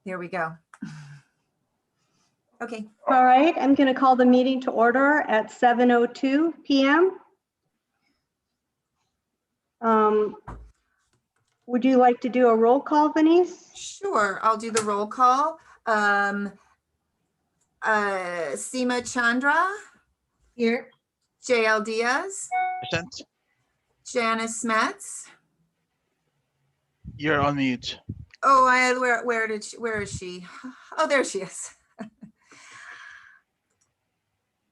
There we go. Okay. All right, I'm going to call the meeting to order at 7:02 p.m. Would you like to do a roll call, Venice? Sure, I'll do the roll call. Seema Chandra. Here. JL Diaz. Present. Janice Metz. You're on mute. Oh, where is she? Oh, there she is.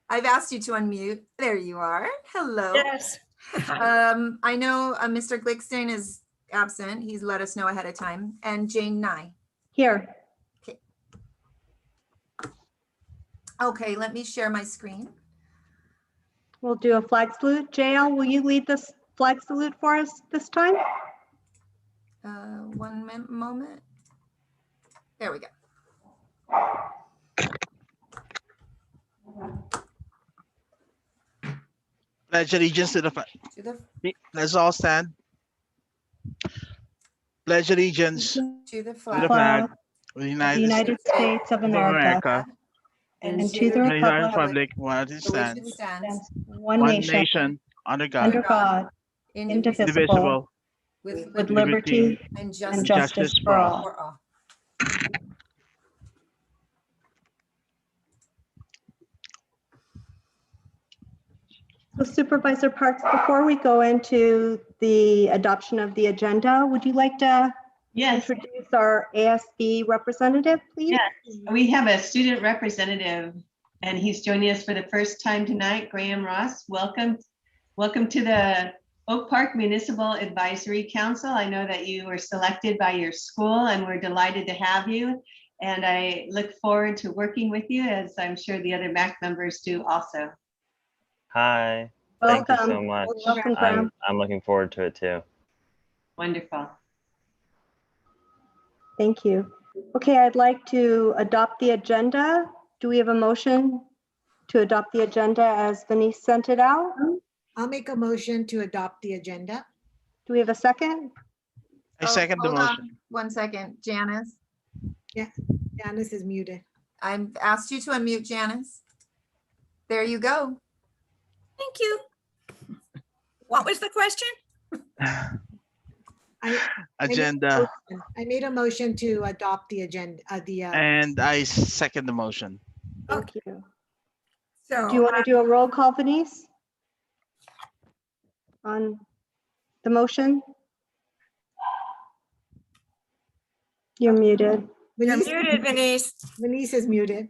I've asked you to unmute. There you are. Hello. Yes. I know Mr. Glickstein is absent. He's let us know ahead of time. And Jane Nye. Here. Okay, let me share my screen. We'll do a flag salute. JL, will you lead this flag salute for us this time? One moment. There we go. Pledge allegiance to the flag. Let's all stand. Pledge allegiance To the to the flag flag of the The United United States of of America America and to the Republic while it for which stands, it stands, one one nation, nation, under under God, God, indivisible, indivisible, with with liberty and and justice justice for all. for all. So Supervisor Parks, before we go into the adoption of the agenda, would you like to Yes, introduce our ASB representative, please? yes. We have a student representative and he's joining us for the first time tonight. Graham Ross, welcome. Welcome to the Oak Park Municipal Advisory Council. I know that you were selected by your school and we're delighted to have you. And I look forward to working with you, as I'm sure the other MAC members do also. Hi, thank you so Welcome. much. Welcome, Graham. I'm looking forward to it too. Wonderful. Thank you. Okay, I'd like to adopt the agenda. Do we have a motion to adopt the agenda as Venice sent it out? I'll make a motion to adopt the agenda. Do we have a second? I second the Hold on motion. 1 second, Janice. Janice is muted. I've asked you to unmute, Janice. There you go. Thank you. What was the question? Agenda, I made a motion to adopt the agenda, and I second the motion. Thank you. So Do you want to do a roll call, Venice? On the motion? You're muted. you're Venice muted, Venice. Venice is muted.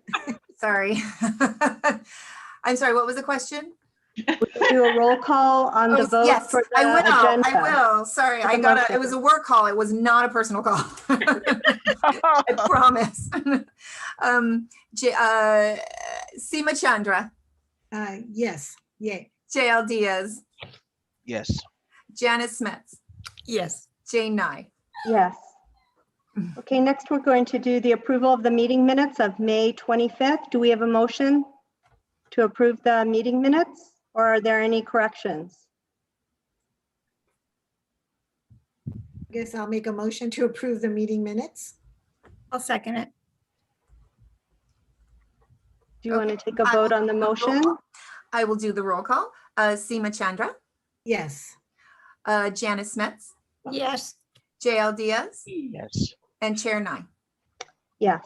Sorry. I'm sorry, what was the question? Do a roll call on the vote Yes, for the I will. agenda. I will. Sorry, For the I got motion. it was a work call. It was not a personal call. I promise. Seema Chandra, Yes, yay. JL Diaz, Yes. Janice Metz, Yes. Jane Nye. Yes. Okay, next we're going to do the approval of the meeting minutes of May 25th. Do we have a motion to approve the meeting minutes, or are there any corrections? I guess I'll make a motion to approve the meeting minutes. I'll second it. Do you want to take a vote on the motion? I will do the roll call. Seema Chandra, Yes. Janice Metz, Yes. JL Diaz, Yes. and Chair Nye. Yes.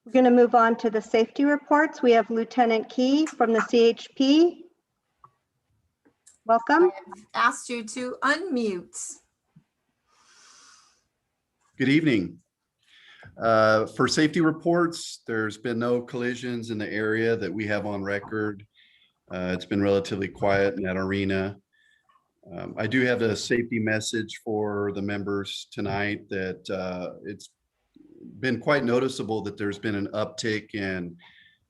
We're going to move on to the safety reports. We have Lieutenant Key from the CHP. Welcome. I've asked you to unmute. Good evening. For safety reports, there's been no collisions in the area that we have on record. It's been relatively quiet in that arena. I do have a safety message for the members tonight that it's been quite noticeable that there's been an uptick in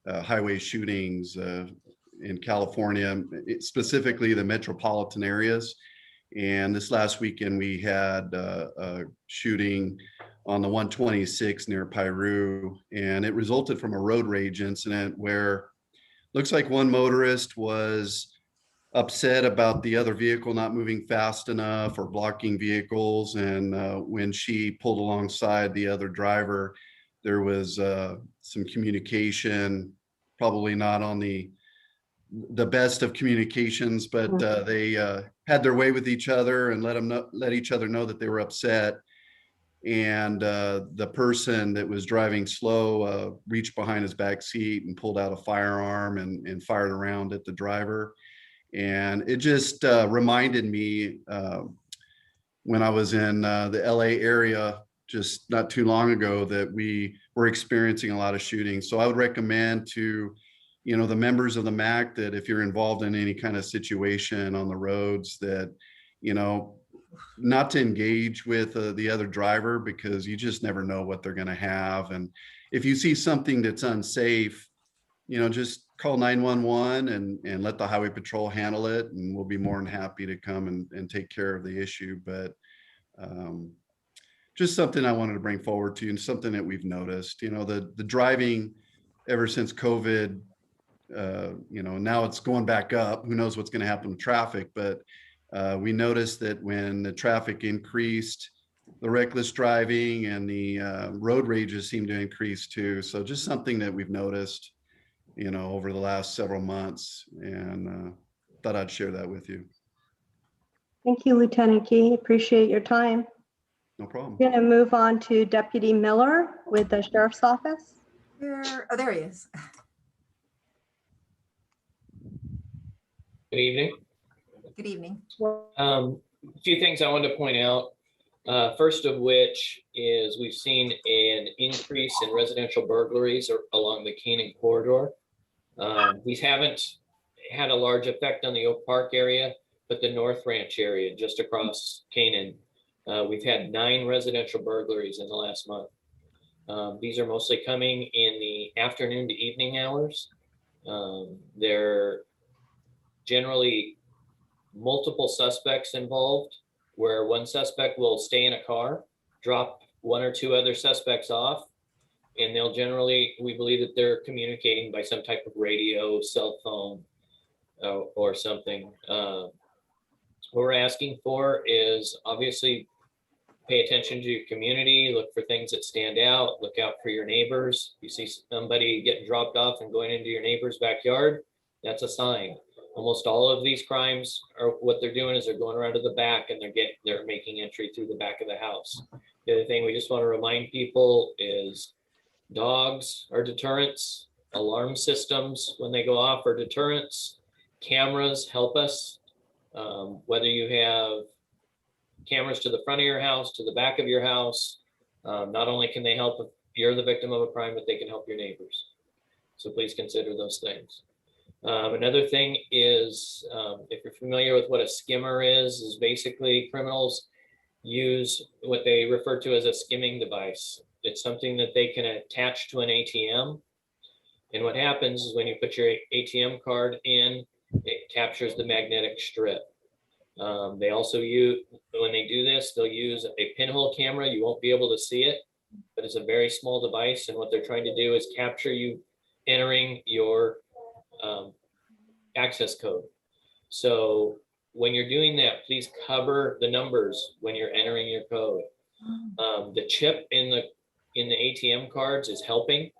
highway shootings in California, specifically the metropolitan areas. And this last weekend, we had a shooting on the 126 near Piru, and it resulted from a road rage incident where looks like one motorist was upset about the other vehicle not moving fast enough or blocking vehicles. And when she pulled alongside the other driver, there was some communication, probably not on the best of communications, but they had their way with each other and let each other know that they were upset. And the person that was driving slow reached behind his back seat and pulled out a firearm and fired around at the driver. And it just reminded me when I was in the LA area just not too long ago that we were experiencing a lot of shootings. So I would recommend to, the members of the MAC that if you're involved in any kind of situation on the roads that, not to engage with the other driver, because you just never know what they're going to have. And if you see something that's unsafe, just call 911 and let the highway patrol handle it. And we'll be more than happy to come and take care of the issue. But just something I wanted to bring forward to you and something that we've noticed, the driving ever since COVID, now it's going back up. Who knows what's going to happen with traffic, but we noticed that when the traffic increased, the reckless driving and the road rages seem to increase too. So just something that we've noticed, over the last several months, and thought I'd share that with you. Thank you, Lieutenant Key. Appreciate your time. No problem. We're going to move on to Deputy Miller with the Sheriff's Office. Oh, there he is. Good evening. Good evening. A few things I wanted to point out. First of which is we've seen an increase in residential burglaries along the Canaan corridor. These haven't had a large effect on the Oak Park area, but the North Ranch area just across Canaan, we've had 9 residential burglaries in the last month. These are mostly coming in the afternoon to evening hours. They're generally multiple suspects involved, where one suspect will stay in a car, drop 1 or 2 other suspects off, and they'll generally, we believe that they're communicating by some type of radio, cell phone, or something. What we're asking for is obviously pay attention to your community, look for things that stand out, look out for your neighbors. You see somebody getting dropped off and going into your neighbor's backyard, that's a sign. Almost all of these crimes are what they're doing is they're going around to the back and they're making entry through the back of the house. The other thing we just want to remind people is dogs are deterrents, alarm systems when they go off are deterrents, cameras help us. Whether you have cameras to the front of your house, to the back of your house, not only can they help if you're the victim of a crime, but they can help your neighbors. So please consider those things. Another thing is, if you're familiar with what a skimmer is basically criminals use what they refer to as a skimming device. It's something that they can attach to an ATM. And what happens is when you put your ATM card in, it captures the magnetic strip. They also use, when they do this, they'll use a pinhole camera. You won't be able to see it, but it's a very small device. And what they're trying to do is capture you entering your access code. So when you're doing that, please cover the numbers when you're entering your code. The chip in the ATM cards is helping.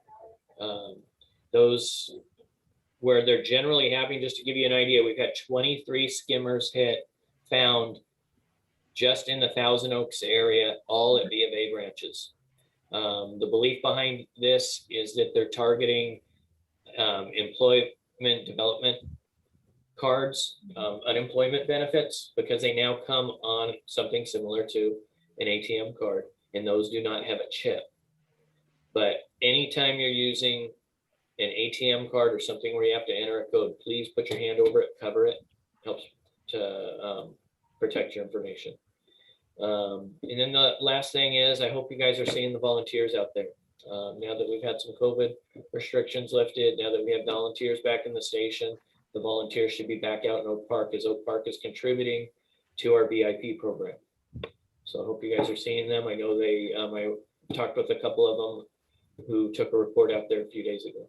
Those where they're generally having, just to give you an idea, we've had 23 skimmers found just in the Thousand Oaks area, all at B of A branches. The belief behind this is that they're targeting employment development cards, unemployment benefits, because they now come on something similar to an ATM card, and those do not have a chip. But anytime you're using an ATM card or something where you have to enter a code, please put your hand over it, cover it, helps to protect your information. And then the last thing is, I hope you guys are seeing the volunteers out there. Now that we've had some COVID restrictions lifted, now that we have volunteers back in the station, the volunteers should be back out in Oak Park, as Oak Park is contributing to our VIP program. So I hope you guys are seeing them. I know they, I talked with a couple of them who took a report out there a few days ago.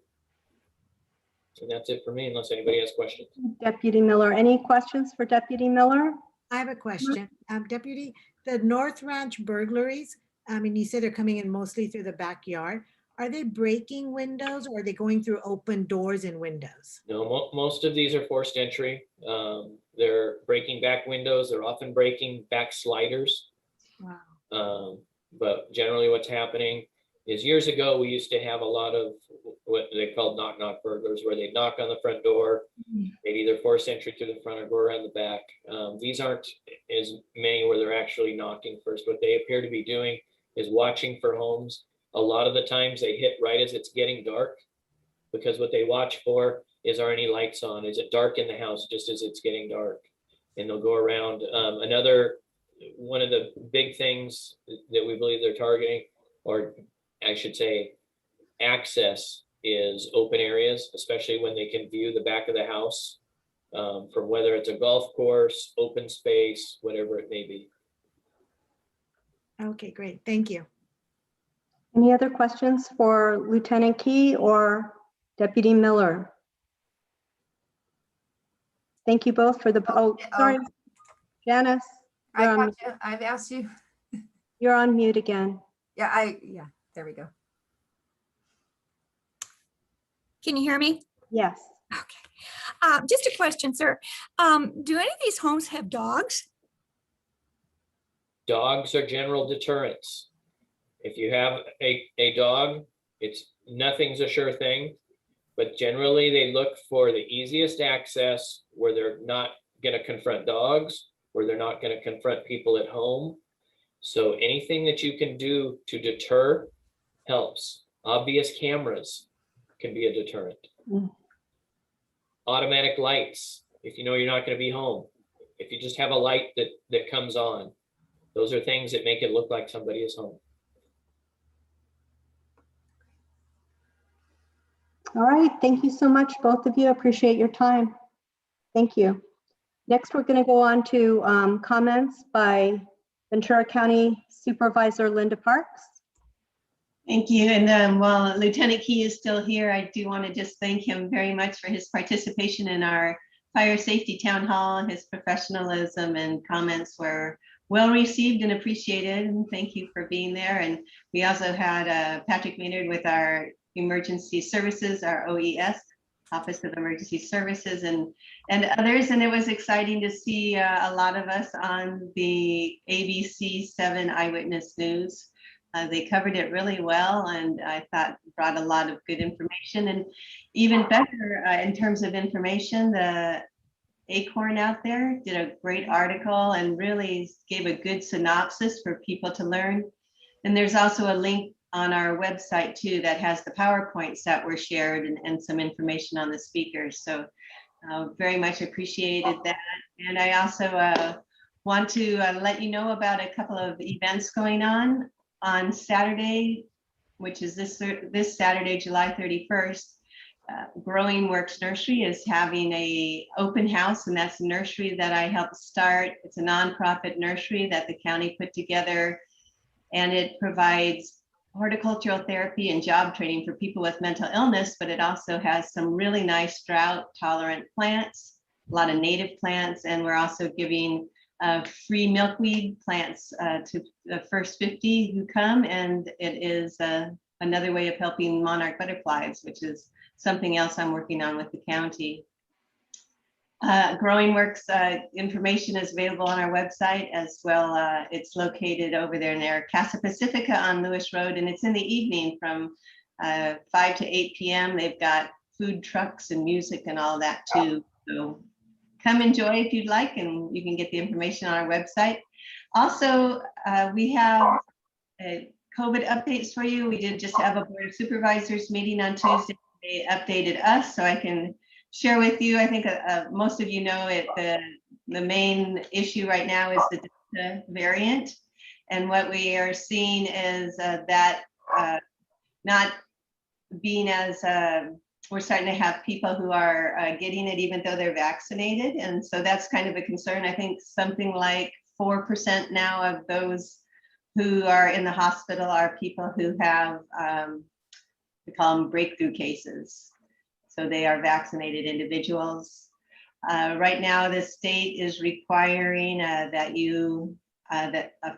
And that's it for me, unless anybody has questions. Deputy Miller, any questions for Deputy Miller? I have a question. Deputy, the North Ranch burglaries, I mean, you said they're coming in mostly through the backyard. Are they breaking windows or are they going through open doors and windows? No, most of these are forced entry. They're breaking back windows. They're often breaking back sliders. Wow. But generally what's happening is years ago, we used to have a lot of what they called knock burglars, where they'd knock on the front door. They'd either force entry through the front or go around the back. These aren't as many where they're actually knocking first. What they appear to be doing is watching for homes. A lot of the times they hit right as it's getting dark, because what they watch for is, are any lights on? Is it dark in the house just as it's getting dark? And they'll go around. One of the big things that we believe they're targeting, or I should say access, is open areas, especially when they can view the back of the house, from whether it's a golf course, open space, whatever it may be. Okay, great. Thank you. Any other questions for Lieutenant Key or Deputy Miller? Thank you both for the, sorry, Janice, I got you. I've asked you. you're on mute again. Yeah, there we go. Can you hear me? Yes. Okay. Just a question, sir. Do any of these homes have dogs? Dogs are general deterrents. If you have a dog, nothing's a sure thing, but generally they look for the easiest access where they're not going to confront dogs, where they're not going to confront people at home. So anything that you can do to deter helps. Obvious cameras can be a deterrent. Automatic lights, if you know you're not going to be home. If you just have a light that comes on, those are things that make it look like somebody is home. All right. Thank you so much, both of you. Appreciate your time. Thank you. Next, we're going to go on to comments by Ventura County Supervisor Linda Parks. Thank you. And while Lieutenant Key is still here, I do want to just thank him very much for his participation in our fire safety town hall. His professionalism and comments were well received and appreciated. And thank you for being there. And we also had Patrick Maynard with our emergency services, our OES, Office of Emergency Services, and others. And it was exciting to see a lot of us on the ABC 7 Eyewitness News. They covered it really well, and I thought brought a lot of good information. And even better, in terms of information, the Acorn out there did a great article and really gave a good synopsis for people to learn. And there's also a link on our website too that has the PowerPoints that were shared and some information on the speakers. So very much appreciated that. And I also want to let you know about a couple of events going on Saturday, which is this Saturday, July 31st. Growing Works Nursery is having a open house, and that's a nursery that I helped start. It's a nonprofit nursery that the county put together, and it provides horticultural therapy and job training for people with mental illness, but it also has some really nice drought tolerant plants, a lot of native plants, and we're also giving free milkweed plants to the first 50 who come, and it is another way of helping monarch butterflies, which is something else I'm working on with the county. Growing Works information is available on our website as well. It's located over there near Casa Pacifica on Lewis Road, and it's in the evening from 5 to 8 p.m. They've got food trucks and music and all that too. So come enjoy if you'd like, and you can get the information on our website. Also, we have COVID updates for you. We did just have a Board of Supervisors meeting on Tuesday. They updated us, so I can share with you. I think most of you know it. The main issue right now is the Delta variant, and what we are seeing is that not being as we're starting to have people who are getting it even though they're vaccinated, and so that's kind of a concern. I think something like 4% now of those who are in the hospital are people who have we call them breakthrough cases. So they are vaccinated individuals. Right now, the state is requiring that you,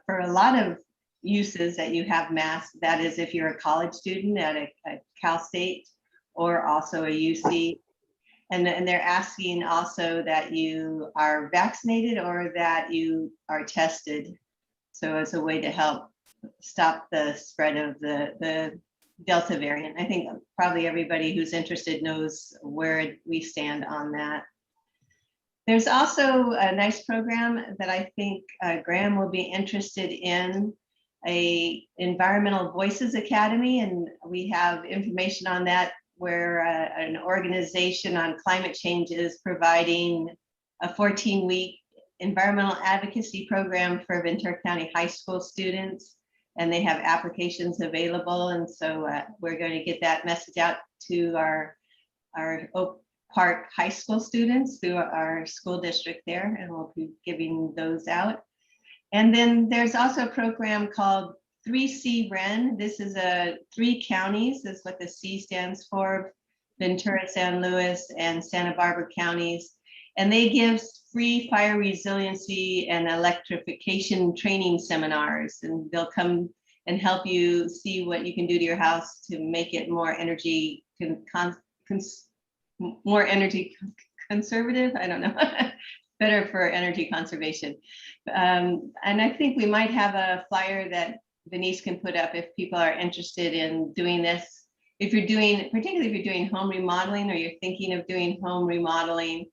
for a lot of uses that you have masks, that is if you're a college student at a Cal State or also a UC. And they're asking also that you are vaccinated or that you are tested. So as a way to help stop the spread of the Delta variant. I think probably everybody who's interested knows where we stand on that. There's also a nice program that I think Graham will be interested in, a Environmental Voices Academy, and we have information on that where an organization on climate change is providing a 14-week environmental advocacy program for Ventura County high school students, and they have applications available. And so we're going to get that message out to our Oak Park high school students through our school district there, and we'll be giving those out. And then there's also a program called 3C REN. This is 3 counties, is what the C stands for, Ventura, San Luis, and Santa Barbara counties. And they give free fire resiliency and electrification training seminars. And they'll come and help you see what you can do to your house to make it more energy conservative. I don't know. Better for energy conservation. And I think we might have a flyer that Denise can put up if people are interested in doing this. If you're doing, particularly if you're doing home remodeling or you're thinking of doing home remodeling,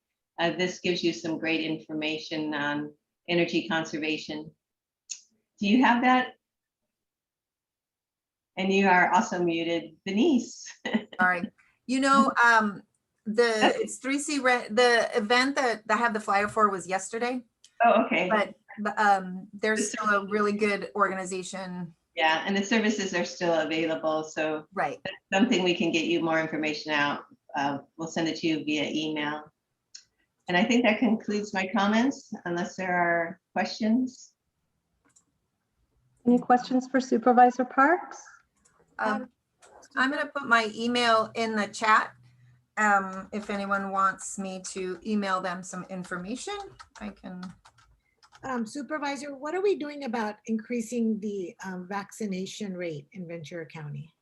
this gives you some great information on energy conservation. Do you have that? And you are also muted, Denise. Sorry. You know, it's 3C the event that I have the flyer for was yesterday, Oh, okay. but there's still a really good organization. Yeah, and the services are still available. So Right. that's something we can get you more information out. We'll send it to you via email. And I think that concludes my comments, unless there are questions. Any questions for Supervisor Parks? I'm going to put my email in the chat. If anyone wants me to email them some information, I can. Supervisor, what are we doing about increasing the vaccination rate in Ventura County?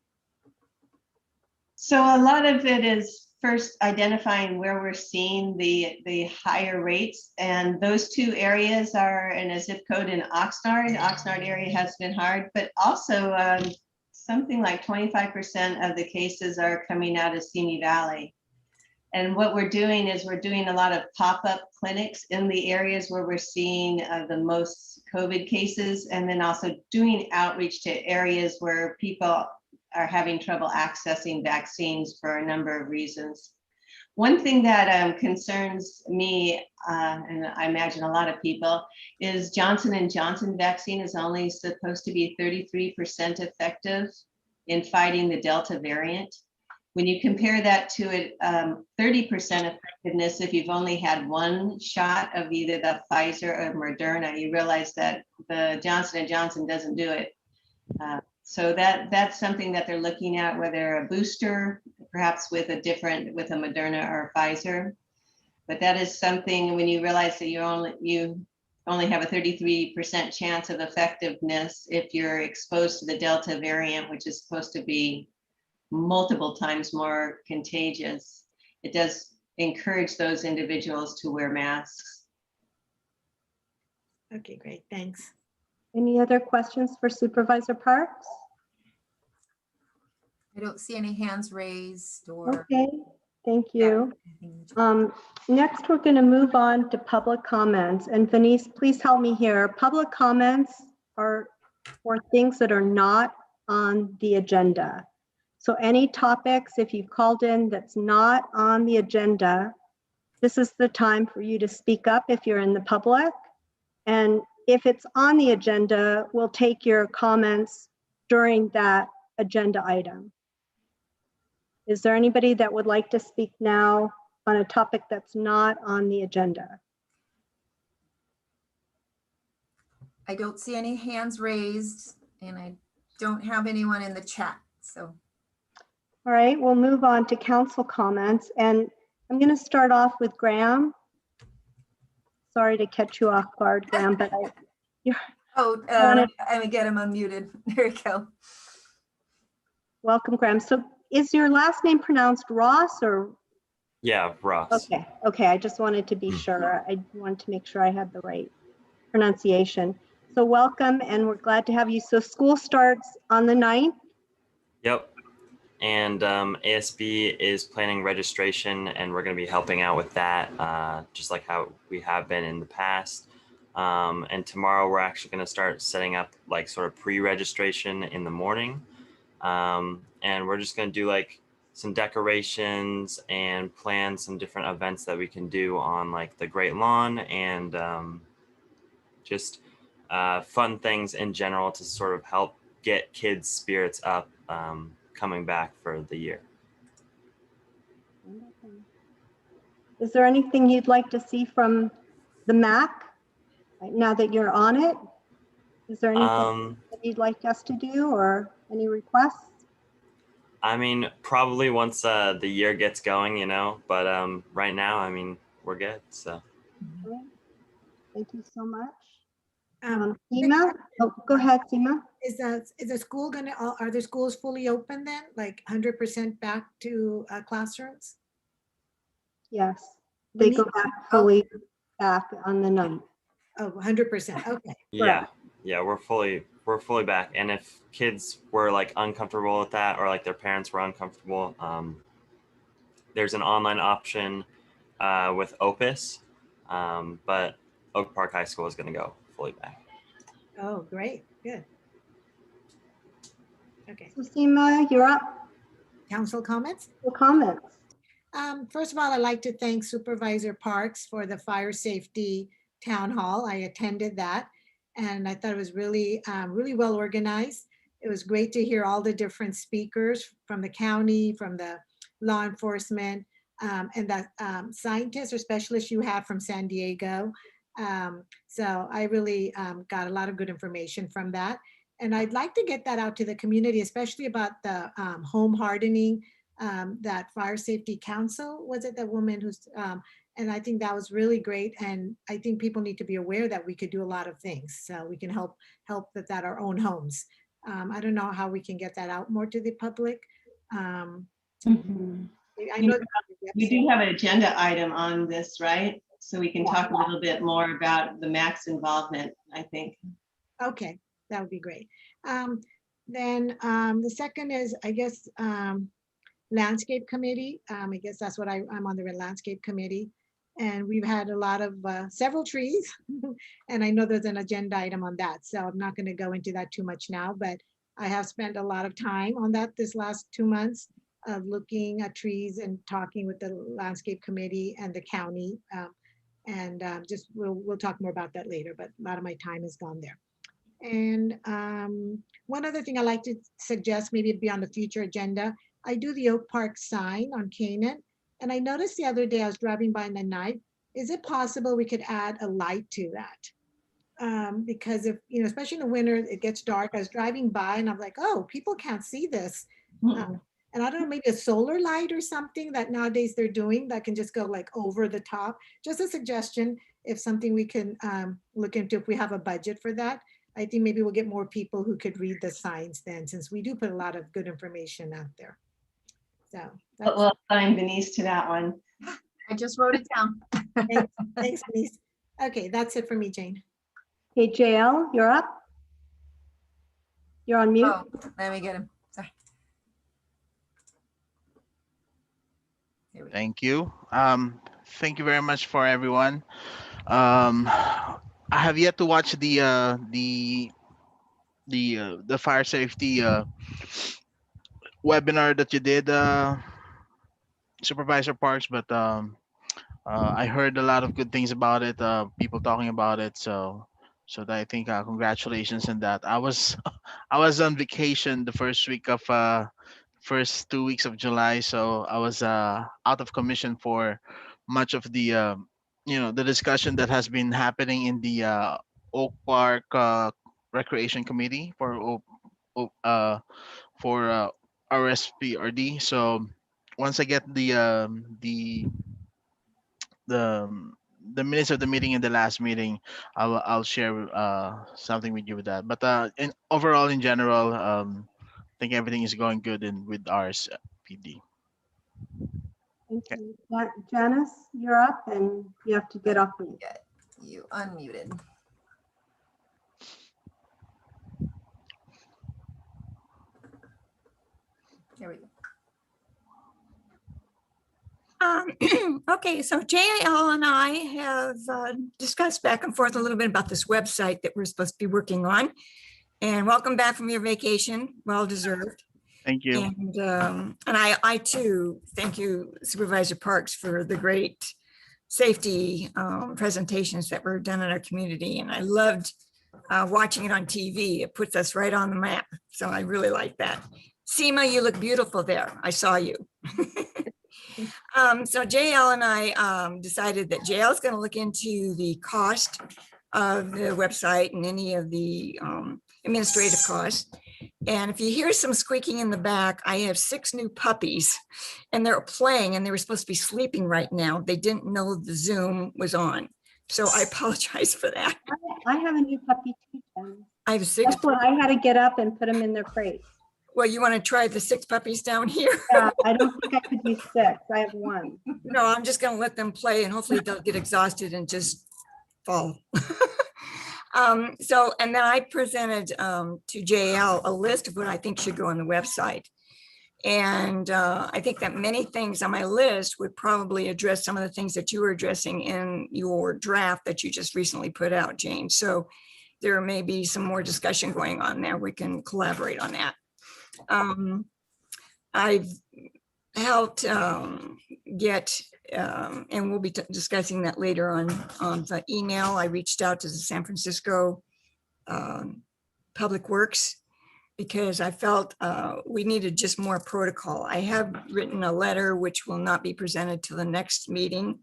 So a lot of it is first identifying where we're seeing the higher rates, and those 2 areas are in a zip code in Oxnard. The Oxnard area has been hard, but also something like 25% of the cases are coming out of Simi Valley. And what we're doing is we're doing a lot of pop-up clinics in the areas where we're seeing the most COVID cases, and then also doing outreach to areas where people are having trouble accessing vaccines for a number of reasons. One thing that concerns me, and I imagine a lot of people, is Johnson & Johnson vaccine is only supposed to be 33% effective in fighting the Delta variant. When you compare that to it, 30% effectiveness if you've only had 1 shot of either the Pfizer or Moderna, you realize that the Johnson & Johnson doesn't do it. So that's something that they're looking at, whether a booster, perhaps with a Moderna or a Pfizer. But that is something when you realize that you only have a 33% chance of effectiveness if you're exposed to the Delta variant, which is supposed to be multiple times more contagious. It does encourage those individuals to wear masks. Okay, great, thanks. Any other questions for Supervisor Parks? I don't see any hands raised or. Okay, thank you. Next, we're going to move on to public comments. And Venice, please help me here. Public comments are for things that are not on the agenda. So any topics, if you've called in that's not on the agenda, this is the time for you to speak up if you're in the public. And if it's on the agenda, we'll take your comments during that agenda item. Is there anybody that would like to speak now on a topic that's not on the agenda? I don't see any hands raised, and I don't have anyone in the chat, so. All right, we'll move on to council comments, and I'm going to start off with Graham. Sorry to catch you off guard, Graham, but Oh, wanted- let me get him unmuted. There you go. welcome, Graham. So is your last name pronounced Ross or? Yeah, Ross. Okay, I just wanted to be sure. I wanted to make sure I had the right pronunciation. So welcome, and we're glad to have you. So school starts on the 9th. Yep. And ASB is planning registration, and we're going to be helping out with that, just like how we have been in the past. And tomorrow we're actually going to start setting up like sort of pre-registration in the morning. And we're just going to do like some decorations and plan some different events that we can do on like the Great Lawn, and just fun things in general to sort of help get kids' spirits up coming back for the year. Is there anything you'd like to see from the MAC now that you're on it? Is there anything that you'd like us to do or any requests? I mean, probably once the year gets going, you know, but right now, I mean, we're good, so. Okay. Thank you so much. Um, Seema? Oh, go ahead, Seema. Is the school gonna, are the schools fully open then? Like 100% back to classrooms? Yes, they go back fully back on the 9th. Oh, 100%, okay. Yeah, yeah, we're fully back. And if kids were like uncomfortable with that, or like their parents were uncomfortable, there's an online option with Opus, but Oak Park High School is going to go fully back. Oh, great, good. Okay, So Seema, you're up council comments? for comments. First of all, I'd like to thank Supervisor Parks for the fire safety town hall. I attended that, and I thought it was really, really well organized. It was great to hear all the different speakers from the county, from the law enforcement, and the scientists or specialists you have from San Diego. So I really got a lot of good information from that. And I'd like to get that out to the community, especially about the home hardening, that Fire Safety Council, was it that woman who's, and I think that was really great. And I think people need to be aware that we could do a lot of things. So we can help with that, our own homes. I don't know how we can get that out more to the public. I know We do have an agenda item on this, right? So we can talk a little bit more about the MAC's involvement, I think. Okay, that would be great. Then the second is, I guess, landscape committee. I guess that's what I'm on the landscape committee. And we've had a lot of several trees. And I know there's an agenda item on that. So I'm not going to go into that too much now, but I have spent a lot of time on that this last 2 months of looking at trees and talking with the landscape committee and the county. And just we'll talk more about that later, but a lot of my time has gone there. And one other thing I like to suggest, maybe it'd be on the future agenda. I do the Oak Park sign on Canaan. And I noticed the other day I was driving by in the night. Is it possible we could add a light to that? Because if, you know, especially in the winter, it gets dark. I was driving by and I'm like, oh, people can't see this. And I don't know, maybe a solar light or something that nowadays they're doing that can just go like over the top. Just a suggestion, if something we can look into, if we have a budget for that. I think maybe we'll get more people who could read the signs then, since we do put a lot of good information out there. So We'll assign Denise to that one. I just wrote it down. thanks, Denise. Okay, that's it for me, Jane. Okay, JL, you're up. You're on mute. Oh, let me get him. Sorry. Here we go. Thank you. Thank you very much for everyone. I have yet to watch the fire safety webinar that you did, Supervisor Parks, but I heard a lot of good things about it. People talking about it, so I think congratulations on that. I was I was on vacation the first week of first 2 weeks of July, so I was out of commission for much of the the discussion that has been happening in the Oak Park Recreation Committee for our RSPRD. So once I get the the minutes of the meeting in the last meeting, I'll share something with you with that. But in overall, in general, I think everything is going good in with ours PD. Thank Okay. you. Janice, you're up and you have to get off mute. Get you unmuted. There we go. Okay, so JL and I have discussed back and forth a little bit about this website that we're supposed to be working on. And welcome back from your vacation, well deserved. Thank you. And I too thank you, Supervisor Parks, for the great safety presentations that were done in our community. And I loved watching it on TV. It puts us right on the map. So I really like that. Seema, you look beautiful there. I saw you. So JL and I decided that JL is going to look into the cost of the website and any of the administrative costs. And if you hear some squeaking in the back, I have 6 new puppies and they're playing and they were supposed to be sleeping right now. They didn't know the Zoom was on. So I apologize for that. I have a new puppy too, Janice. I have 6. That's why I had to get up and put them in their crate. Well, you want to try the 6 puppies down here? Yeah, I don't think I could do 6. I have 1. No, I'm just going to let them play and hopefully they'll get exhausted and just fall. And then I presented to JL a list of what I think should go on the website. And I think that many things on my list would probably address some of the things that you were addressing in your draft that you just recently put out, Jane. So there may be some more discussion going on there. We can collaborate on that. I've helped get, and we'll be discussing that later on the email. I reached out to the San Francisco Public Works because I felt we needed just more protocol. I have written a letter which will not be presented to the next meeting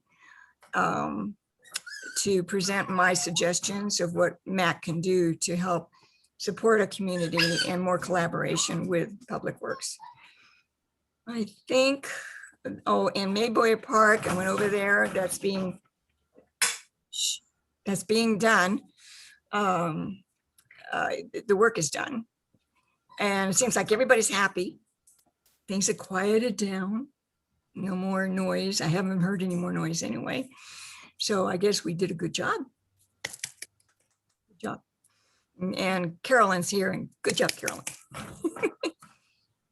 to present my suggestions of what MAC can do to help support a community and more collaboration with Public Works. I think, oh, and Mayboy Park, I went over there, that's being done. The work is done. And it seems like everybody's happy. Things have quieted down. No more noise. I haven't heard any more noise anyway. So I guess we did a good job. Good job. And Carolyn's here, and good job, Carolyn.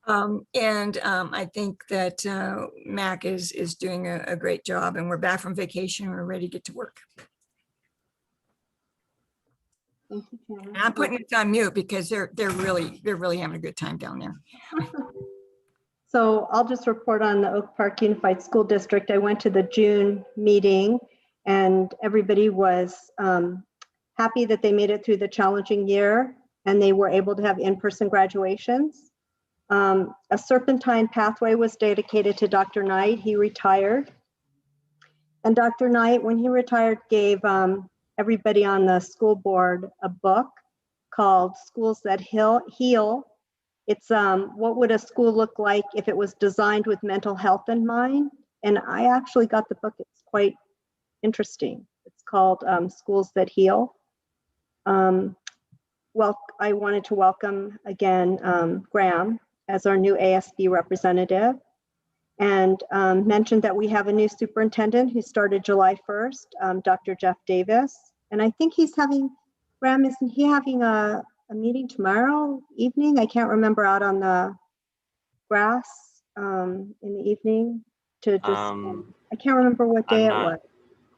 I think that Mac is doing a great job, and we're back from vacation and we're ready to get to work. Thank you, Janice. And I'm putting it on mute because they're really having a good time down there. So I'll just report on the Oak Park Unified School District. I went to the June meeting and everybody was happy that they made it through the challenging year and they were able to have in-person graduations. A serpentine pathway was dedicated to Dr. Knight. He retired. And Dr. Knight, when he retired, gave everybody on the school board a book called Schools That Heal. It's what would a school look like if it was designed with mental health in mind? And I actually got the book. It's quite interesting. It's called Schools That Heal. Well, I wanted to welcome again Graham as our new ASB representative and mentioned that we have a new superintendent who started July 1st, Dr. Jeff Davis. And I think he's having, Graham, isn't he having a meeting tomorrow evening? I can't remember, out on the grass in the evening to just, I can't remember what day it was.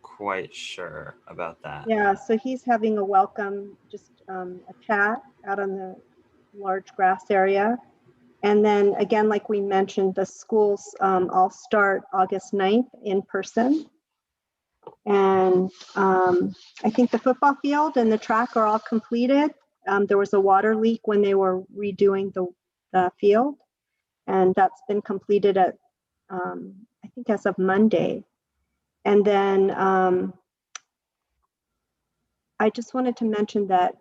Quite sure about that. Yeah, so he's having a welcome, just a chat out on the large grass area. And then again, like we mentioned, the schools all start August 9th in person. And I think the football field and the track are all completed. There was a water leak when they were redoing the field, and that's been completed at, I think as of Monday. And then I just wanted to mention that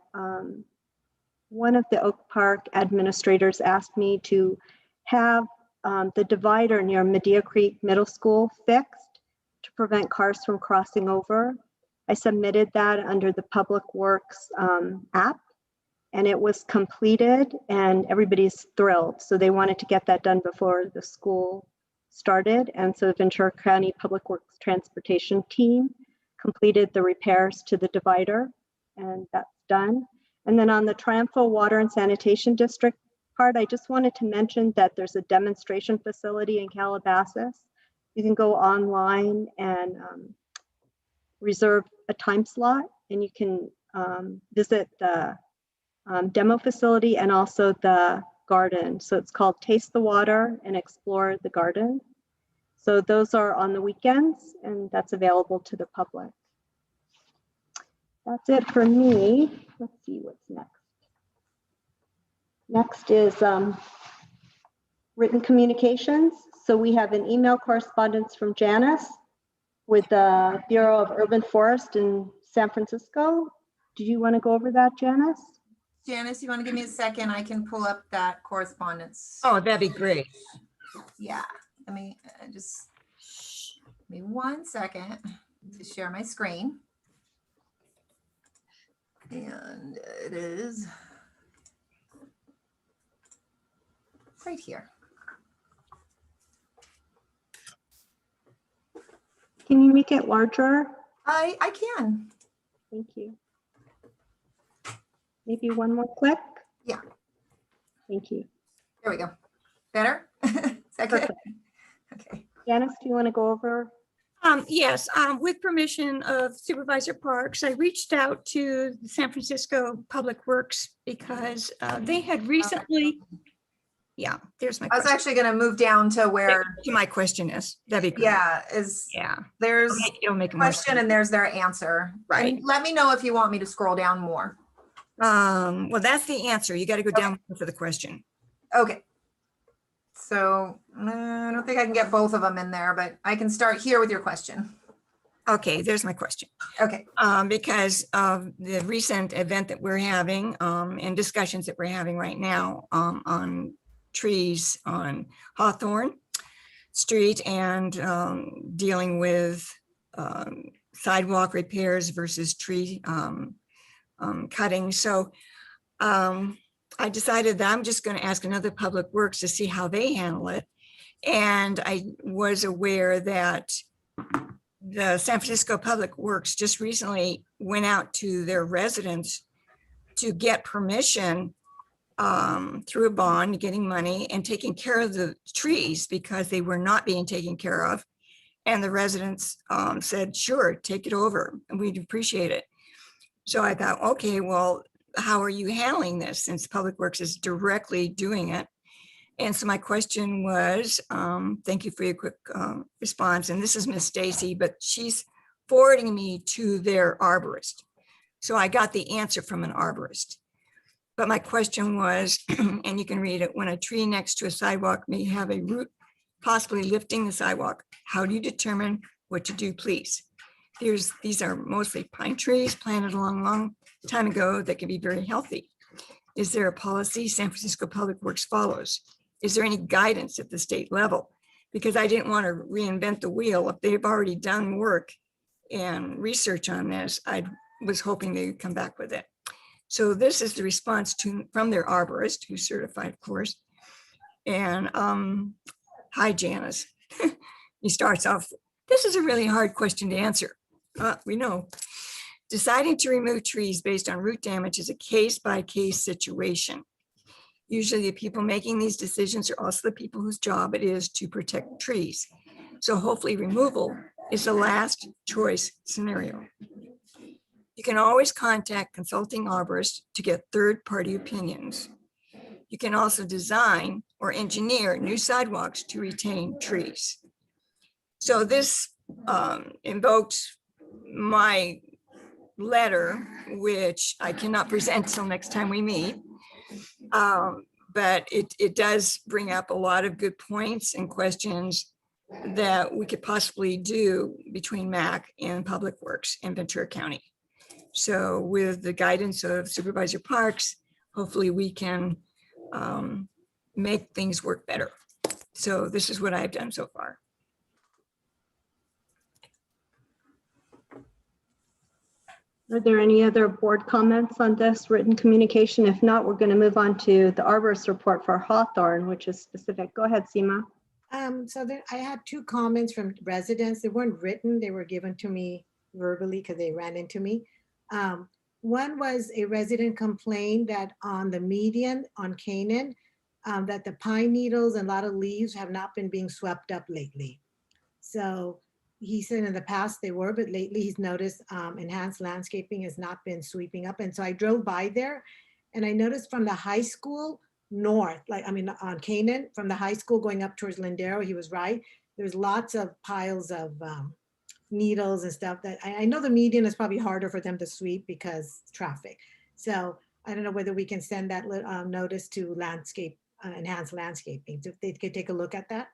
one of the Oak Park administrators asked me to have the divider near Medea Creek Middle School fixed to prevent cars from crossing over. I submitted that under the Public Works app, and it was completed, and everybody's thrilled. So they wanted to get that done before the school started. And so the Ventura County Public Works Transportation team completed the repairs to the divider, and that's done. And then on the Triumphal Water and Sanitation District part, I just wanted to mention that there's a demonstration facility in Calabasas. You can go online and reserve a time slot, and you can visit the demo facility and also the garden. So it's called Taste the Water and Explore the Garden. So those are on the weekends, and that's available to the public. That's it for me. Let's see what's next. Next is written communications. So we have an email correspondence from Janice with the Bureau of Urban Forest in San Francisco. Do you want to go over that, Janice? Janice, you want to give me a second? I can pull up that correspondence. Oh, that'd be great. Yeah, let me just, give me 1 second to share my screen. And it is right here. Can you make it larger? I can. Thank you. Maybe one more click? Yeah. Thank you. There we go. Better? Is that good? Perfect. Okay. Janice, do you want to go over? Yes, with permission of Supervisor Parks, I reached out to the San Francisco Public Works because they had recently, yeah, there's my I was question. actually going to move down to where, My question is, that'd be great. yeah, is Yeah. there's It'll make it more question and there's their answer. Right. And let me know if you want me to scroll down more. Well, that's the answer. You got to go down for the question. Okay. So I don't think I can get both of them in there, but I can start here with your question. Okay, there's my question. Okay. Because of the recent event that we're having and discussions that we're having right now on trees on Hawthorne Street and dealing with sidewalk repairs versus tree cutting. So I decided that I'm just going to ask another Public Works to see how they handle it. And I was aware that the San Francisco Public Works just recently went out to their residents to get permission through a bond, getting money and taking care of the trees because they were not being taken care of. And the residents said, sure, take it over, and we'd appreciate it. So I thought, okay, well, how are you handling this since Public Works is directly doing it? And so my question was, thank you for your quick response. And this is Miss Stacy, but she's forwarding me to their arborist. So I got the answer from an arborist. But my question was, and you can read it, when a tree next to a sidewalk may have a root possibly lifting the sidewalk, how do you determine what to do, please? These are mostly pine trees planted a long time ago that can be very healthy. Is there a policy San Francisco Public Works follows? Is there any guidance at the state level? Because I didn't want to reinvent the wheel. If they've already done work and research on this, I was hoping they would come back with it. So this is the response from their arborist, who's certified, of course. And hi, Janice. He starts off, this is a really hard question to answer. We know. Deciding to remove trees based on root damage is a case-by-case situation. Usually the people making these decisions are also the people whose job it is to protect trees. So hopefully removal is the last choice scenario. You can always contact consulting arborists to get third-party opinions. You can also design or engineer new sidewalks to retain trees. So this invoked my letter, which I cannot present till next time we meet. But it does bring up a lot of good points and questions that we could possibly do between MAC and Public Works in Ventura County. So with the guidance of Supervisor Parks, hopefully we can make things work better. So this is what I've done so far. Are there any other board comments on this written communication? If not, we're going to move on to the arborist report for Hawthorne, which is specific. Go ahead, Seema. So there, I had two comments from residents. They weren't written, they were given to me verbally because they ran into me. One was a resident complained that on the median on Canaan, that the pine needles and a lot of leaves have not been being swept up lately. So he said in the past they were, but lately he's noticed enhanced landscaping has not been sweeping up. And so I drove by there and I noticed from the high school north, like, I mean, on Canaan, from the high school going up towards Lindero, he was right. There's lots of piles of needles and stuff that I know the median is probably harder for them to sweep because traffic. So I don't know whether we can send that notice to landscape, enhanced landscaping, so they could take a look at that.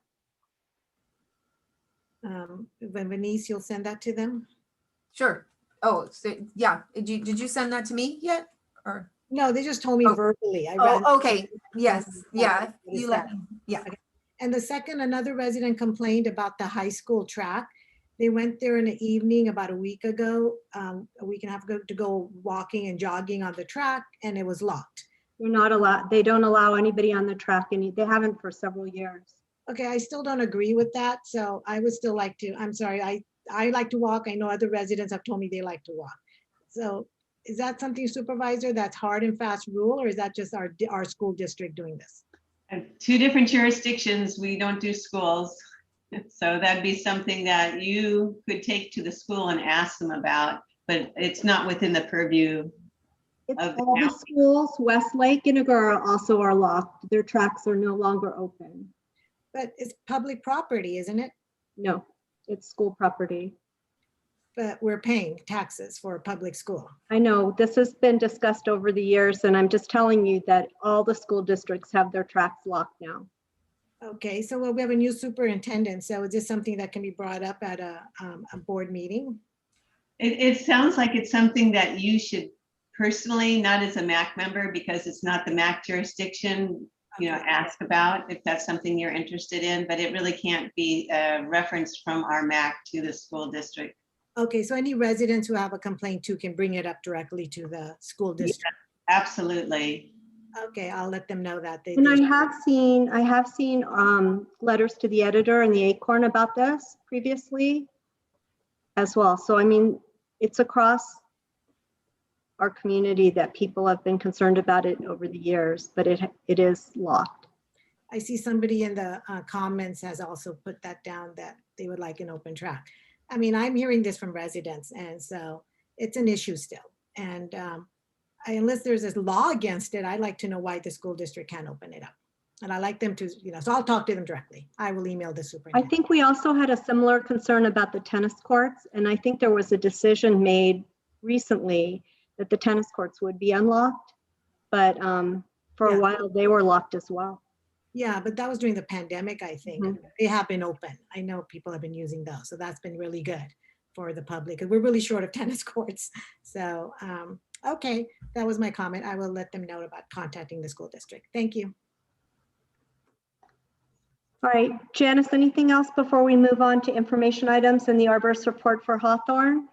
When Venice, you'll send that to them? Sure. Oh, so, yeah. Did you send that to me yet? Or No, they just told me Oh. verbally. I ran. okay. Yes. Yeah. What is You let that? me. Yeah. And the second, another resident complained about the high school track. They went there in the evening about a week ago, a week and a half ago, to go walking and jogging on the track, and it was locked. They're not allowed, they don't allow anybody on the track, and they haven't for several years. Okay, I still don't agree with that, so I would still like to, I'm sorry, I like to walk. I know other residents have told me they like to walk. So is that something, Supervisor, that's hard and fast rule, or is that just our school district doing this? Two different jurisdictions, we don't do schools. So that'd be something that you could take to the school and ask them about, but it's not within the purview. It's Of the all the county. schools, Westlake and Agoura also are locked. Their tracks are no longer open. But it's public property, isn't it? No, it's school property. But we're paying taxes for a public school. I know this has been discussed over the years, and I'm just telling you that all the school districts have their tracks locked now. Okay, so well, we have a new superintendent, so is this something that can be brought up at a board meeting? It sounds like it's something that you should personally, not as a MAC member, because it's not the MAC jurisdiction, ask about if that's something you're interested in, but it really can't be referenced from our MAC to the school district. Okay, so any residents who have a complaint too can bring it up directly to the school district. Absolutely. Okay, I'll let them know that. And I have seen letters to the editor and the Acorn about this previously as well. So I mean, it's across our community that people have been concerned about it over the years, but it is locked. I see somebody in the comments has also put that down, that they would like an open track. I mean, I'm hearing this from residents, and so it's an issue still. And unless there's this law against it, I'd like to know why the school district can't open it up. And I like them to, so I'll talk to them directly. I will email the I superintendent. think we also had a similar concern about the tennis courts, and I think there was a decision made recently that the tennis courts would be unlocked, but for Yeah. a while they were locked as well. Yeah, but that was during the pandemic, I think. Mhm. They have been open. I know people have been using those, so that's been really good for the public, because we're really short of tennis courts. So, okay, that was my comment. I will let them know about contacting the school district. Thank you. All right, Janice, anything else before we move on to information items and the arborist report for Hawthorne?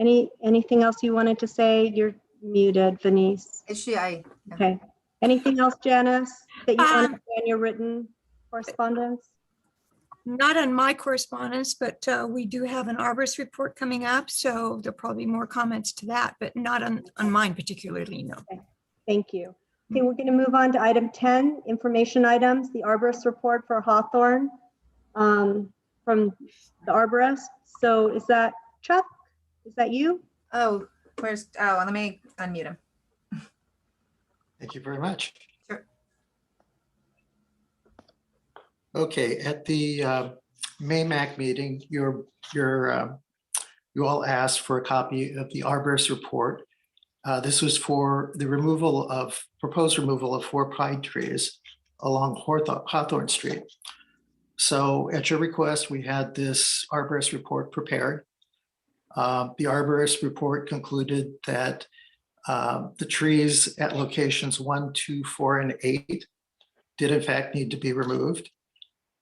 Anything else you wanted to say? You're muted, Venice. Is she? Yeah. Okay. Anything else, Janice, that you want to Um, say in your written correspondence? Not on my correspondence, but we do have an arborist report coming up, so there'll probably be more comments to that, but not on mine particularly, no. Thank you. Okay, we're going to move on to item 10, information items, the arborist report for Hawthorne from the arborist. So is that Chuck? Is that you? Oh, let me unmute him. Thank you very much. Sure. Okay, at the May MAC meeting, you all asked for a copy of the arborist report. This was for the proposed removal of 4 pine trees along Hawthorne Street. So at your request, we had this arborist report prepared. The arborist report concluded that The trees at locations 1, 2, 4, and 8 did in fact need to be removed.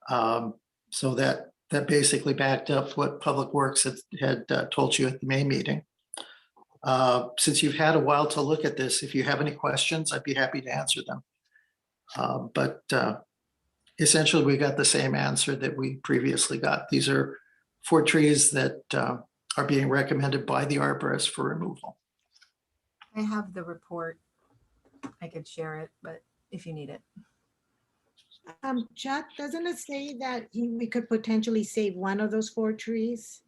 So that basically backed up what Public Works had told you at the May meeting. Since you've had a while to look at this, if you have any questions, I'd be happy to answer them. But essentially, we got the same answer that we previously got. These are 4 trees that are being recommended by the arborist for removal. I have the report. I could share it, but if you need it. Chuck, doesn't it say that we could potentially save one of those 4 trees?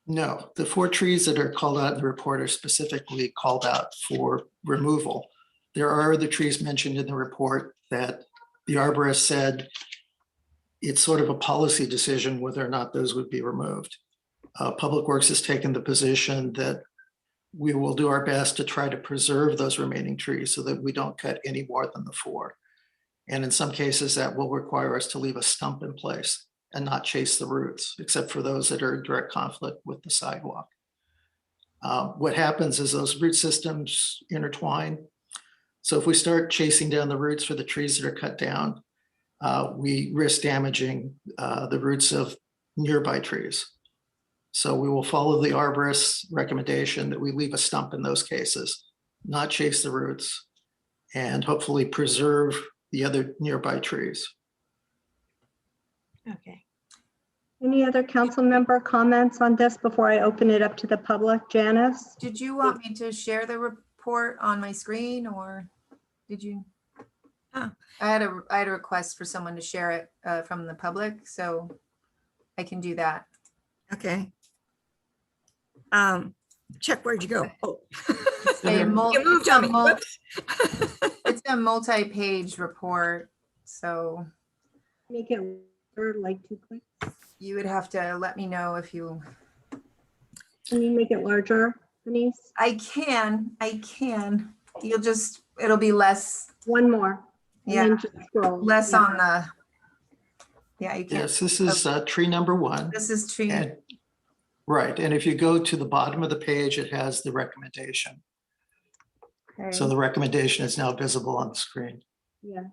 No, the 4 trees that are called out in the report are specifically called out for removal. There are other trees mentioned in the report that the arborist said it's sort of a policy decision whether or not those would be removed. Public Works has taken the position that we will do our best to try to preserve those remaining trees so that we don't cut any more than the 4. And in some cases, that will require us to leave a stump in place and not chase the roots, except for those that are in direct conflict with the sidewalk. What happens is those root systems intertwine. So if we start chasing down the roots for the trees that are cut down, we risk damaging the roots of nearby trees. So we will follow the arborist's recommendation that we leave a stump in those cases, not chase the roots, and hopefully preserve the other nearby trees. Okay. Any other council member comments on this before I open it up to the public? Janice? Did you want me to share the report on my screen or did you? Oh. I had a request for someone to share it from the public, so I can do that. Okay. Chuck, where'd you go? Oh. A mul- You moved on me. Whoops. It's a multi-page report, so Make it like 2 clicks. you would have to let me know if you. Can you make it larger, Denise? I can. It'll be less, One more. And yeah, then just scroll. less Yeah. on the. Yeah, you can't. Yes, this is tree number 1. This is tree. And- Right, and if you go to the bottom of the page, it has the recommendation. So the recommendation is now visible on the screen. Yes.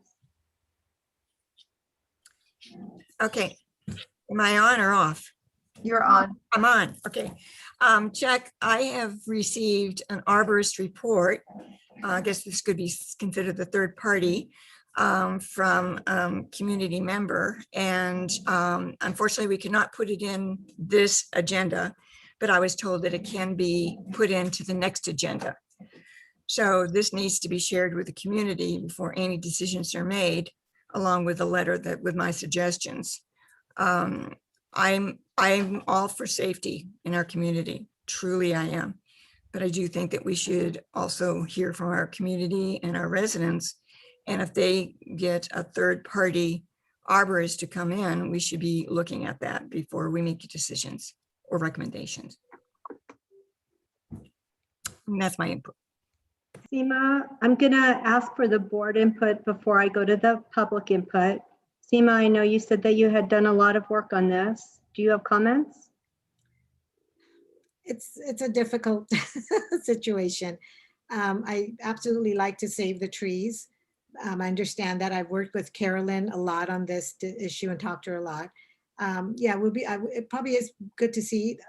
Okay. Am I on or off? You're on. I'm on. Okay. Chuck, I have received an arborist report. I guess this could be considered the third party from community member. And unfortunately, we cannot put it in this agenda, but I was told that it can be put into the next agenda. So this needs to be shared with the community before any decisions are made, along with a letter that with my suggestions. I'm all for safety in our community. Truly I am. But I do think that we should also hear from our community and our residents. And if they get a third party arborist to come in, we should be looking at that before we make decisions or recommendations. And that's my input. Seema, I'm gonna ask for the board input before I go to the public input. Seema, I know you said that you had done a lot of work on this. Do you have comments? It's a difficult situation. I absolutely like to save the trees. I understand that. I've worked with Carolyn a lot on this issue and talked to her a lot. Yeah, it probably is good to see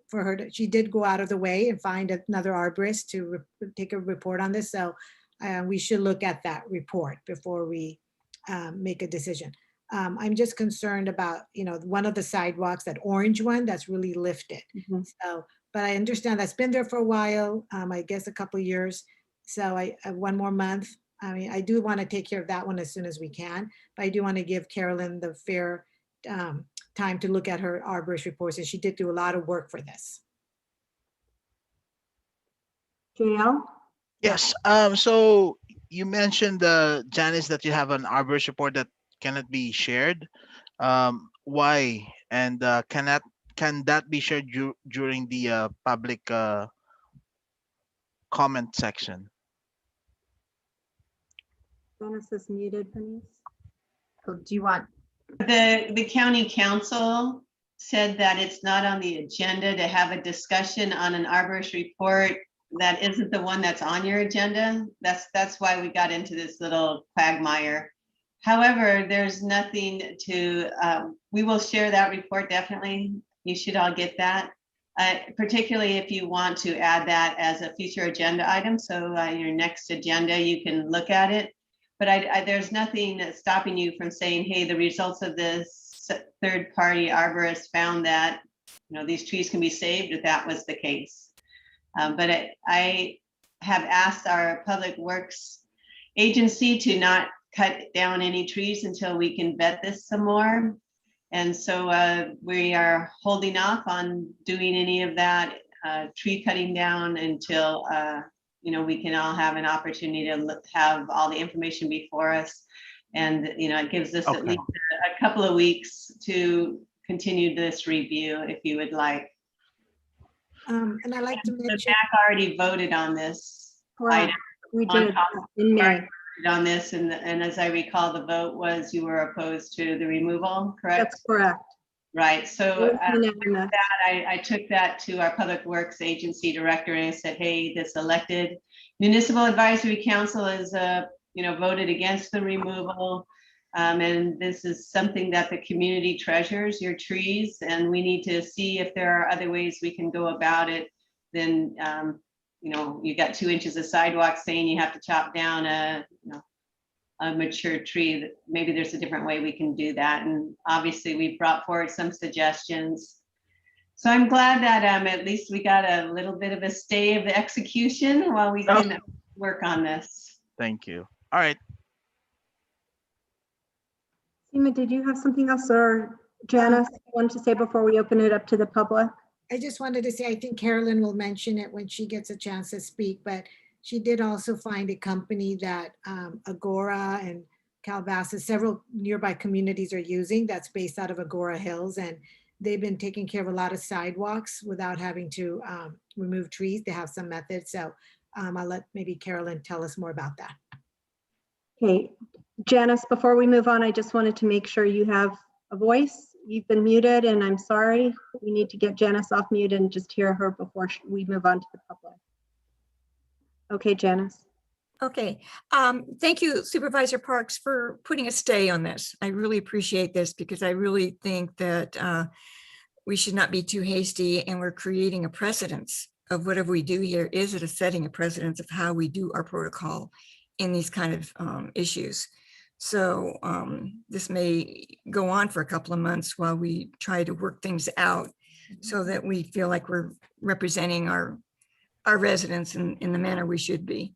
for her. She did go out of the way and find another arborist to take a report on this. So we should look at that report before we make a decision. I'm just concerned about, one of the sidewalks, that orange one that's really lifted. So, but I understand that's been there for a while, I guess a couple of years. So I one more month. I mean, I do want to take care of that one as soon as we can, but I do want to give Carolyn the fair time to look at her arborist reports, and she did do a lot of work for this. JL? Yes. So you mentioned, Janice, that you have an arborist report that cannot be shared. Why? And can that be shared during the public comment section? Janice is muted, Denise. Oh, do you want? The county council said that it's not on the agenda to have a discussion on an arborist report that isn't the one that's on your agenda. That's why we got into this little quagmire. However, there's nothing to, we will share that report definitely. You should all get that. Particularly if you want to add that as a future agenda item. So your next agenda, you can look at it. But there's nothing that's stopping you from saying, hey, the results of this third-party arborist found that, you know, these trees can be saved if that was the case. But I have asked our Public Works agency to not cut down any trees until we can vet this some more. And so we are holding off on doing any of that tree cutting down until you know, we can all have an opportunity to have all the information before us. And, you know, it gives us at least a couple of weeks to continue this review if you would like. And I like to The mention, MAC already voted on this Correct. item. We did in May. On this, and as I recall, the vote was you were opposed to the removal, correct? That's correct. Right, so It was unanimous. I took that to our Public Works Agency director and I said, hey, this elected Municipal Advisory Council is, you know, voted against the removal. And this is something that the community treasures, your trees, and we need to see if there are other ways we can go about it. Then, you know, you got 2 inches of sidewalk saying you have to chop down a mature tree, that maybe there's a different way we can do that. And obviously we brought forward some suggestions. So I'm glad that at least we got a little bit of a stay of the execution while we can work on this. Thank you. All right. Seema, did you have something else, or Janice wanted to say before we open it up to the public? I just wanted to say, I think Carolyn will mention it when she gets a chance to speak, but she did also find a company that Agora and Calabasas, several nearby communities are using, that's based out of Agora Hills. And they've been taking care of a lot of sidewalks without having to remove trees. They have some methods. So I'll let maybe Carolyn tell us more about that. Okay, Janice, before we move on, I just wanted to make sure you have a voice. You've been muted and I'm sorry. We need to get Janice off mute and just hear her before we move on to the public. Okay, Janice. Okay, thank you Supervisor Parks for putting a stay on this. I really appreciate this because I really think that we should not be too hasty, and we're creating a precedence of whatever we do here. Is it a setting a precedence of how we do our protocol in these kind of issues? So this may go on for a couple of months while we try to work things out so that we feel like we're representing our residents in the manner we should be.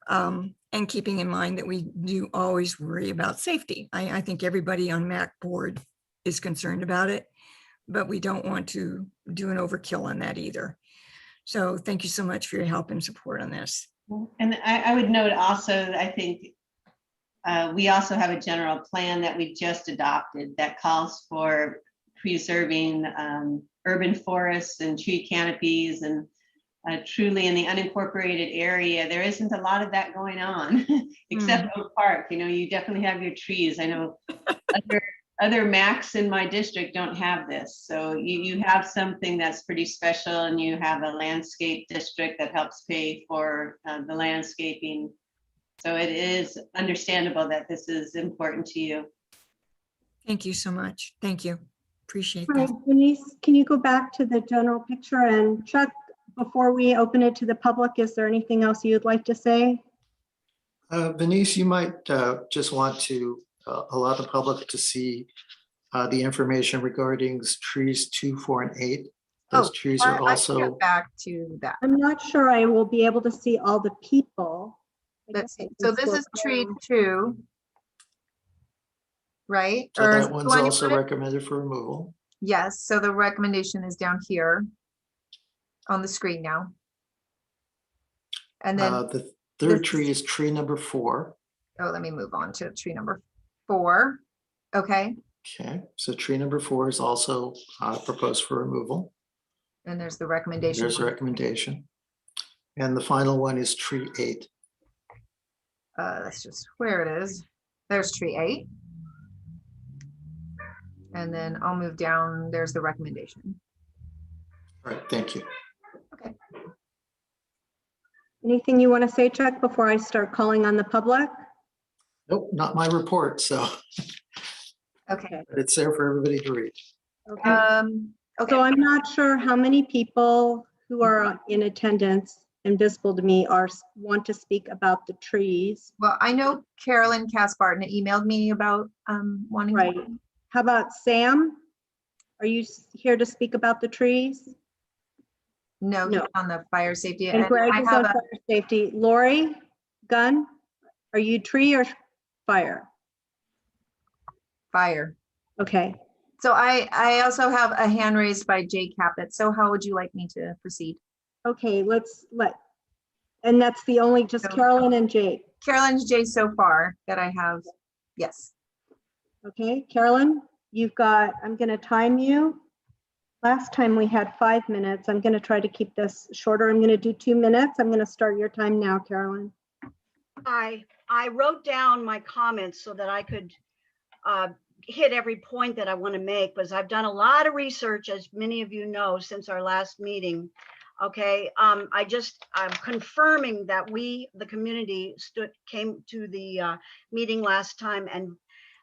And keeping in mind that we do always worry about safety. I think everybody on MAC board is concerned about it, but we don't want to do an overkill on that either. So thank you so much for your help and support on this. And I would note also, I think we also have a general plan that we just adopted that calls for preserving urban forests and tree canopies, and truly in the unincorporated area, there isn't a lot of that going on, except Oak Park. You know, you definitely have your trees. I know other MACs in my district don't have this. So you have something that's pretty special, and you have a landscape district that helps pay for the landscaping. So it is understandable that this is important to you. Thank you so much. Thank you. Appreciate All that. right, Denise, can you go back to the general picture? And Chuck, before we open it to the public, is there anything else you'd like to say? Denise, you might just want to allow the public to see the information regarding trees 2, 4, and 8. Those trees are I can also. get back to that. I'm not sure I will be able to see all the people. Let's see. So this is tree 2, right? So Or is that it the one's one you also put in? recommended for removal. Yes, so the recommendation is down here on the screen now. And then, The third this- tree is tree number 4. oh, let me move on to tree number 4. Okay, Okay, so tree number 4 is also proposed for removal. and there's the recommendation. There's a recommendation. And the final one is tree 8. That's just where it is. There's tree 8. And then I'll move down. There's the recommendation. All right, thank you. Okay. Anything you want to say, Chuck, before I start calling on the public? Nope, not my report, so Okay. but it's there for everybody to read. Okay. Okay. So I'm not sure how many people who are in attendance and visible to me want to speak about the trees. Well, I know Carolyn Cass-Barton emailed me about wanting. Right. How about Sam? Are you here to speak about the trees? No, No. he's on the fire safety. And Greg I is have on a fire safety. Lori Gunn, are you tree or fire? fire. Okay. So I also have a hand raised by Jay Caput. So how would you like me to proceed? Okay, and that's the only, just No. Carolyn and Jake. Carolyn's Jay so far that I have. Yes. Okay, Carolyn, you've got, I'm gonna time you. Last time we had 5 minutes. I'm gonna try to keep this shorter. I'm gonna do 2 minutes. I'm gonna start your time now, Carolyn. I wrote down my comments so that I could hit every point that I want to make, because I've done a lot of research, as many of you know, since our last meeting. Okay, I'm confirming that we, the community, came to the meeting last time and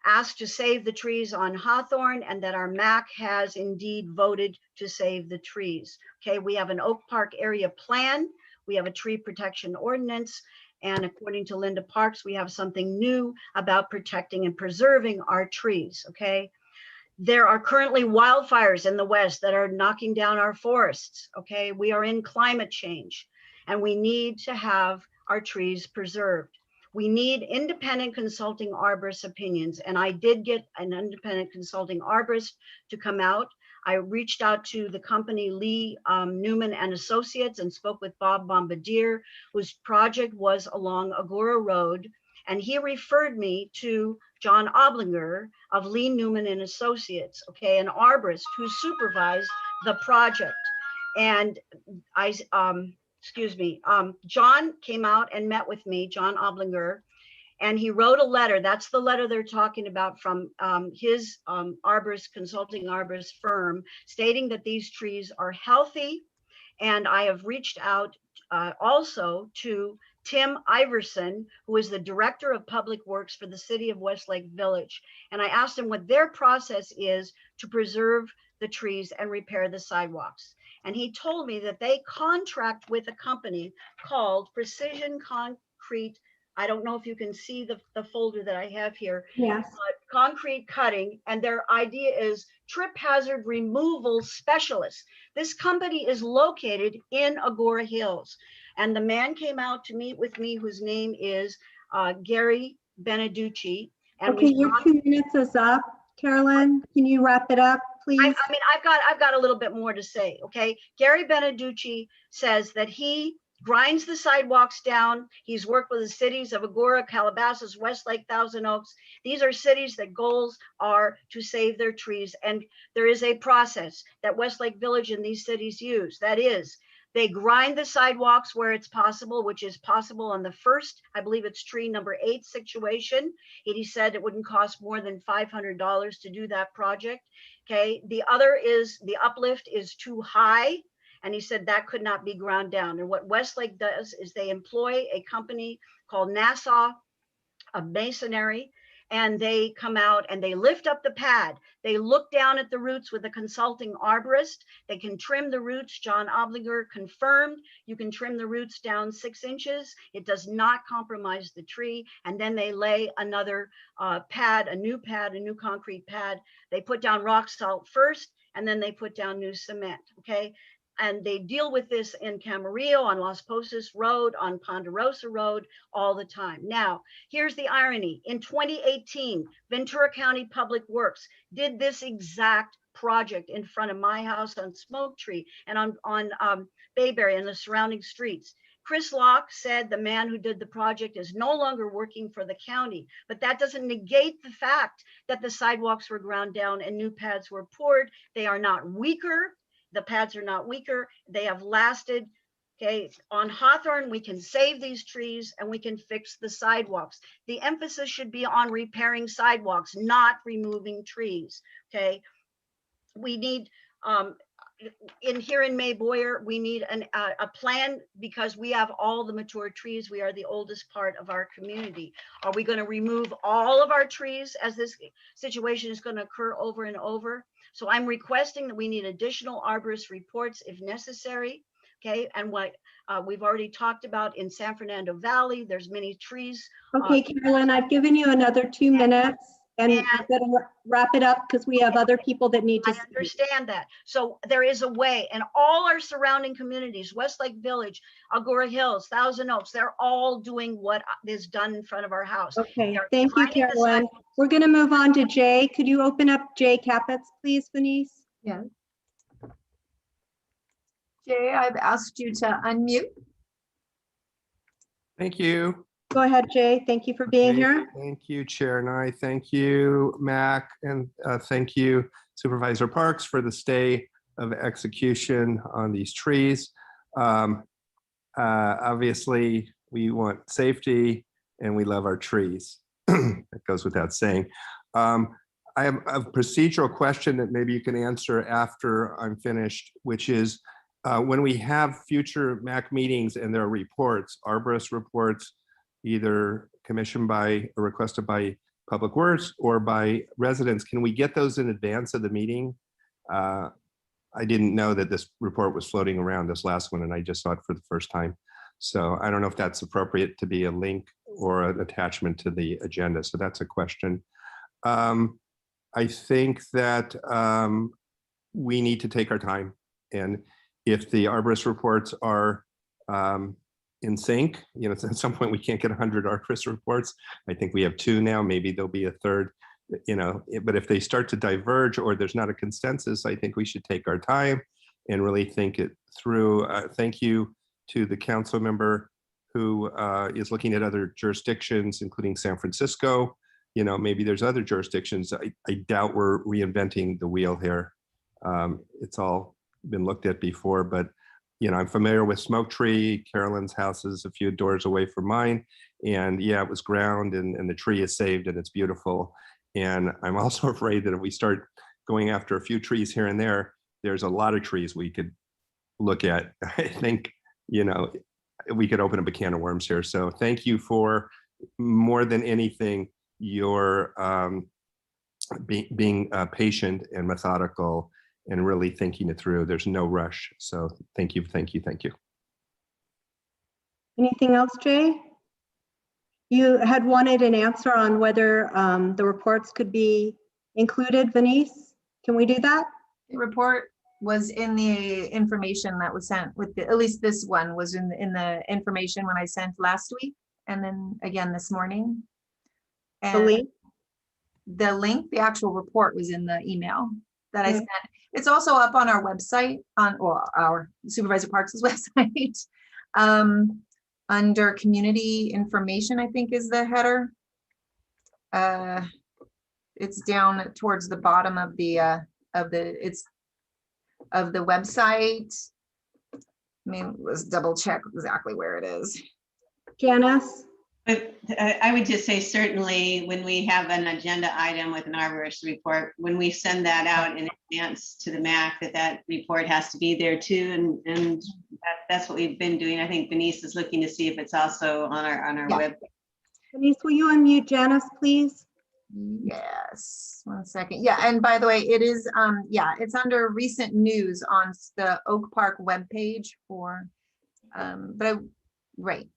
asked to save the trees on Hawthorne, and that our MAC has indeed voted to save the trees. Okay, we have an Oak Park area plan, we have a tree protection ordinance, and according to Linda Parks, we have something new about protecting and preserving our trees, okay? There are currently wildfires in the West that are knocking down our forests, okay? We are in climate change, and we need to have our trees preserved. We need independent consulting arborist opinions, and I did get an independent consulting arborist to come out. I reached out to the company Lee Newman and Associates and spoke with Bob Bombardier, whose project was along Agora Road. And he referred me to John Oblinger of Lee Newman and Associates, okay, an arborist who supervised the project. And John came out and met with me, John Oblinger, and he wrote a letter. That's the letter they're talking about from his arborist, consulting arborist firm, stating that these trees are healthy. And I have reached out also to Tim Iverson, who is the Director of Public Works for the City of Westlake Village. And I asked him what their process is to preserve the trees and repair the sidewalks. And he told me that they contract with a company called Precision Concrete. I don't know if you can see the folder that I have here. Yes. Concrete cutting, and their idea is trip hazard removal specialists. This company is located in Agora Hills, and the man came out to meet with me, whose name is Gary Beneducci. And Okay, your 2 minutes is up. Carolyn, can you wrap it up, please? I mean, I've got a little bit more to say. Okay, Gary Beneducci says that he grinds the sidewalks down. He's worked with the cities of Agora, Calabasas, Westlake, Thousand Oaks. These are cities that goals are to save their trees. And there is a process that Westlake Village and these cities use. That is, they grind the sidewalks where it's possible, which is possible on the first, I believe it's tree number 8 situation. He said it wouldn't cost more than $500 to do that project. Okay, the other is the uplift is too high. And he said that could not be ground down. And what Westlake does is they employ a company called Nassau Masonry, and they come out and they lift up the pad. They look down at the roots with a consulting arborist. They can trim the roots. John Oblinger confirmed you can trim the roots down 6 inches. It does not compromise the tree. And then they lay another pad, a new concrete pad. They put down rock salt first, and then they put down new cement, okay? And they deal with this in Camarillo, on Las Posas Road, on Ponderosa Road, all the time. Now, here's the irony. In 2018, Ventura County Public Works did this exact project in front of my house on Smoke Tree and on Bayberry and the surrounding streets. Chris Locke said the man who did the project is no longer working for the county, but that doesn't negate the fact that the sidewalks were ground down and new pads were poured. They are not weaker. The pads are not weaker. They have lasted. Okay, on Hawthorne, we can save these trees and we can fix the sidewalks. The emphasis should be on repairing sidewalks, not removing trees. Okay, we need, here in May Boyer, we need a plan because we have all the mature trees. We are the oldest part of our community. Are we going to remove all of our trees as this situation is going to occur over and over? So I'm requesting that we need additional arborist reports if necessary. Okay, and what we've already talked about in San Fernando Valley, there's many trees. Okay, Carolyn, I've given you another 2 minutes and And- I've got to wrap it up because we have other people that need to I speak. understand that. So there is a way, and all our surrounding communities, Westlake Village, Agora Hills, Thousand Oaks, they're all doing what is done in front of our house. Okay, They're thank you, grinding the Carolyn. We're going to move on to Jay. Could you open up Jay Caput's, please, Denise? Yeah. Jay, I've asked you to unmute. Thank you. Go ahead, Jay. Thank you for being Okay, here. Thank you, Chair Nye. Thank you, Mac, and thank you, Supervisor Parks, for the stay of execution on these trees. Obviously, we want safety and we love our trees. That goes without saying. I have a procedural question that maybe you can answer after I'm finished, which is when we have future MAC meetings and there are reports, arborist reports, either commissioned by or requested by Public Works or by residents, can we get those in advance of the meeting? I didn't know that this report was floating around, this last one, and I just saw it for the first time. So I don't know if that's appropriate to be a link or an attachment to the agenda. So that's a question. I think that we need to take our time, and if the arborist reports are in sync, you know, at some point we can't get 100 arborist reports. I think we have 2 now, maybe there'll be a third, you know, but if they start to diverge or there's not a consensus, I think we should take our time and really think it through. Thank you to the council member who is looking at other jurisdictions, including San Francisco. You know, maybe there's other jurisdictions. I doubt we're reinventing the wheel here. It's all been looked at before, but you know, I'm familiar with Smoke Tree. Carolyn's house is a few doors away from mine. And yeah, it was ground and the tree is saved and it's beautiful. And I'm also afraid that if we start going after a few trees here and there, there's a lot of trees we could look at. I think, you know, we could open up a can of worms here. So thank you for, more than anything, your being patient and methodical and really thinking it through. There's no rush. So thank you, thank you, thank you. Anything else, Jay? You had wanted an answer on whether the reports could be included, Venice. Can we do that? The report was in the information that was sent with the, at least this one was in the information when I sent last week, and then again this morning. The And link? the link, the actual report was in the email that I sent. It's also up on our website, on, well, our Supervisor Parks' website. Under community information, I think is the header. It's down towards the bottom of the website. I mean, let's double check exactly where it is. Janice? But I would just say certainly when we have an agenda item with an arborist report, when we send that out in advance to the MAC, that report has to be there too. And that's what we've been doing. I think Denise is looking to see if it's also on our web. Denise, will you unmute Janice, please? Yes, 1 second. Yeah, and by the way, it is, yeah, it's under recent news on the Oak Park webpage for, right.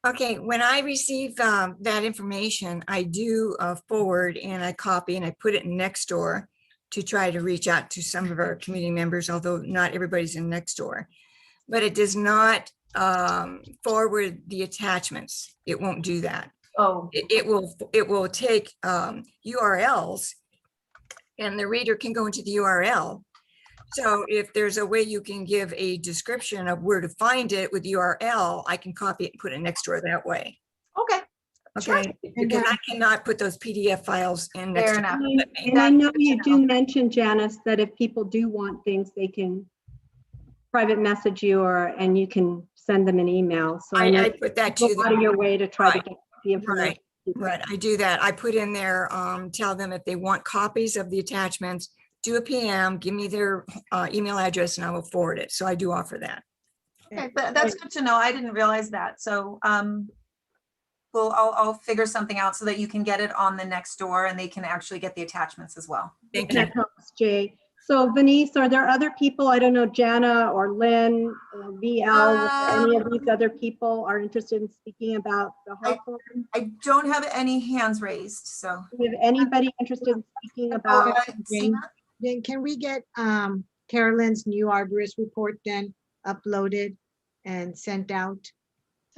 Okay, when I receive that information, I do forward and I copy and I put it in Nextdoor to try to reach out to some of our community members, although not everybody's in Nextdoor. But it does not forward the attachments. It won't do that. Oh, It will take URLs and the reader can go into the URL. So if there's a way you can give a description of where to find it with URL, I can copy it and put it next door that way. okay. Sure. Okay, because I cannot put those PDF files in next Fair door. enough. And I know you do mention, Janice, that if people do want things, they can private message you and you can send them an email. So I know I put that go to out of them. your way to try to Right. get the information. Right, I do that. I put in there, tell them if they want copies of the attachments, do a PM, give me their email address and I will forward it. So I do offer that. Okay, but that's good to know. I didn't realize that. So, well, I'll figure something out so that you can get it on the next door and they can actually get the attachments as well. Thank you. That helps, Jay. So Venice, are there other people, I don't know, Jana or Lynn, VL, any of these other people are interested in speaking about the Hawthorne? I don't have any hands raised, so. Do you have anybody interested in speaking about? Jane, Jane, can we get Carolyn's new arborist report then uploaded and sent out?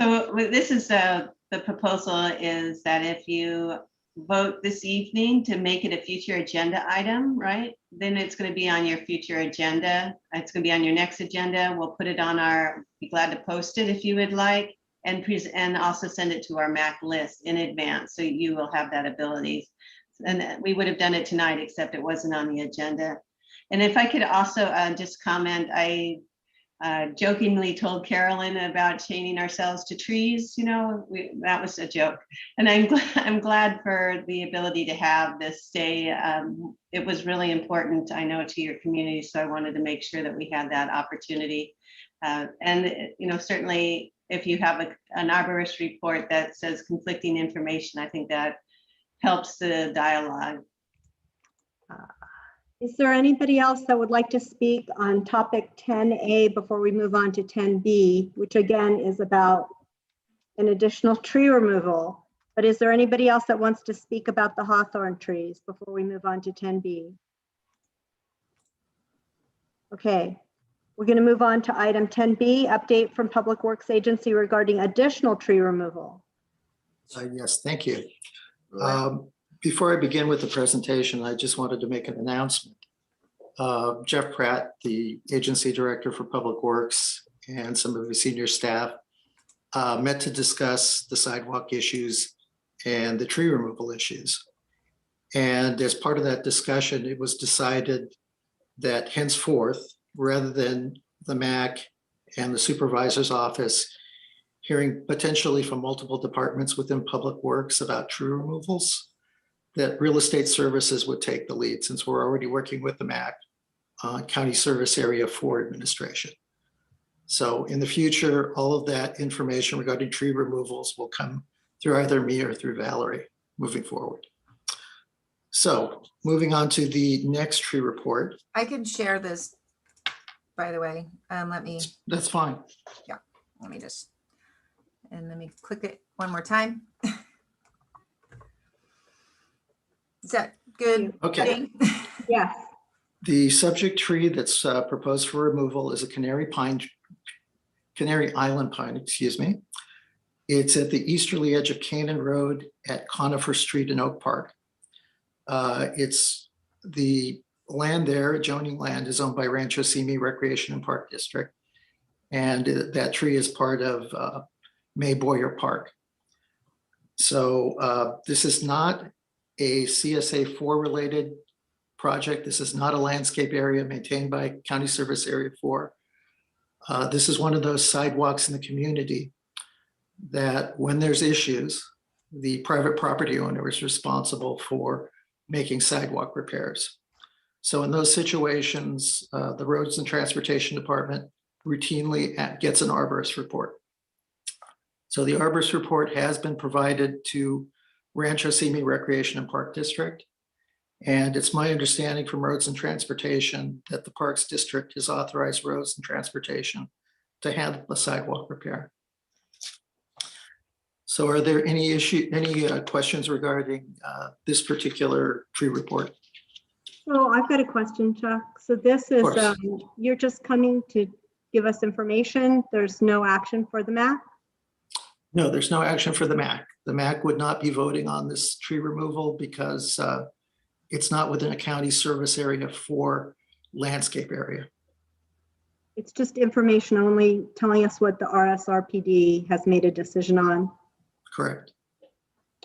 So this is the proposal is that if you vote this evening to make it a future agenda item, right? Then it's going to be on your future agenda. It's going to be on your next agenda. We'll put it on our, be glad to post it if you would like, and also send it to our MAC list in advance. So you will have that ability. And we would have done it tonight, except it wasn't on the agenda. And if I could also just comment, I jokingly told Carolyn about chaining ourselves to trees. You know, that was a joke. And I'm glad for the ability to have this stay. It was really important, I know, to your community. So I wanted to make sure that we had that opportunity. And, you know, certainly if you have an arborist report that says conflicting information, I think that helps the dialogue. Is there anybody else that would like to speak on topic 10A before we move on to 10B, which again is about an additional tree removal? But is there anybody else that wants to speak about the hawthorn trees before we move on to 10B? Okay, we're going to move on to item 10B, update from Public Works Agency regarding additional tree removal. Yes, thank you. Before I begin with the presentation, I just wanted to make an announcement. Jeff Pratt, the agency director for Public Works, and some of the senior staff met to discuss the sidewalk issues and the tree removal issues. And as part of that discussion, it was decided that henceforth, rather than the MAC and the supervisor's office hearing potentially from multiple departments within Public Works about tree removals, that real estate services would take the lead, since we're already working with the MAC on County Service Area 4 administration. So in the future, all of that information regarding tree removals will come through either me or through Valerie moving forward. So moving on to the next tree report. I can share this, by the way. Let me. That's fine. Yeah, let me just, and let me click it one more time. Is that good? Okay. Yes. The subject tree that's proposed for removal is a Canary Island pine, excuse me. It's at the easterly edge of Canaan Road at Conifer Street in Oak Park. It's the land there, adjoining land, is owned by Rancho Simi Recreation and Park District. And that tree is part of May Boyer Park. So this is not a CSA 4 related project. This is not a landscape area maintained by County Service Area 4. This is one of those sidewalks in the community that when there's issues, the private property owner is responsible for making sidewalk repairs. So in those situations, the Roads and Transportation Department routinely gets an arborist report. So the arborist report has been provided to Rancho Simi Recreation and Park District. And it's my understanding from Roads and Transportation that the Parks District has authorized Roads and Transportation to handle the sidewalk repair. So are there any questions regarding this particular tree report? So I've got a question, Chuck. So this is, you're just coming to give us information. There's no action for the MAC? No, there's no action for the MAC. The MAC would not be voting on this tree removal because it's not within a county service area 4 landscape area. It's just information only, telling us what the RSRPD has made a decision on. Correct.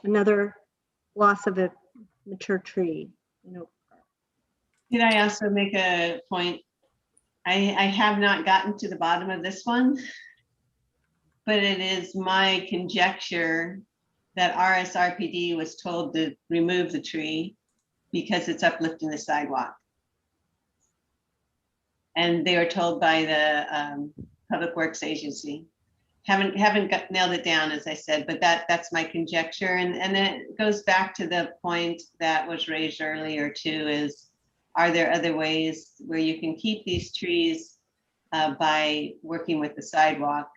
Another loss of a mature tree. Did I also make a point? I have not gotten to the bottom of this one, but it is my conjecture that RSRPD was told to remove the tree because it's uplifting the sidewalk. and they are told by the Public Works Agency. Haven't nailed it down, as I said, but that's my conjecture. And then it goes back to the point that was raised earlier too, is are there other ways where you can keep these trees by working with the sidewalk?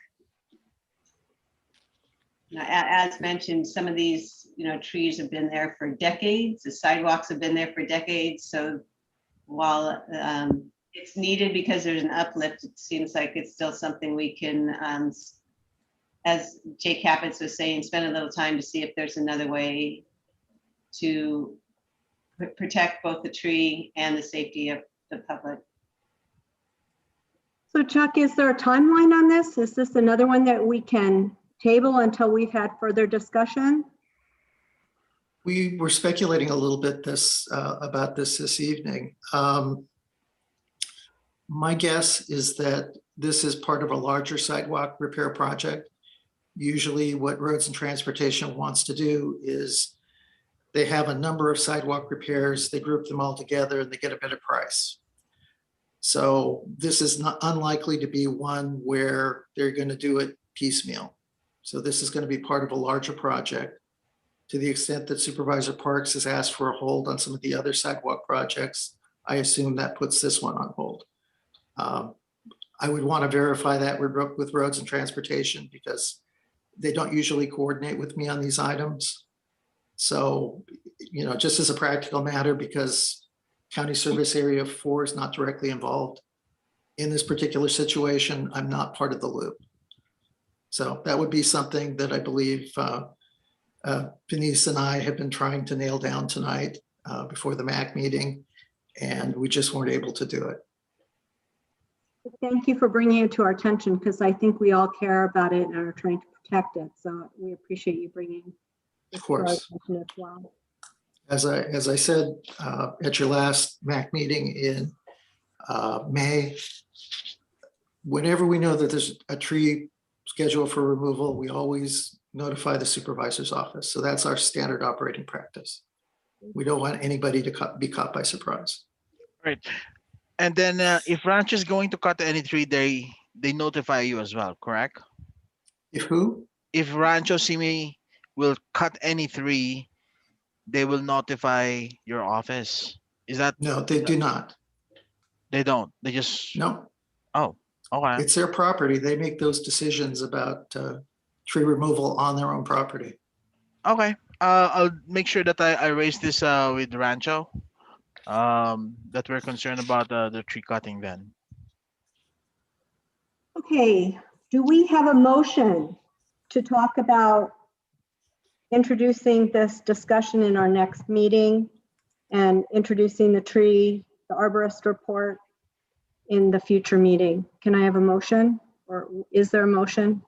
Now, as mentioned, some of these, trees have been there for decades. The sidewalks have been there for decades. So while it's needed because there's an uplift, it seems like it's still something we can, as Jay Capitz was saying, spend a little time to see if there's another way to protect both the tree and the safety of the public. So Chuck, is there a timeline on this? Is this another one that we can table until we've had further discussion? We were speculating a little bit about this evening. My guess is that this is part of a larger sidewalk repair project. Usually what Roads and Transportation wants to do is they have a number of sidewalk repairs, they group them all together and they get a better price. So this is not unlikely to be one where they're going to do it piecemeal. So this is going to be part of a larger project. To the extent that Supervisor Parks has asked for a hold on some of the other sidewalk projects, I assume that puts this one on hold. I would want to verify that with Roads and Transportation because they don't usually coordinate with me on these items. So, just as a practical matter, because County Service Area 4 is not directly involved in this particular situation, I'm not part of the loop. So that would be something that I believe Denise and I have been trying to nail down tonight before the MAC meeting, and we just weren't able to do it. Thank you for bringing it to our attention because I think we all care about it and are trying to protect it. So we appreciate you bringing it Of course. to our attention as well. As I said at your last MAC meeting in May, whenever we know that there's a tree scheduled for removal, we always notify the supervisor's office. So that's our standard operating practice. We don't want anybody to be caught by surprise. Right. And then if Ranch is going to cut any tree, they notify you as well, correct? If who? If Rancho Simi will cut any tree, they will notify your office. Is that? No, they do not. They don't. They just. No. Oh, okay. It's their property. They make those decisions about tree removal on their own property. Okay. I'll make sure that I raise this with Rancho. That we're concerned about the tree cutting then. Okay, do we have a motion to talk about introducing this discussion in our next meeting and introducing the arborist report in the future meeting? Can I have a motion, or is there a motion?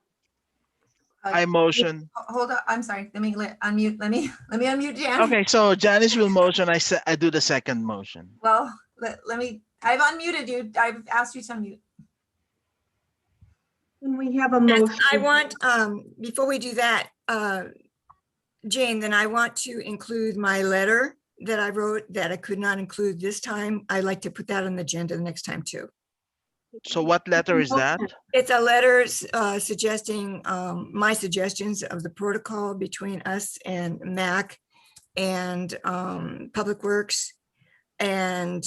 I motion. Hold on, I'm sorry. Let me unmute. Let me unmute Jan. Okay, so Janice will motion. I do the second motion. Well, I've unmuted you. I've asked you to unmute. Can we have a motion? I want, before we do that, Jane, then I want to include my letter that I wrote that I could not include this time. I'd like to put that on the agenda the next time too. So what letter is that? It's a letter suggesting my suggestions of the protocol between us and MAC and Public Works. And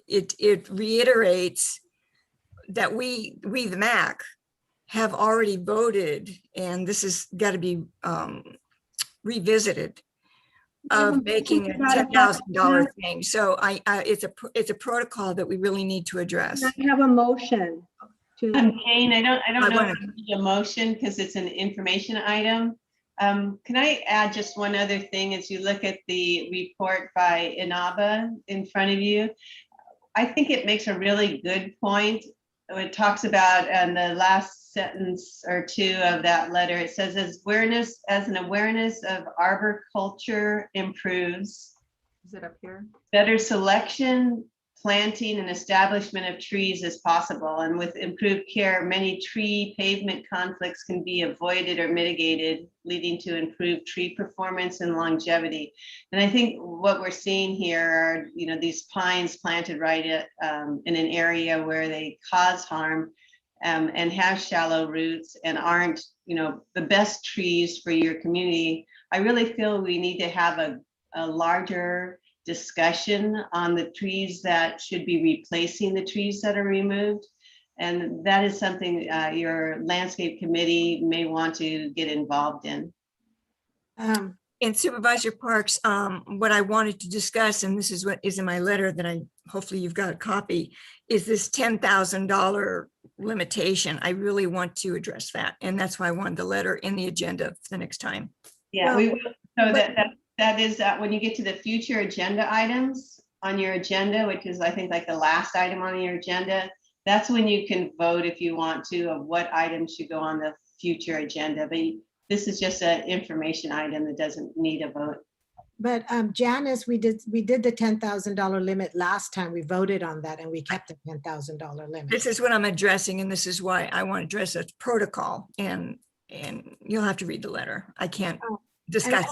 it reiterates that we the MAC have already voted, and this has got to be revisited, of making a $10,000 thing. So it's a protocol that we really need to address. Can I have a motion to? Jane, I don't know if you need a motion because it's an information item. Can I add just one other thing as you look at the report by Inaba in front of you? I think it makes a really good point. It talks about in the last sentence or two of that letter, it says as an awareness of arboriculture improves. Is it up here? Better selection planting and establishment of trees as possible. And with improved care, many tree pavement conflicts can be avoided or mitigated, leading to improved tree performance and longevity. And I think what we're seeing here are, these pines planted right at, in an area where they cause harm and have shallow roots and aren't, the best trees for your community. I really feel we need to have a larger discussion on the trees that should be replacing the trees that are removed. And that is something your landscape committee may want to get involved in. In Supervisor Parks, what I wanted to discuss, and this is what is in my letter that hopefully you've got a copy, is this $10,000 limitation. I really want to address that. And that's why I wanted the letter in the agenda for the next time. Yeah, we will. So that is when you get to the future agenda items on your agenda, which is I think like the last item on your agenda, that's when you can vote if you want to of what items should go on the future agenda. But this is just an information item that doesn't need a vote. But Janice, we did the $10,000 limit last time. We voted on that and we kept the $10,000 limit. This is what I'm addressing, and this is why I want to address a protocol, and you'll have to read the letter. I can't discuss.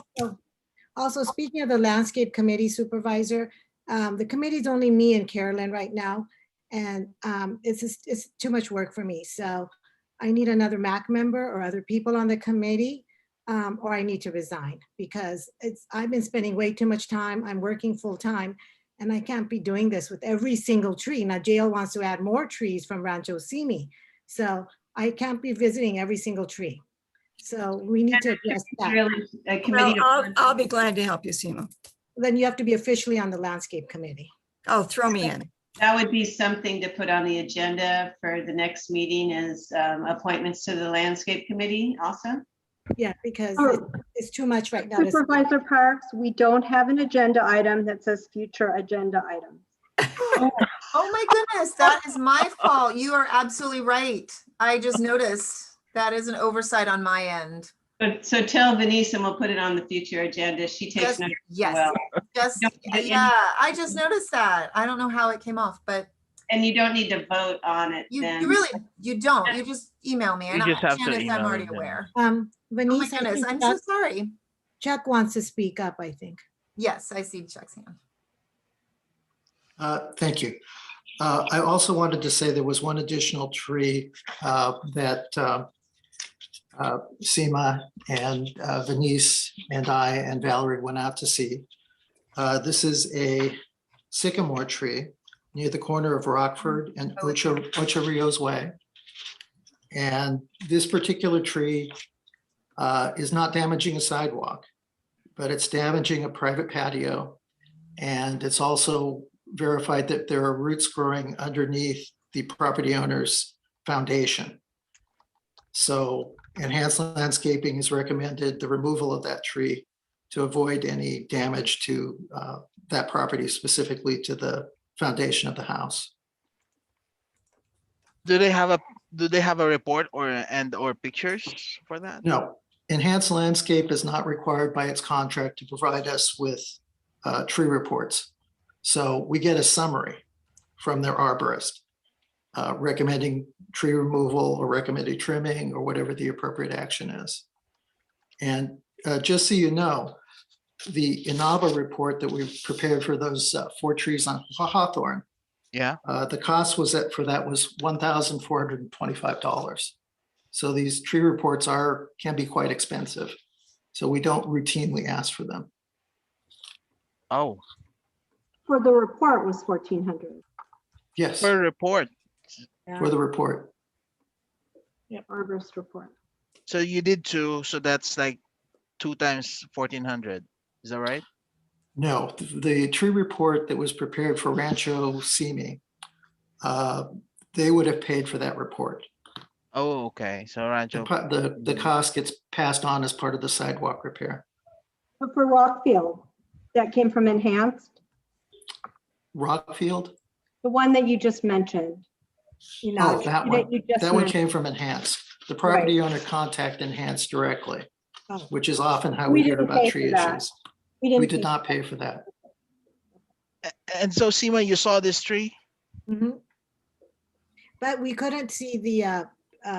Also, speaking of the landscape committee supervisor, the committee's only me and Carolyn right now, and it's too much work for me. So I need another MAC member or other people on the committee, or I need to resign because I've been spending way too much time. I'm working full time, and I can't be doing this with every single tree. Now, Jael wants to add more trees from Rancho Simi, so I can't be visiting every single tree. So we need to address that. Really, a committee. Well, I'll be glad to help you, Seema. Then you have to be officially on the landscape committee. Oh, throw me in. That would be something to put on the agenda for the next meeting is appointments to the landscape committee also. Yeah, because it's too much right now. Supervisor Parks, we don't have an agenda item that says future agenda items. Oh my goodness, that is my fault. You are absolutely right. I just noticed that is an oversight on my end. But so tell Denise and we'll put it on the future agenda. She takes notes. Yes, well. yeah, I just noticed that. I don't know how it came off, but. And you don't need to vote on it then. You don't. You just email me. And You just have to Janice, I'm email already me then. aware. Venice, Oh my goodness, I'm so sorry. Chuck wants to speak up, I think. Yes, I see Chuck's hand. Thank you. I also wanted to say there was one additional tree that Seema and Venice and I and Valerie went out to see. This is a sycamore tree near the corner of Rockford and Ocho Rios Way. And this particular tree is not damaging a sidewalk, but it's damaging a private patio. And it's also verified that there are roots growing underneath the property owner's foundation. So enhanced landscaping has recommended the removal of that tree to avoid any damage to that property, specifically to the foundation of the house. Do they have a report or pictures for that? No, enhanced landscape is not required by its contract to provide us with tree reports. So we get a summary from their arborist recommending tree removal or recommended trimming or whatever the appropriate action is. And just so you know, the Inaba report that we prepared for those 4 trees on Hawthorne, Yeah. the cost for that was $1,425. So these tree reports can be quite expensive. So we don't routinely ask for them. Oh, For the report was 1,400. Yes, per report. for the report. Arborist report. So you did 2, so that's like 2 times 1,400. Is that right? No, the tree report that was prepared for Rancho Simi, they would have paid for that report. Oh, okay. So Rancho. The cost gets passed on as part of the sidewalk repair. But for Rockfield, that came from Enhanced, Rockfield? the one that you just mentioned. Oh, that one. you just That one mentioned. came from Enhanced. The property owner contacted Enhanced directly, Oh. which is often how We we hear didn't about pay tree for that. issues. We didn't We did pay- not pay for that. And so Seema, you saw this tree? Mhm. But we couldn't see the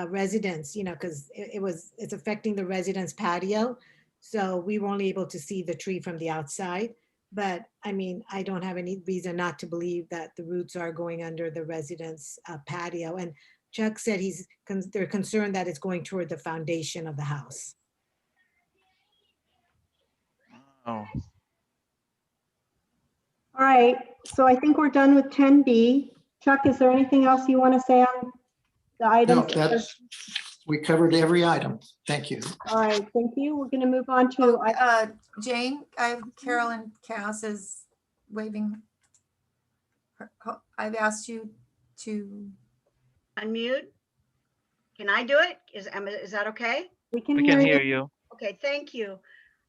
residents, because it's affecting the residents' patio. So we were only able to see the tree from the outside. But I mean, I don't have any reason not to believe that the roots are going under the residents' patio. And Chuck said they're concerned that it's going toward the foundation of the house. Oh, All right, so I think we're done with 10B. Chuck, is there anything else you want to say on the No, items? we covered every item. Thank you. All right, thank you. We're going to move on to, Jane, Carolyn Cass is waving. I've asked you to. Unmute. Can I do it? Is that okay? we can we can hear hear you. you. Okay, thank you.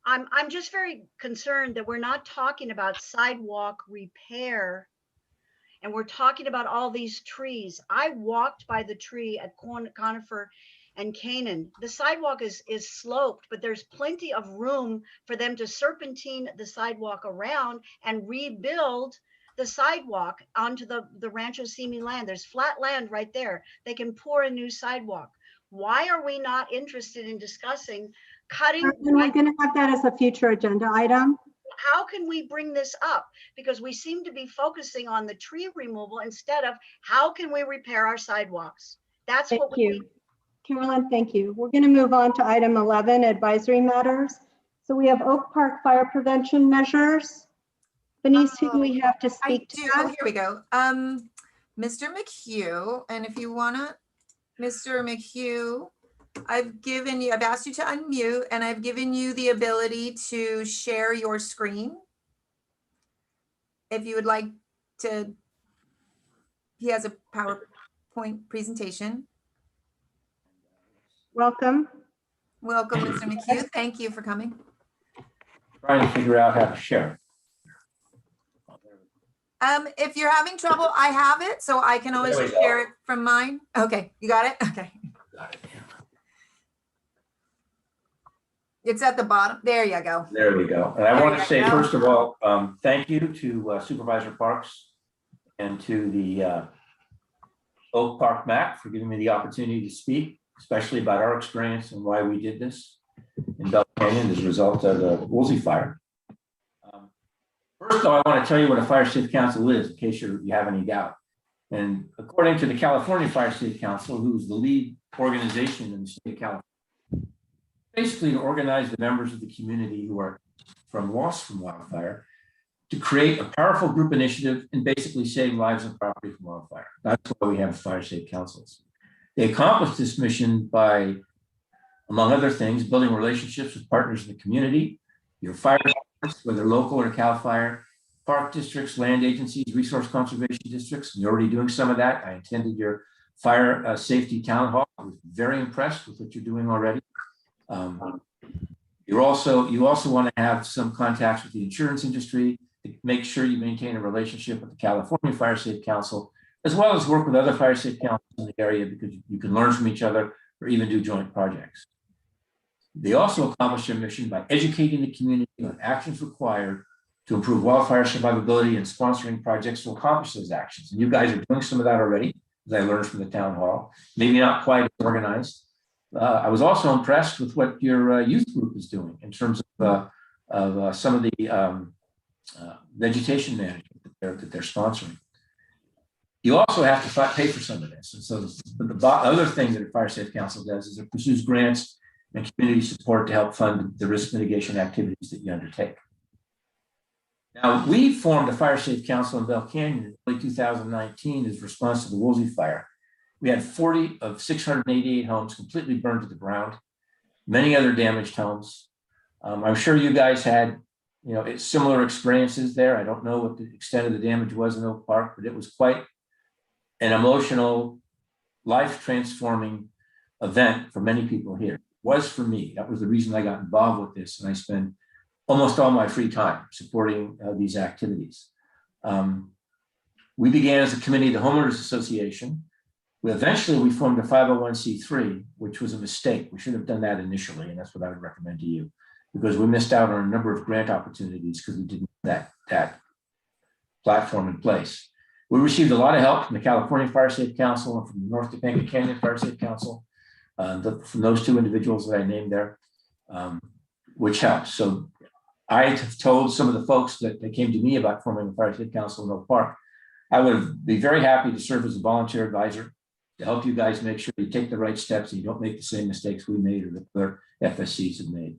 I'm just very concerned that we're not talking about sidewalk repair, and we're talking about all these trees. I walked by the tree at Conifer and Canaan. The sidewalk is sloped, but there's plenty of room for them to serpentine the sidewalk around and rebuild the sidewalk onto the Rancho Simi land. There's flat land right there. They can pour a new sidewalk. Why are we not interested in discussing cutting? And we're going to have that as a future agenda item. How can we bring this up? Because we seem to be focusing on the tree removal instead of how can we repair our sidewalks? That's Thank what we you. Carolyn, thank you. We're going to move on to item 11, advisory matters. So we have Oak Park fire prevention measures. Denise, who do we have to I speak to do. Oh, that? here we go. Mr. McHugh, and if you wanna, Mr. McHugh, I've asked you to unmute, and I've given you the ability to share your screen. If you would like to, he has a PowerPoint presentation. Welcome. Welcome, Mr. McHugh. Thank you for coming. Trying to figure out how to share. If you're having trouble, I have it, so I can always There we just go. share it from mine. Okay, you got it? Okay. Got it. It's at the bottom. There you go. There we go. And I There want to you say, go. first of all, thank you to Supervisor Parks and to the Oak Park MAC for giving me the opportunity to speak, especially about our experience and why we did this in Bell Canyon as a result of the Woolsey fire. First, though, I want to tell you what a Fire Safe Council is, in case you have any doubt. And according to the California Fire Safe Council, who's the lead organization in the state of California, basically to organize the members of the community who are lost from wildfire to create a powerful group initiative and basically save lives and property from wildfire. That's why we have Fire Safe Councils. They accomplished this mission by, among other things, building relationships with partners in the community, your fire departments, whether local or CAL FIRE, park districts, land agencies, resource conservation districts. You're already doing some of that. I attended your fire safety town hall. I was very impressed with what you're doing already. You also want to have some contacts with the insurance industry to make sure you maintain a relationship with the California Fire Safe Council, as well as work with other fire safe councils in the area, because you can learn from each other or even do joint projects. They also accomplish their mission by educating the community on actions required to improve wildfire survivability and sponsoring projects to accomplish those actions. And you guys are doing some of that already, as I learned from the town hall, maybe not quite as organized. I was also impressed with what your youth group is doing in terms of some of the vegetation management that they're sponsoring. You also have to pay for some of this. And so the other thing that the Fire Safe Council does is it pursues grants and community support to help fund the risk mitigation activities that you undertake. Now, we formed a Fire Safe Council in Bell Canyon in early 2019 as a response to the Woolsey fire. We had 40 of 688 homes completely burned to the ground, many other damaged homes. I'm sure you guys had, similar experiences there. I don't know what the extent of the damage was in Oak Park, but it was quite an emotional, life-transforming event for many people here. It was for me. That was the reason I got involved with this, and I spend almost all my free time supporting these activities. We began as a committee of the Homeowners Association. Eventually, we formed a 501c3, which was a mistake. We should have done that initially, and that's what I would recommend to you, because we missed out on a number of grant opportunities because we didn't have that platform in place. We received a lot of help from the California Fire Safe Council and from the North Topanga Canyon Fire Safe Council, from those two individuals that I named there, which helps. So I have told some of the folks that came to me about forming the Fire Safe Council in Oak Park, I would be very happy to serve as a volunteer advisor to help you guys make sure you take the right steps and you don't make the same mistakes we made or that other FSCs have made.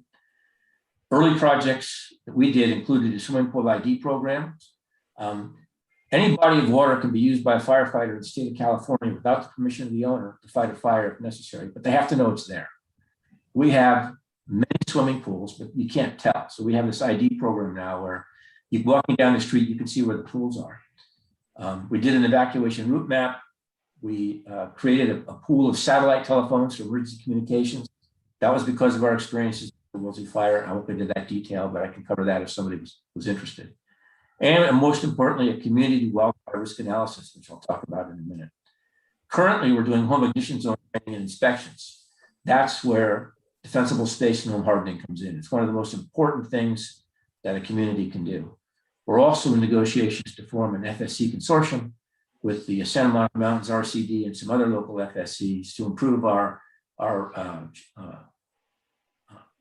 Early projects that we did included a swimming pool ID program. Any body of water can be used by a firefighter in the state of California without the permission of the owner to fight a fire if necessary, but they have to know it's there. We have many swimming pools, but you can't tell. So we have this ID program now where you walking down the street, you can see where the pools are. We did an evacuation route map. We created a pool of satellite telephones for emergency communications. That was because of our experiences with the Woolsey fire. I won't go into that detail, but I can cover that if somebody was interested. And most importantly, a community wildfire risk analysis, which I'll talk about in a minute. Currently, we're doing home ignition zone training and inspections. That's where defensible space and home hardening comes in. It's one of the most important things that a community can do. We're also in negotiations to form an FSC consortium with the Santa Monica Mountains RCD and some other local FSCs to improve our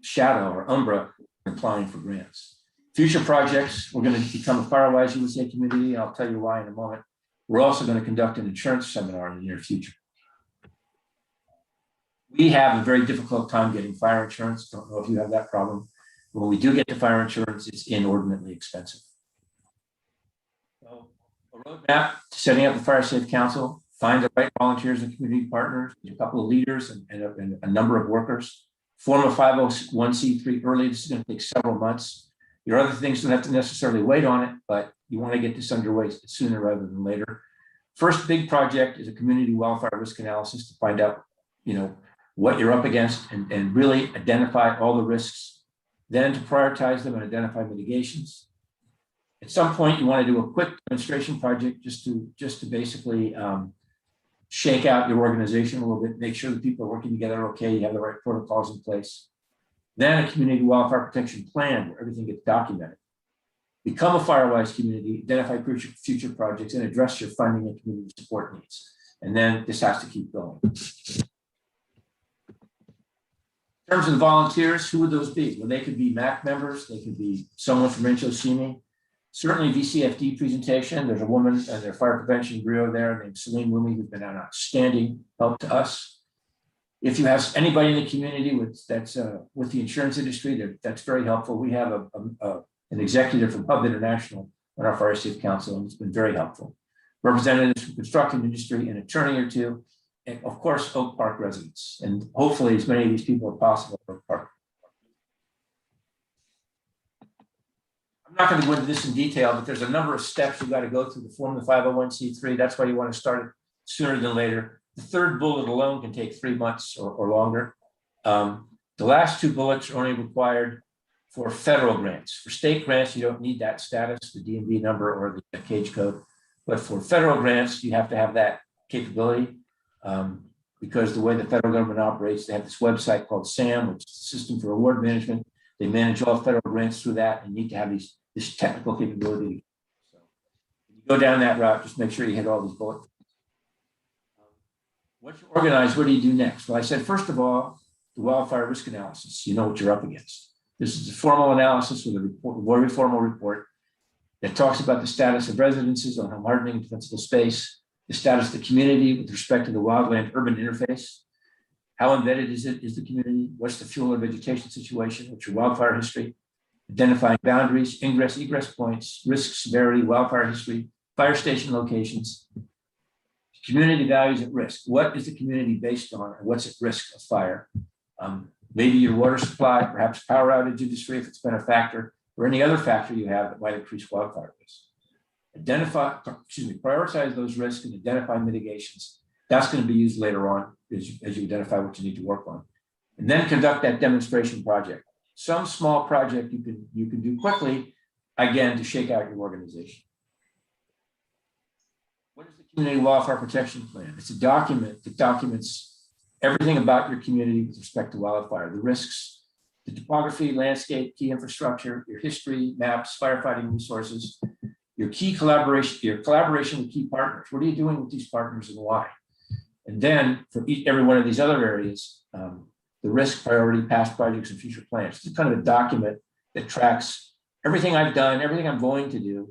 shadow or umbra in applying for grants. Future projects, we're going to become a FireWise USA community. I'll tell you why in a moment. We're also going to conduct an insurance seminar in the near future. We have a very difficult time getting fire insurance. Don't know if you have that problem. When we do get the fire insurance, it's inordinately expensive. So a roadmap to setting up the Fire Safe Council, find the right volunteers and community partners, a couple of leaders and a number of workers, form a 501c3 early. This is going to take several months. Your other things don't have to necessarily wait on it, but you want to get this underway sooner rather than later. First big project is a community wildfire risk analysis to find out, what you're up against and really identify all the risks, then to prioritize them and identify mitigations. At some point, you want to do a quick demonstration project just to basically shake out your organization a little bit, make sure that people are working together okay, you have the right protocols in place. Then a community wildfire protection plan where everything gets documented. Become a FireWise community, identify future projects, and address your funding and community support needs. And then this has to keep going. In terms of the volunteers, who would those be? Well, they could be MAC members, they could be someone from Rancho Simi. Certainly VCFD presentation. There's a woman in their fire prevention bureau there named Celine Lumi, who's been an outstanding help to us. If you have anybody in the community with the insurance industry, that's very helpful. We have an executive from Hub International on our Fire Safe Council, and it's been very helpful. Representatives from construction industry, an attorney or two, and of course, Oak Park residents, and hopefully as many of these people as possible at Oak Park. I'm not going to go into this in detail, but there's a number of steps you've got to go through to form the 501c3. That's why you want to start it sooner than later. The third bullet alone can take 3 months or longer. The last two bullets are only required for federal grants. For state grants, you don't need that status, the DMV number or the cage code. But for federal grants, you have to have that capability because the way the federal government operates, they have this website called SAM, which is the System for Award Management. They manage all federal grants through that and need to have this technical capability. So if you go down that route, just make sure you hit all these bullets. Once you organize, what do you do next? Well, I said, first of all, the wildfire risk analysis. You know what you're up against. This is a formal analysis with a report, very formal report that talks about the status of residences on home hardening and defensible space, the status of the community with respect to the wildland-urban interface, how embedded is the community, what's the fuel and vegetation situation, what's your wildfire history, identifying boundaries, ingress, egress points, risk severity, wildfire history, fire station locations, community values at risk. What is the community based on and what's at risk of fire? Maybe your water supply, perhaps power outage industry if it's been a factor, or any other factor you have that might increase wildfire risk. Prioritize those risks and identify mitigations. That's going to be used later on as you identify what you need to work on. And then conduct that demonstration project. Some small project you can do quickly, again, to shake out your organization. What is the Community Wildfire Protection Plan? It's a document that documents everything about your community with respect to wildfire, the risks, the topography, landscape, key infrastructure, your history, maps, firefighting resources, your collaboration with key partners. What are you doing with these partners and why? And then for every one of these other areas, the risk, priority, past projects, and future plans. It's kind of a document that tracks everything I've done, everything I'm going to do,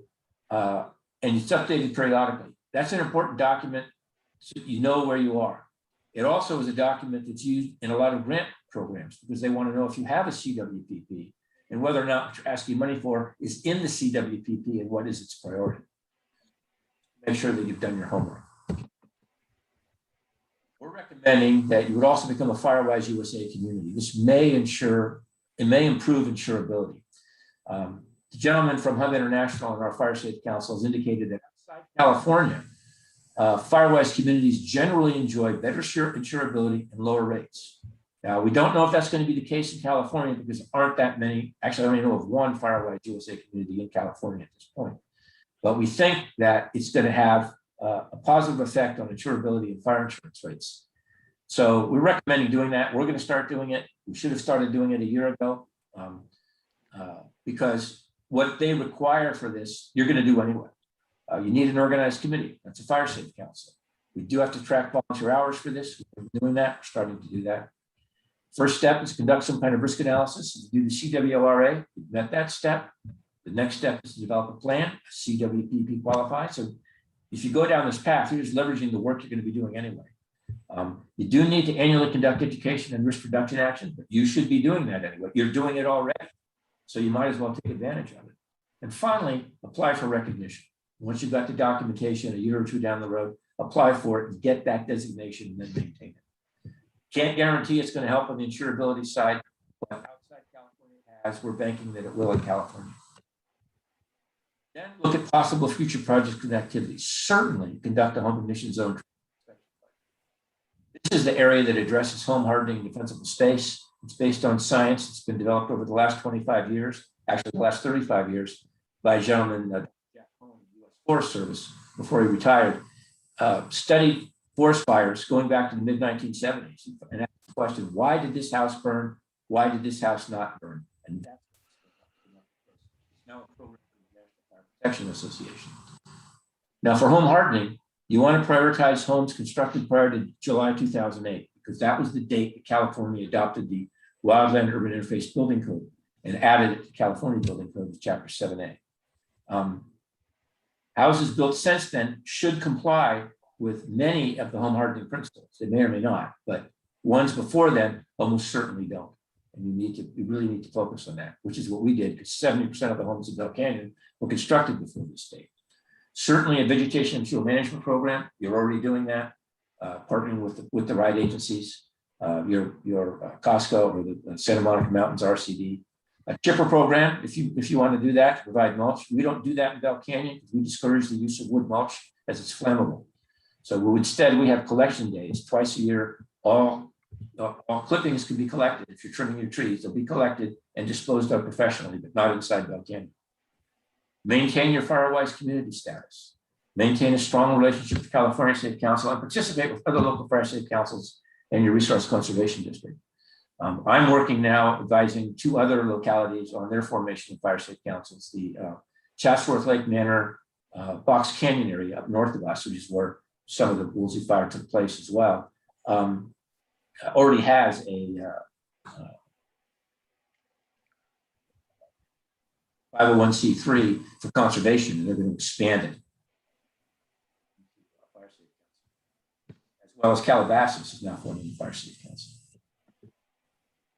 and it's updated periodically. That's an important document so that you know where you are. It also is a document that's used in a lot of grant programs because they want to know if you have a CWPP and whether or not what you're asking money for is in the CWPP and what is its priority. Make sure that you've done your homework. We're recommending that you would also become a FireWise USA community. This may improve insurability. The gentleman from Hub International and our Fire Safety Council has indicated that outside California, FireWise communities generally enjoy better insurability and lower rates. Now, we don't know if that's going to be the case in California because there aren't that many. Actually, I only know of one FireWise USA community in California at this point. But we think that it's going to have a positive effect on insurability and fire insurance rates. So we're recommending doing that. We're going to start doing it. We should have started doing it a year ago because what they require for this, you're going to do anyway. You need an organized committee. That's a fire safety council. We do have to track volunteer hours for this. We're doing that. We're starting to do that. First step is conduct some kind of risk analysis. Do the CWRA. We've met that step. The next step is to develop a plan. CWPP qualifies. So if you go down this path, you're just leveraging the work you're going to be doing anyway. You do need to annually conduct education and risk reduction action, but you should be doing that anyway. You're doing it already. So you might as well take advantage of it. And finally, apply for recognition. Once you've got the documentation a year or two down the road, apply for it and get that designation and then maintain it. Can't guarantee it's going to help on the insurability side, but outside California, as we're banking that it will in California. Then look at possible future projects and activities. Certainly conduct a home ignition zone. This is the area that addresses home hardening and defensible space. It's based on science. It's been developed over the last 25 years, actually the last 35 years, by a gentleman, Jack Cohen, U.S. Forest Service, before he retired. Studied forest fires going back to the mid-1970s and asked the question, why did this house burn? Why did this house not burn? And that's now a program for the National Fire Protection Association. Now for home hardening, you want to prioritize homes constructed prior to July 2008, because that was the date that California adopted the Wildland Urban Interface Building Code and added it to California Building Code, Chapter 7A. Houses built since then should comply with many of the home hardening principles. They may or may not, but ones before then almost certainly don't. And you really need to focus on that, which is what we did, because 70% of the homes in Bell Canyon were constructed before this date. Certainly a vegetation and fuel management program, you're already doing that, partnering with the right agencies, your Costco or the Santa Monica Mountains RCD. A chipper program, if you want to do that, to provide mulch. We don't do that in Bell Canyon because we discourage the use of wood mulch as it's flammable. So instead we have collection days twice a year. All clippings can be collected. If you're trimming your trees, they'll be collected and disposed of professionally, but not inside Bell Canyon. Maintain your FireWise community status. Maintain a strong relationship with the California State Council and participate with other local fire safety councils and your resource conservation district. I'm working now advising 2 other localities on their formation of fire safety councils, the Chatsworth Lake Manor, Box Canyon area up north of us, which is where some of the Woolsey fire took place as well, already has a 501c3 for conservation, and they're going to expand it. As well as Calabasas is now forming the Fire Safety Council.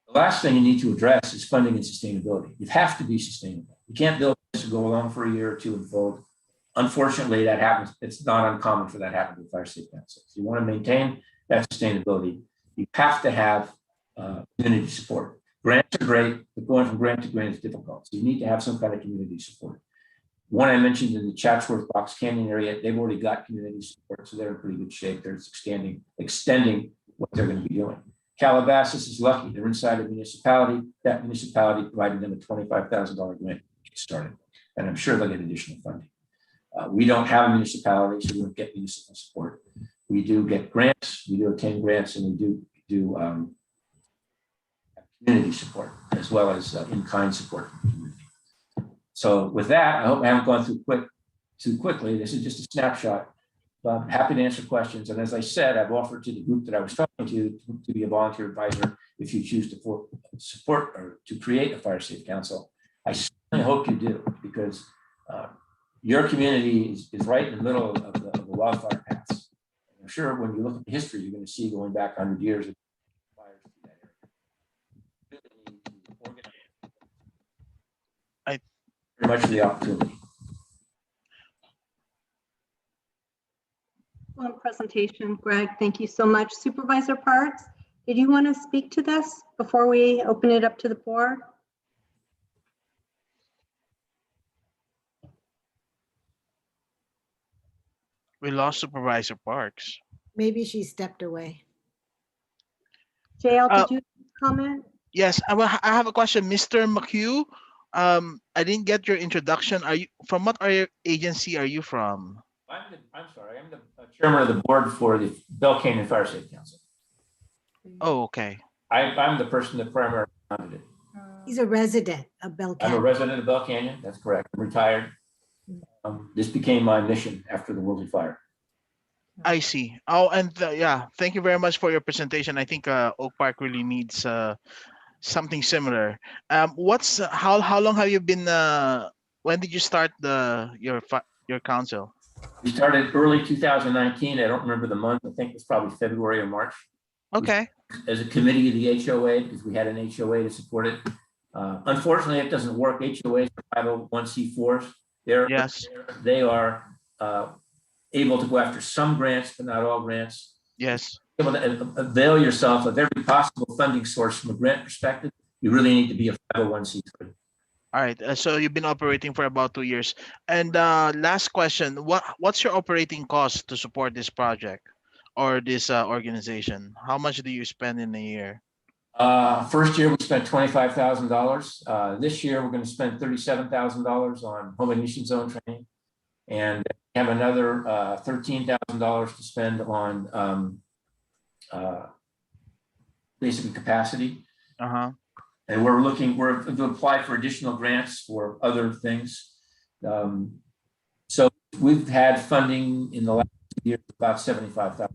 The last thing you need to address is funding and sustainability. You have to be sustainable. You can't build this and go along for a year or two and fold. Unfortunately, that happens. It's not uncommon for that to happen with Fire Safety Council. If you want to maintain that sustainability, you have to have community support. Grants are great, but going from grant to grant is difficult. So you need to have some kind of community support. One I mentioned in the Chatsworth Box Canyon area, they've already got community support, so they're in pretty good shape. They're extending what they're going to be doing. Calabasas is lucky. They're inside a municipality. That municipality provided them a $25,000 grant to get started. And I'm sure they'll get additional funding. We don't have a municipality, so we don't get municipal support. We do get grants, we do obtain grants, and we do community support as well as in-kind support from the community. So with that, I hope I haven't gone through quick. too quickly. This is just a snapshot. But I'm happy to answer questions. And as I said, I've offered to the group that I was talking to be a volunteer advisor if you choose to support or to create a fire safe council. I certainly hope you do, because your community is right in the middle of the wildfire paths. I'm sure when you look at the history, you're going to see going back 100 years of fires in that area. Really need to organize. Very much for the opportunity. Excellent presentation, Greg. Thank you so much. Supervisor Parks, did you want to speak to this before we open it up to the board? We lost Supervisor Parks. Maybe she stepped away. JL, did you comment? Yes, I have a question, Mr. McHugh. I didn't get your introduction. Are you from what agency are you from? I'm sorry. I'm the chairman of the board for the Bell Canyon Fire Safety Council. Oh, okay. I'm the person that primarily founded it. He's a resident of Bell I'm Canyon. a resident of Bell Canyon. That's correct. I'm retired. This became my mission after the Woolsey fire. I see. Oh, and yeah, thank you very much for your presentation. I think Oak Park really needs something similar. How long have you been? When did you start your council? We started early 2019. I don't remember the month. I think it was probably February or March. Okay. As a committee of the HOA, because we had an HOA to support it. Unfortunately, it doesn't work. HOAs are 501c4s. They are able to go after some grants, but not all grants. Yes. Able to avail yourself of every possible funding source from a grant perspective. You really need to be a 501c3. All right. So you've been operating for about 2 years. And last question: what's your operating cost to support this project or this organization? How much do you spend in a year? First year we spent $25,000. This year we're going to spend $37,000 on home ignition zone training, and we have another $13,000 to spend on basically capacity. And we're going to apply for additional grants for other things. So we've had funding in the last 2 years about $75,000.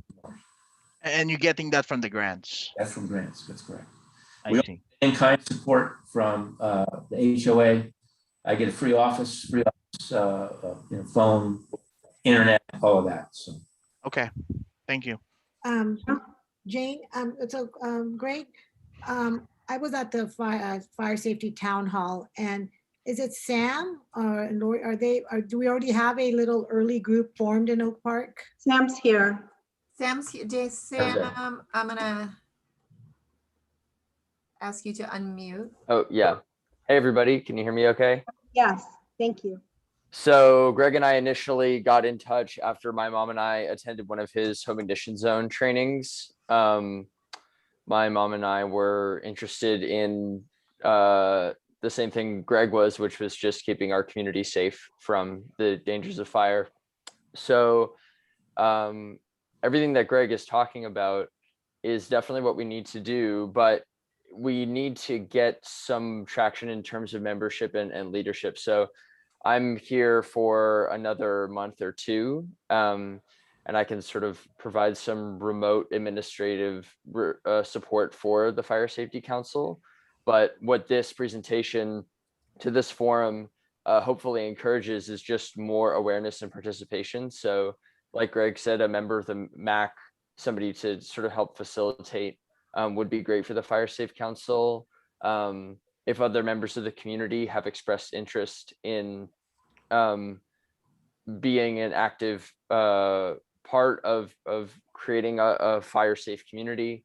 And you're getting that from the grants? That's from grants. That's correct. I see. In-kind support from the HOA. I get a free office, phone, internet, all of that. So. Okay. Thank you. Jane, great. I was at the fire safety town hall, and is it Sam or Lori? Do we already have a little early group formed in Oak Park? Sam's here. Sam's here. Sam, I'm gonna ask you to unmute. Oh, yeah. Hey, everybody. Can you hear me okay? Yes, thank you. So Greg and I initially got in touch after my mom and I attended one of his home ignition zone trainings. My mom and I were interested in the same thing Greg was, which was just keeping our community safe from the dangers of fire. So everything that Greg is talking about is definitely what we need to do, but we need to get some traction in terms of membership and leadership. So I'm here for another month or two, and I can sort of provide some remote administrative support for the Fire Safety Council. But what this presentation to this forum hopefully encourages is just more awareness and participation. So like Greg said, a member of the MAC, somebody to sort of help facilitate would be great for the Fire Safe Council. If other members of the community have expressed interest in being an active part of creating a fire safe community.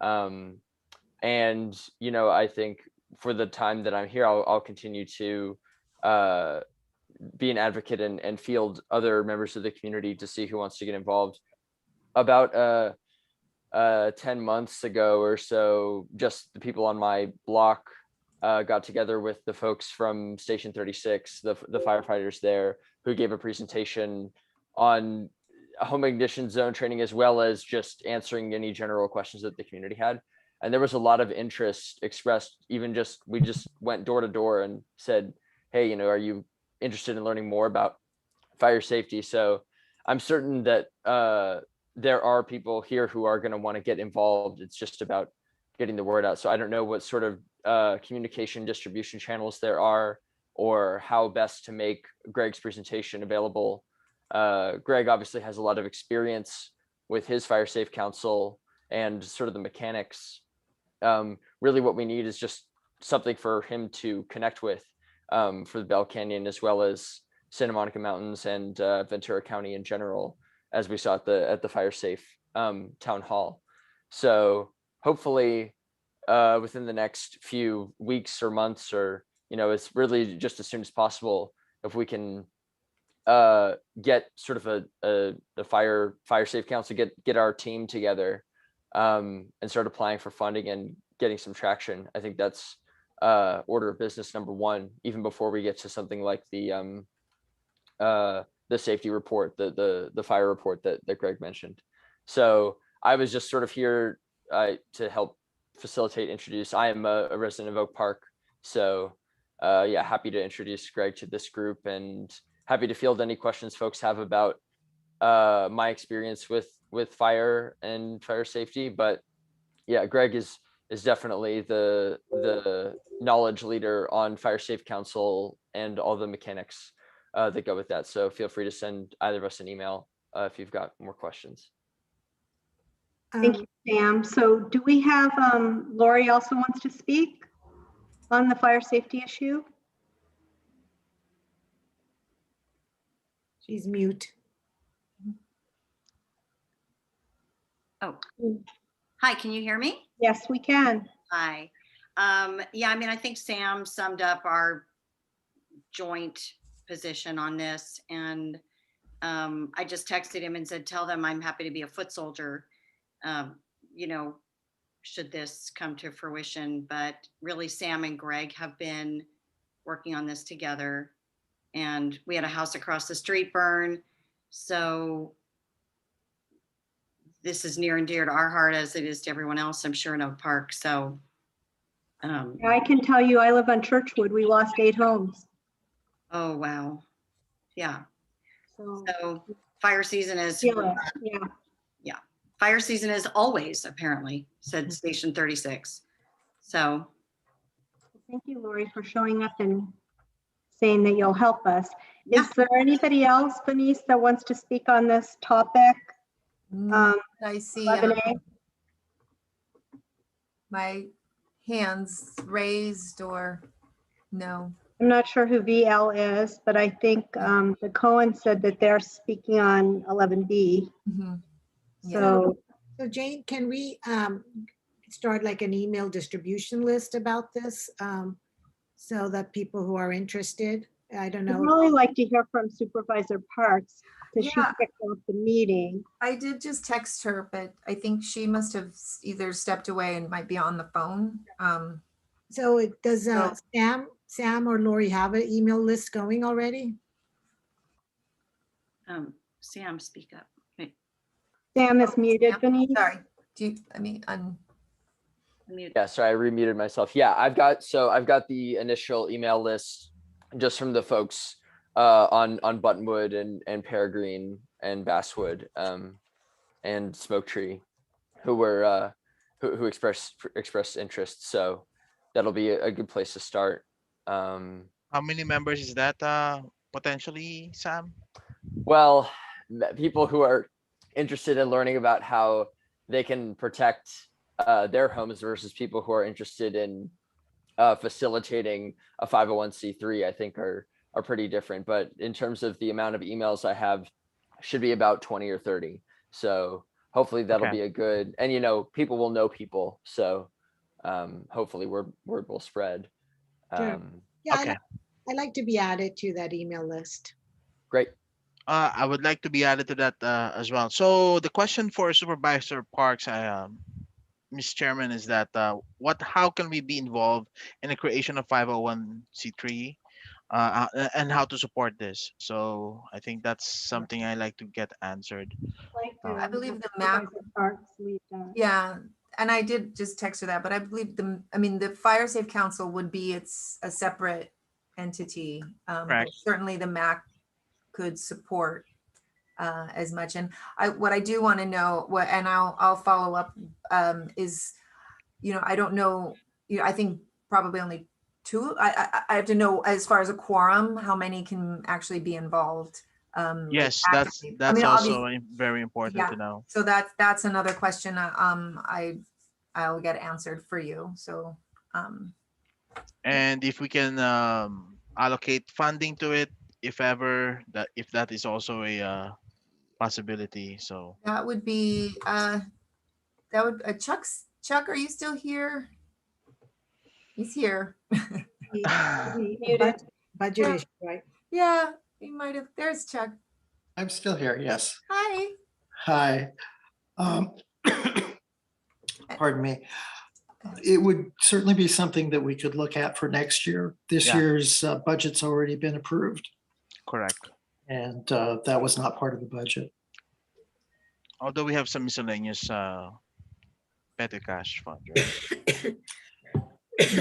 And, you know, I think for the time that I'm here, I'll continue to be an advocate and field other members of the community to see who wants to get involved. About 10 months ago or so, just the people on my block got together with the folks from Station 36, the firefighters there, who gave a presentation on home ignition zone training, as well as just answering any general questions that the community had. And there was a lot of interest expressed, we just went door to door and said, hey, you know, are you interested in learning more about fire safety. So I'm certain that there are people here who are going to want to get involved. It's just about getting the word out. So I don't know what sort of communication distribution channels there are, or how best to make Greg's presentation available. Greg obviously has a lot of experience with his fire safe council and sort of the mechanics. Really what we need is just something for him to connect with for the Bell Canyon, as well as Santa Monica Mountains and Ventura County in general, as we saw at the fire safe town hall. So hopefully within the next few weeks or months, or it's really just as soon as possible, if we can get sort of a fire safe council, get our team together and start applying for funding and getting some traction. I think that's order of business number one, even before we get to something like the safety report, the fire report that Greg mentioned. So I was just sort of here to help facilitate, introduce. I am a resident of Oak Park, so yeah, happy to introduce Greg to this group, and happy to field any questions folks have about my experience with fire and fire safety. But yeah, Greg is definitely the knowledge leader on Fire Safe Council and all the mechanics that go with that. So feel free to send either of us an email if you've got more questions. Thank you, Sam. So do we have, Lori also wants to speak on the fire safety issue? She's mute. Oh, hi, can you hear me? Yes, we can. Hi. Yeah, I mean, I think Sam summed up our joint position on this, and I just texted him and said, tell them I'm happy to be a foot soldier, should this come to fruition. But really, Sam and Greg have been working on this together, and we had a house across the street burn. So this is near and dear to our heart, as it is to everyone else, I'm sure, in Oak Park. So I can tell you, I live on Churchwood. We lost 8 homes. oh, wow. Yeah. So fire season is, yeah. yeah. Fire season is always, apparently, said Station 36. So thank you, Lori, for showing up and saying that you'll help us. Is there anybody else, Denise, that wants to speak on this topic? I see 11A? my hands raised, or no. I'm not sure who VL is, but I think the Cohen said that they're speaking on 11B. Mm-hmm. So Jane, can we start like an email distribution list about this so that people who are interested, I don't know. I'd really like to hear from Supervisor Parks, because she Yeah. kicked off the meeting. I did just text her, but I think she must have either stepped away and might be on the phone. So it does Sam or Lori have an email list going already? Sam, speak up. Wait. Sam is muted, Denise. Sorry. Yeah, sorry, I remuted myself. Yeah, I've got the initial email list just from the folks on Buttonwood and Peregrine and Basswood and Smoke Tree who were who expressed interest. So that'll be a good place to start. How many members is that potentially, Sam? Well, people who are interested in learning about how they can protect their homes versus people who are interested in facilitating a 501c3, I think are pretty different. But in terms of the amount of emails I have, should be about 20 or 30. So hopefully that'll be a good, and people will know people. So hopefully word will spread. Sure. Yeah, I'd like to be added to that email list. Great. I would like to be added to that as well. So the question for Supervisor Parks, Ms. Chairman, is that how can we be involved in the creation of 501c3 and how to support this? So I think that's something I like to get answered. I believe the MAC. Yeah, and I did just text her that, but I believe the Fire Safe Council would be a separate entity. But certainly the MAC could support as much. And what I do want to know, and I'll follow up, is, I don't know, I think probably only two. I have to know, as far as a quorum, how many can actually be involved. Like Yes, actively. I that's mean, also obviously, very important yeah. to know. So that's another question. I'll get answered for you. So, And if we can allocate funding to it, if ever if that is also a possibility. So that would be, Chuck, are you still here? He's here. Muted. Budget Yeah. issue, right? Yeah, he might have. There's Chuck. I'm still here, yes. Hi. Hi. Um, Pardon me. It would certainly be something that we could look at for next year. This Yeah. year's budget's already been approved, correct. and that was not part of the budget. Although we have some miscellaneous petty cash fund, right?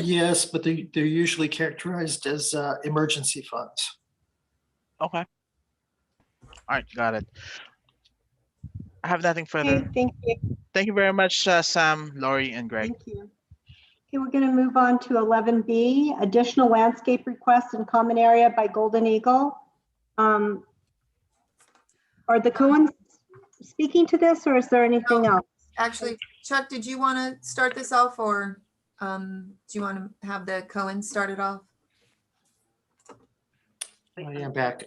Yes, but they're usually characterized as emergency funds. Okay. All right, got it. I have nothing Okay, further. thank you. Thank you very much, Sam, Lori, and Greg. Thank you. Okay, we're going to move on to 11B, additional landscape requests in common area by Golden Eagle. Are the Cohens speaking to this, or is there anything else? Actually, Chuck, did you want to start this off, or do you want to have the Cohen started off? Oh, yeah, I'm back.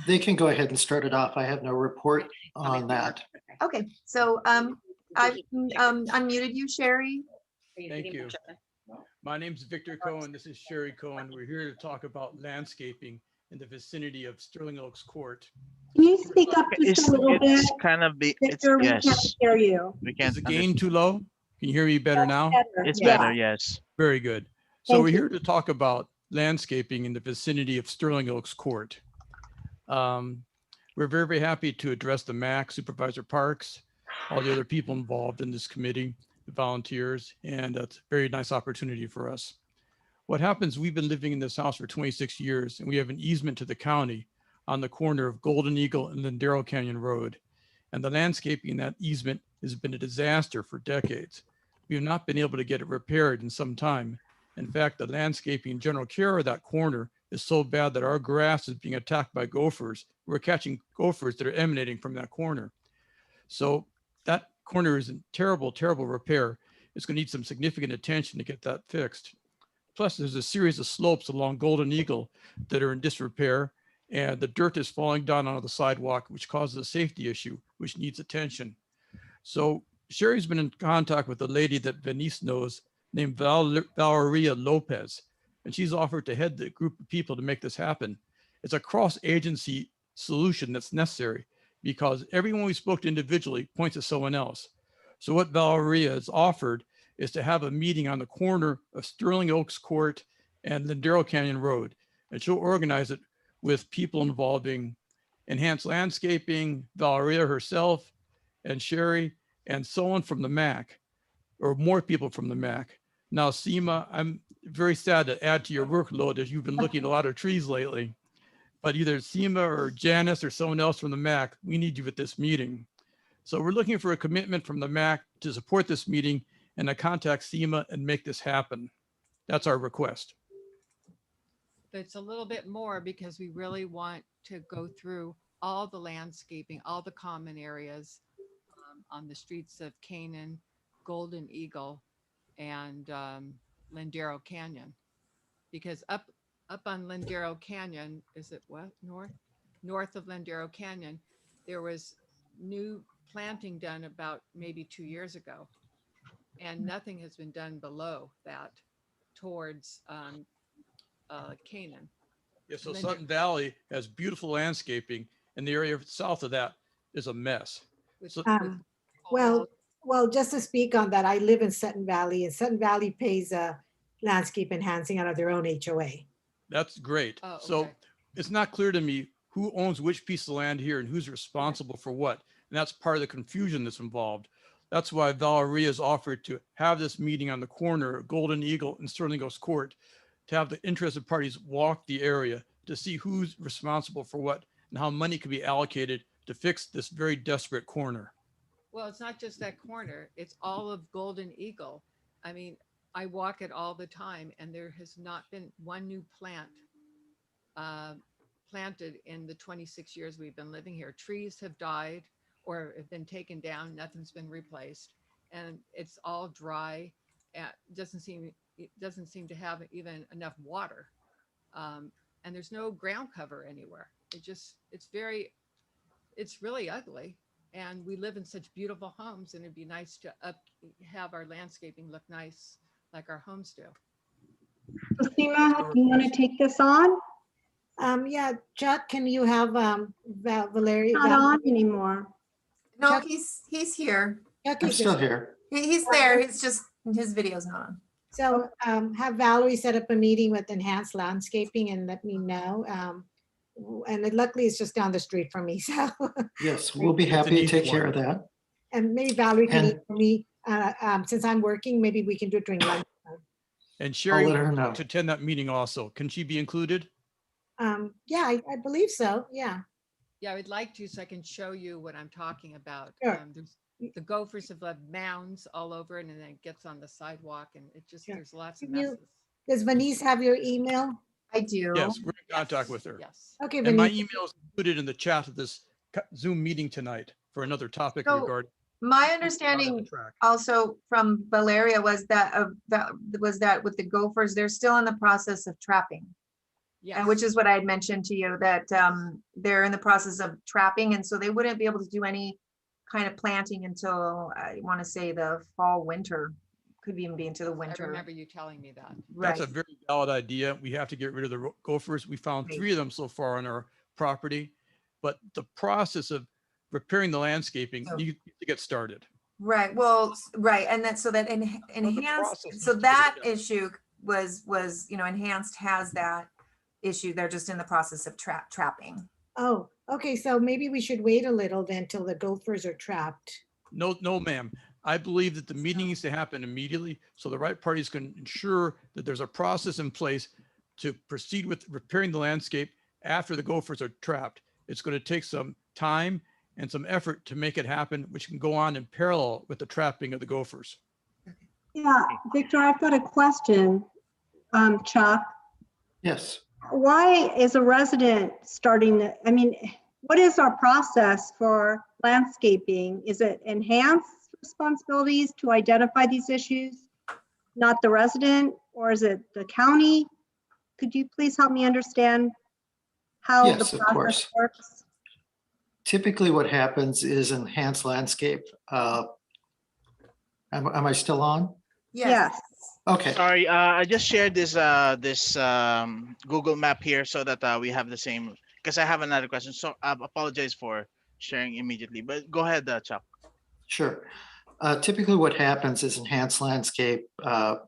They can go ahead and start it off. I have no report on that. Okay, so I've unmuted you, Sherry. Thank you. My name's Victor Cohen. This is Sherry Cohen. We're here to talk about landscaping in the vicinity of Sterling Oaks Court. Can you speak up just a little bit? It's kind of the, it's, Victor, we can't yes, hear you. we can't. Is the gain too low? Can you hear me better now? It's Yeah. better, yes. Very good. So Thank we're you. here to talk about landscaping in the vicinity of Sterling Oaks Court. We're very, very happy to address the MAC, Supervisor Parks, all the other people involved in this committee, the volunteers, and it's a very nice opportunity for us. What happens, we've been living in this house for 26 years, and we have an easement to the county on the corner of Golden Eagle and Lindero Canyon Road. And the landscaping in that easement has been a disaster for decades. We have not been able to get it repaired in some time. In fact, the landscaping general care of that corner is so bad that our grass is being attacked by gophers. We're catching gophers that are emanating from that corner. So that corner is in terrible, terrible repair. It's going to need some significant attention to get that fixed. Plus, there's a series of slopes along Golden Eagle that are in disrepair, and the dirt is falling down onto the sidewalk, which causes a safety issue, which needs attention. So Sherry's been in contact with a lady that Venice knows named Valeria Lopez, and she's offered to head the group of people to make this happen. It's a cross-agency solution that's necessary because everyone we spoke to individually points to someone else. So what Valeria has offered is to have a meeting on the corner of Sterling Oaks Court and Lindero Canyon Road. And she'll organize it with people involving enhanced landscaping, Valeria herself, and Sherry, and someone from the MAC, or more people from the MAC. Now, Seema, I'm very sad to add to your workload as you've been looking at a lot of trees lately. But either Seema or Janice or someone else from the MAC, we need you at this meeting. So we're looking for a commitment from the MAC to support this meeting and to contact Seema and make this happen. That's our request. It's a little bit more because we really want to go through all the landscaping, all the common areas on the streets of Canaan, Golden Eagle, and Lindero Canyon. Because up on Lindero Canyon, is it what, north of Lindero Canyon, there was new planting done about maybe 2 years ago. And nothing has been done below that towards Canaan. Yeah, so Sutton Valley has beautiful landscaping, and the area south of that is a mess. So, Well, just to speak on that, I live in Sutton Valley, and Sutton Valley pays landscape enhancing out of their own HOA. that's great. Oh, So okay. it's not clear to me who owns which piece of land here and who's responsible for what. And that's part of the confusion that's involved. That's why Valeria's offered to have this meeting on the corner of Golden Eagle and Sterling Oaks Court to have the interested parties walk the area to see who's responsible for what and how money could be allocated to fix this very desperate corner. Well, it's not just that corner, it's all of Golden Eagle. I mean, I walk it all the time and there has not been one new plant planted in the 26 years we've been living here. Trees have died or have been taken down, nothing's been replaced, and it's all dry. It doesn't seem to have even enough water. And there's no ground cover anywhere. It's really ugly. And we live in such beautiful homes, and it'd be nice to have our landscaping look nice like our homes do. So Seema, do you want to take this on? Yeah, Chuck, can you have Valerie? Not on anymore. No, Chuck- he's here. Chuck I'm is still here. here. He's there. It's just his video's not on. So have Valerie set up a meeting with Enhanced Landscaping and let me know. And luckily it's just down the street from me, so. Yes, we'll be It's an happy to easy take care one. of that. And maybe Valerie can And- email me, since I'm working, maybe we can do it during lunch. And Sherry let her wants know. to attend that meeting also. Can she be included? Yeah, I believe so, yeah. Yeah, I would like to, so I can show you what I'm talking about. Sure. The gophers have left mounds all over and then it gets on the sidewalk and it just, Sure. there's lots of Can you- messes. Does Vanice have your email? I do. Yes, we're in contact with her. Yes. Okay, And my Vanice. email is included in the chat of this Zoom meeting tonight for another topic So, regarding. My understanding also from Valeria was that with the gophers, they're still in the process of trapping. Yes. And which is what I had mentioned to you, that they're in the process of trapping, and so they wouldn't be able to do any kind of planting until I want to say the fall, winter, could even be into the I winter. remember you telling me that. That's a Right. very valid idea. We have to get rid of the gophers. We found Right. 3 of them so far on our property, but the process of repairing the landscaping So- needs to get started. Right, well, right, and that, so that process enhanced, needs so to be that adjusted. issue was, Enhanced has that issue. They're just in the process of trapping. Oh, okay, so maybe we should wait a little then till the gophers are trapped. No, ma'am. I believe that the meeting needs to happen immediately so the right parties can ensure that there's a process in place to proceed with repairing the landscape after the gophers are trapped. It's going to take some time and some effort to make it happen, which can go on in parallel with the trapping of the gophers. Yeah, Victor, I've got a question. Chuck, Yes. why is a resident what is our process for landscaping? Is it enhanced responsibilities to identify these issues, not the resident, or is it the county? Could you please help me understand how the Yes, of process course. works? Typically what happens is Enhanced Landscape. Am I still on? Yes. Okay. Sorry, I just shared this Google map here so that we have the same, because I have another question. So I apologize for sharing immediately, but go ahead, Chuck. Sure. Typically what happens is Enhanced Landscape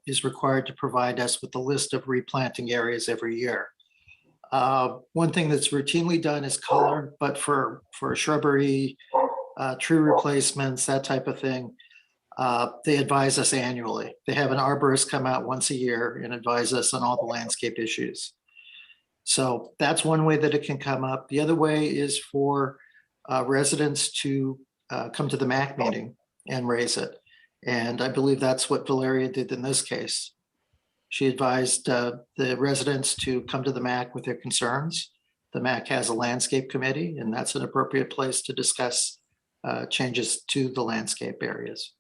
is required to provide us with a list of replanting areas every year. One thing that's routinely done is color, but for shrubbery, tree replacements, that type of thing, they advise us annually. They have an arborist come out once a year and advise us on all the landscape issues. So that's one way that it can come up. The other way is for residents to come to the MAC meeting and raise it. And I believe that's what Valeria did in this case. She advised the residents to come to the MAC with their concerns. The MAC has a landscape committee, and that's an appropriate place to discuss changes to the landscape areas.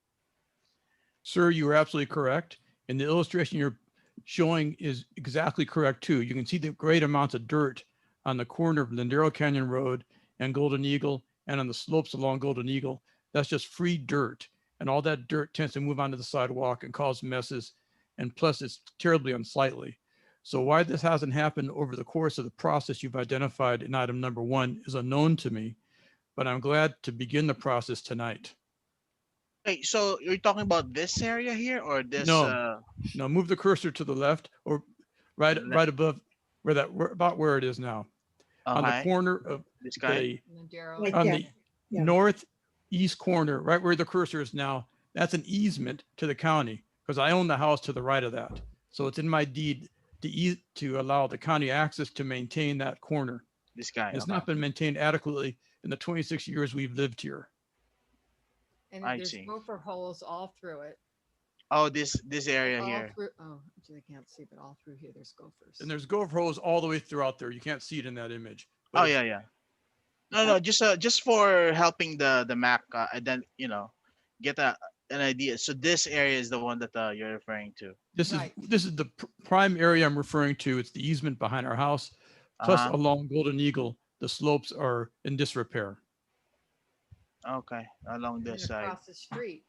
Sir, you are absolutely correct. And the illustration you're showing is exactly correct too. You can see the great amounts of dirt on the corner of Lindero Canyon Road and Golden Eagle and on the slopes along Golden Eagle. That's just free dirt. And all that dirt tends to move onto the sidewalk and cause messes. And plus it's terribly unsightly. So why this hasn't happened over the course of the process you've identified in item number 1 is unknown to me, but I'm glad to begin the process tonight. Hey, so you're talking about this area here or this? No, move the cursor to the left or right above about where it is now. On the hi. corner of This guy? Right on there. the Yeah. northeast corner, right where the cursor is now, that's an easement to the county because I own the house to the right of that. So it's in my deed to allow the county access to maintain that corner. This guy. It's Okay. not been maintained adequately in the 26 years we've lived here. And I there's see. gopher holes all through it. Oh, this area All here. through, oh, they can't see, but all through here, there's gophers. And there's gopher holes all the way throughout there. You can't see it in that image. Oh yeah, yeah. No, just for helping the Mac, and then get an idea. So this area is the one that you're referring to. This is the prime area I'm referring to. It's the easement behind our house, plus along Golden Eagle. The slopes are in disrepair. Okay, along this side. Across the street.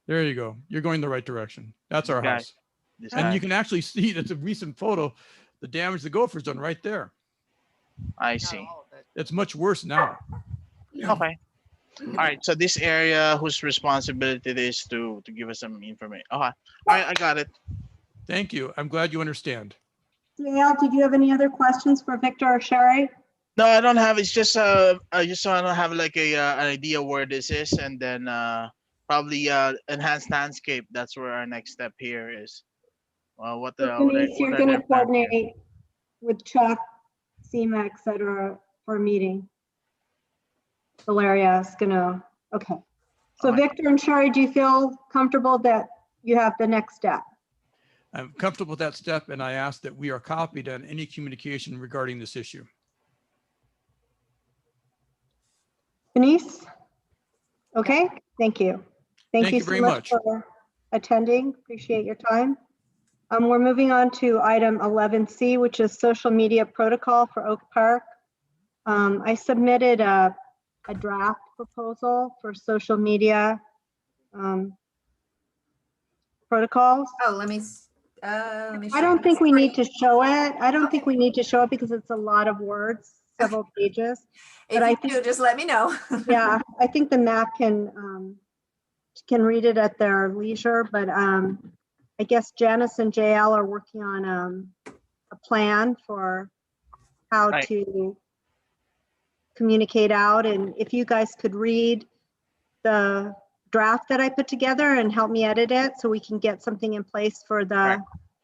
There you go. You're going the right direction. That's our guy. house. This And guy. you can actually see, that's a recent photo, the damage the gopher's done right there. I see. It's much worse now. Okay. All right. So this area, whose responsibility it is to give us some information. Okay. All right. I got it. Thank you. I'm glad you understand. Dale, did you have any other questions for Victor or Sherry? No, I don't have. It's just I just want to have like an idea where this is, and then probably enhanced landscape. That's where our next step here is. What the Denise, you're what going are to their plans here? coordinate with Chuck, SEMA, et cetera, for a meeting. Valeria is going to, okay. So Victor and Sherry, do you feel comfortable that you have the next step? I'm comfortable with that step, and I ask that we are copied on any communication regarding this issue. Denise? Okay, thank you. Thank you so very much much. for attending. Appreciate your time. We're moving on to item 11C, which is social media protocol for Oak Park. I submitted a draft proposal for social media protocols. Oh, let me show I don't you. think we need to show it. I don't think we need to show it because it's a lot of words, several pages. If But I you think, do, just let me know. yeah, I think the MAC can read it at their leisure, but I guess Janice and JL are working on a plan for how to communicate out. And if you guys could read the draft that I put together and help me edit it so we can get something in place for the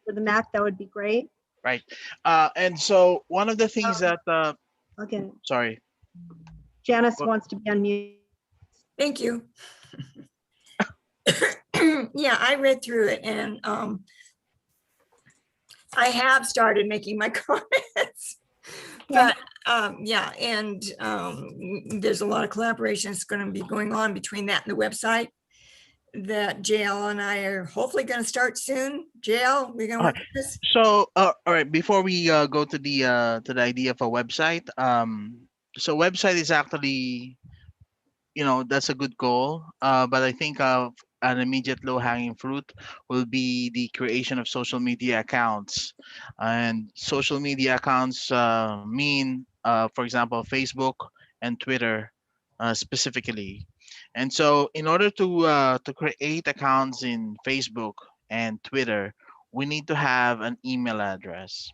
MAC, that would be great. Right. And so one of the things that I'll get it. sorry. Janice wants to be unmuted. Thank you. Yeah, I read through it and I have started making my comments. But yeah, and there's a lot of collaboration that's going to be going on between that and the website that JL and I are hopefully going to start soon. JL, we're going to work with this. So all right, before we go to the idea of a website, so website is actually, that's a good goal. But I think of an immediate low-hanging fruit will be the creation of social media accounts, and social media accounts mean, for example, Facebook and Twitter specifically. And so, in order to create accounts in Facebook and Twitter, we need to have an email address,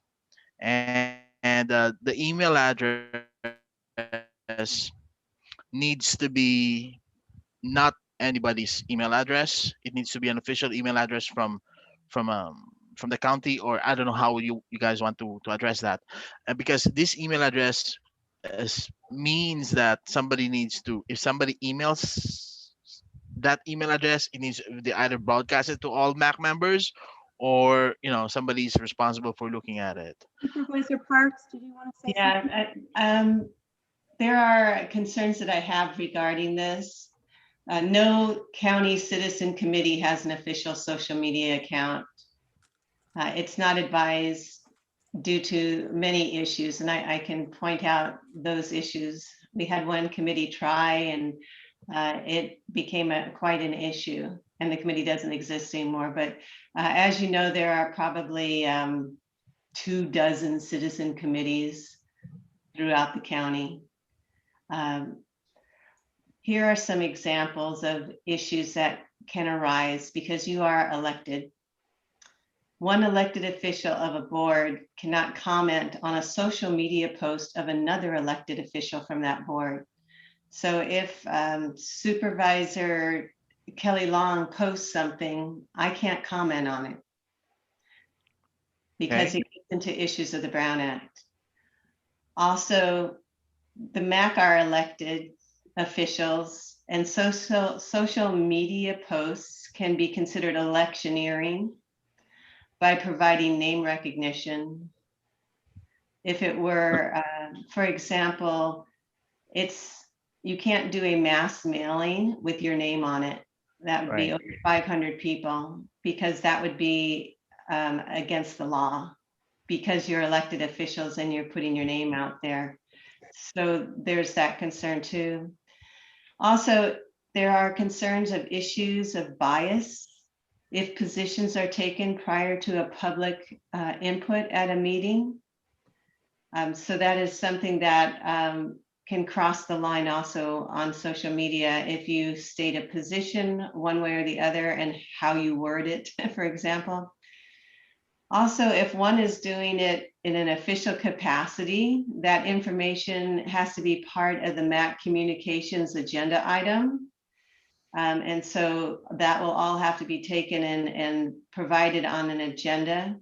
and the email address needs to be not anybody's email address. It needs to be an official email address from from the county, or I don't know how you guys want to address that, because this email address means that somebody needs to, if somebody emails that email address, it needs they either broadcast it to all MAC members, or somebody's responsible for looking at it. Supervisor Parks, did you want to say something? Yeah, there are concerns that I have regarding this. No county citizen committee has an official social media account. It's not advised due to many issues, and I can point out those issues. We had one committee try, and it became quite an issue, and the committee doesn't exist anymore. But as you know, there are probably 24 citizen committees throughout the county. Here are some examples of issues that can arise because you are elected. One elected official of a board cannot comment on a social media post of another elected official from that board. So if Supervisor Kelly Long posts something, I can't comment on it because it gets into issues of the Brown Act. Also, the MAC are elected officials, and social media posts can be considered electioneering by providing name recognition. If it were, for example, you can't do a mass mailing with your name on it. That would be Right. over 500 people, because that would be against the law, because you're elected officials and you're putting your name out there. So there's that concern too. Also, there are concerns of issues of bias if positions are taken prior to a public input at a meeting. So that is something that can cross the line also on social media if you state a position one way or the other and how you word it, for example. Also, if one is doing it in an official capacity, that information has to be part of the MAC communications agenda item. And so that will all have to be taken and provided on an agenda.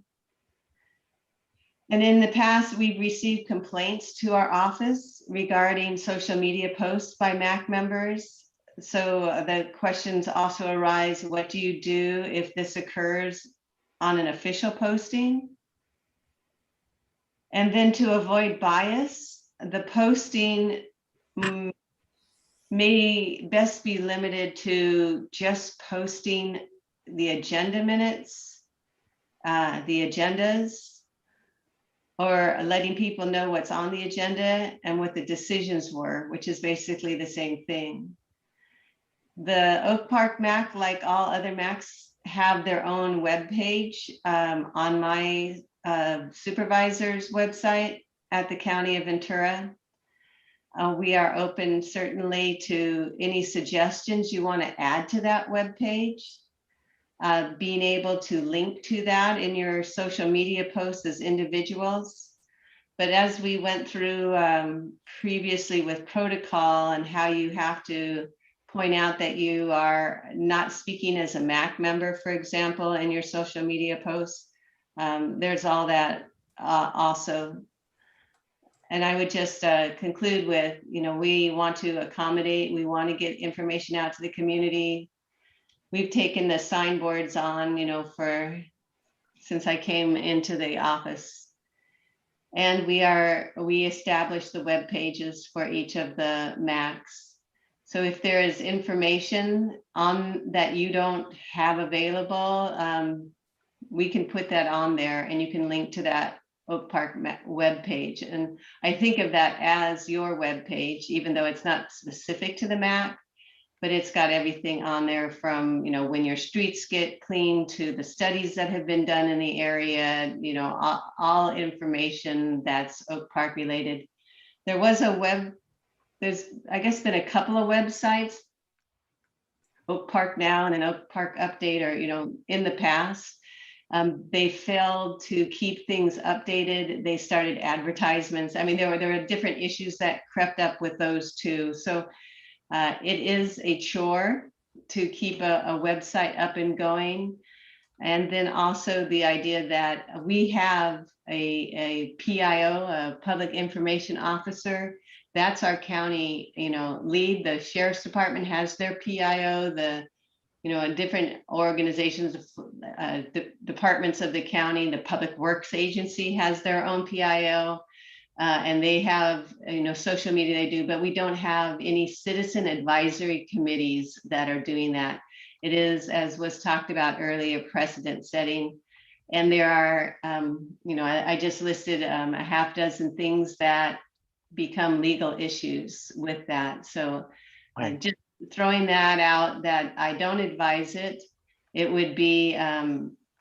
And in the past, we've received complaints to our office regarding social media posts by MAC members. So the questions also arise, what do you do if this occurs on an official posting? And then to avoid bias, the posting may best be limited to just posting the agenda minutes, the agendas, or letting people know what's on the agenda and what the decisions were, which is basically the same thing. The Oak Park MAC, like all other MACs, have their own webpage on my supervisor's website at the County of Ventura. We are open certainly to any suggestions you want to add to that webpage. Being able to link to that in your social media posts as individuals. But as we went through previously with protocol and how you have to point out that you are not speaking as a MAC member, for example, in your social media posts, there's all that also. And I would just conclude with, we want to accommodate, we want to get information out to the community. We've taken the signboards on, since I came into the office. And we established the web pages for each of the MACs. So if there is information on that you don't have available, we can put that on there and you can link to that Oak Park web page. And I think of that as your web page, even though it's not specific to the MAC, but it's got everything on there from, when your streets get cleaned to the studies that have been done in the area, all information that's Oak Park related. There was there's, I guess, been a couple of websites, Oak Park Now and an Oak Park Update, or, in the past. They failed to keep things updated. They started advertisements. I mean, there were different issues that crept up with those two. So it is a chore to keep a website up and going. And then also the idea that we have a PIO, a public information officer. That's our county, lead. The sheriff's department has their PIO, different organizations, departments of the county, the Public Works Agency has their own PIO. And they have, social media they do, but we don't have any citizen advisory committees that are doing that. It is, as was talked about earlier, precedent setting. And there are, I just listed a half dozen things that become legal issues with that. So just throwing that out, that I don't advise it. It would be,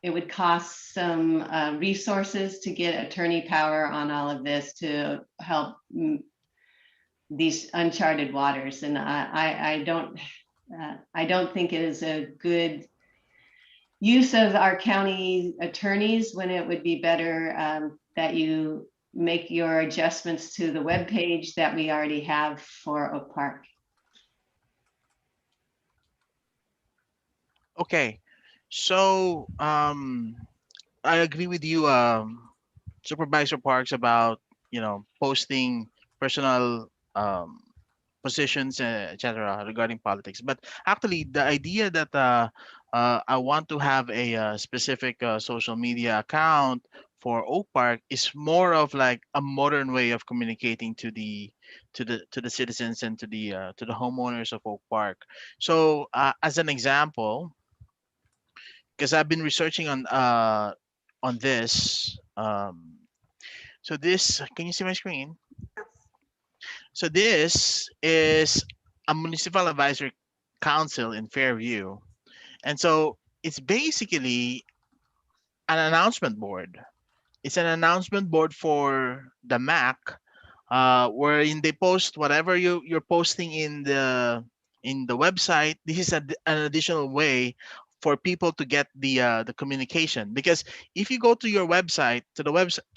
it would cost some resources to get attorney power on all of this to help these uncharted waters. And I don't think it is a good use of our county attorneys, when it would be better that you make your adjustments to the webpage that we already have for Oak Park. Okay, so I agree with you, Supervisor Parks, about posting personal positions, etc., regarding politics. But actually, the idea that I want to have a specific social media account for Oak Park is more of like a modern way of communicating to the citizens and to the homeowners of Oak Park. So, as an example, because I've been researching on this. So this, can you see my screen? So this is a municipal advisory council in Fairview. And so it's basically an announcement board. It's an announcement board for the Mac, wherein they post whatever you're posting in the website. This is an additional way for people to get the communication, because if you go to your website, to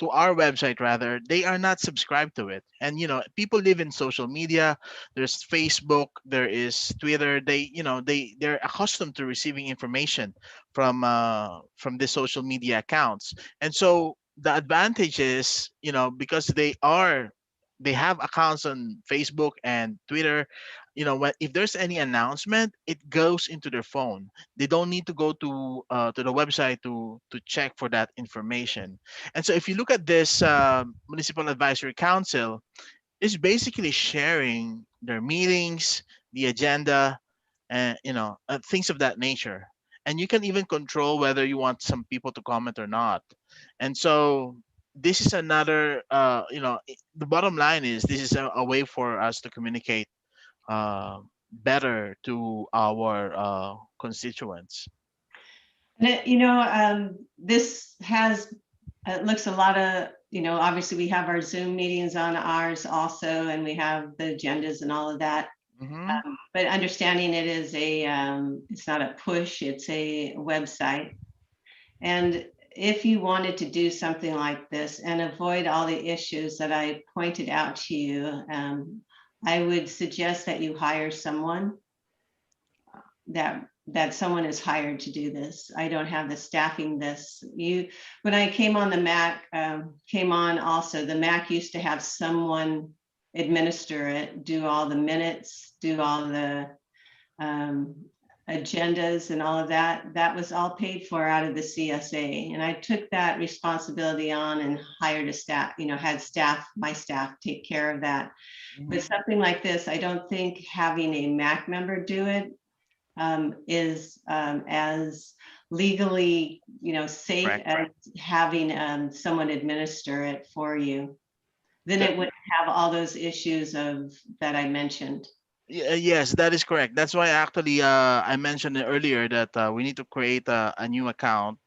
our website rather, they are not subscribed to it. And people live in social media. There's Facebook, there is Twitter. They're accustomed to receiving information from the social media accounts. And so the advantage is, because they have accounts on Facebook and Twitter. If there's any announcement, it goes into their phone. They don't need to go to the website to check for that information. And so if you look at this municipal advisory council, it's basically sharing their meetings, the agenda, and things of that nature. And you can even control whether you want some people to comment or not. And so this is another, the bottom line is this is a way for us to communicate better to our constituents. This has, it looks a lot of, obviously we have our Zoom meetings on ours also, and we have the agendas and all of that. But understanding it is it's not a push, it's a website. And if you wanted to do something like this and avoid all the issues that I pointed out to you, I would suggest that you hire someone, that someone is hired to do this. I don't have the staffing this. When I came on the MAC, the MAC used to have someone administer it, do all the minutes, do all the agendas and all of that. That was all paid for out of the CSA. And I took that responsibility on and hired a staff, had my staff take care of that. But something like this, I don't think having a MAC member do it is as legally, safe as having someone administer it for you. Then it wouldn't have all those issues that I mentioned. Yes, that is correct. That's why actually I mentioned it earlier that we need to create a new account,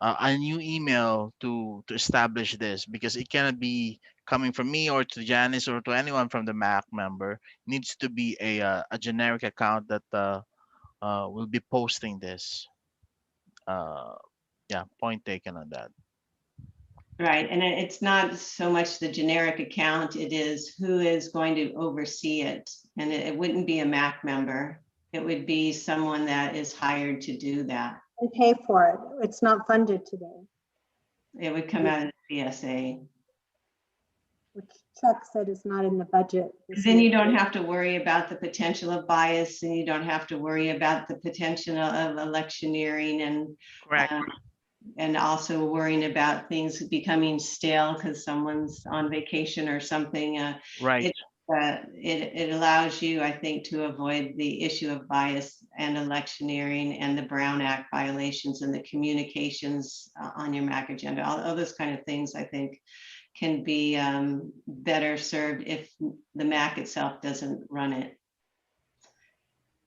a new email to establish this, because it cannot be coming from me or to Janice or to anyone from the MAC member. It needs to be a generic account that will be posting this. Yeah, point taken on that. Right, and it's not so much the generic account, it is who is going to oversee it. And it wouldn't be a MAC member. It would be someone that is hired to do that. And pay for it. It's not funded today, It would come out of the CSA. which Chuck said is not in the budget. Then you don't have to worry about the potential of bias, and you don't have to worry about the potential of electioneering and also worrying about things becoming stale because someone's on vacation or something. Right. It allows you, I think, to avoid the issue of bias and electioneering and the Brown Act violations and the communications on your MAC agenda. All those kind of things, I think, can be better served if the MAC itself doesn't run it.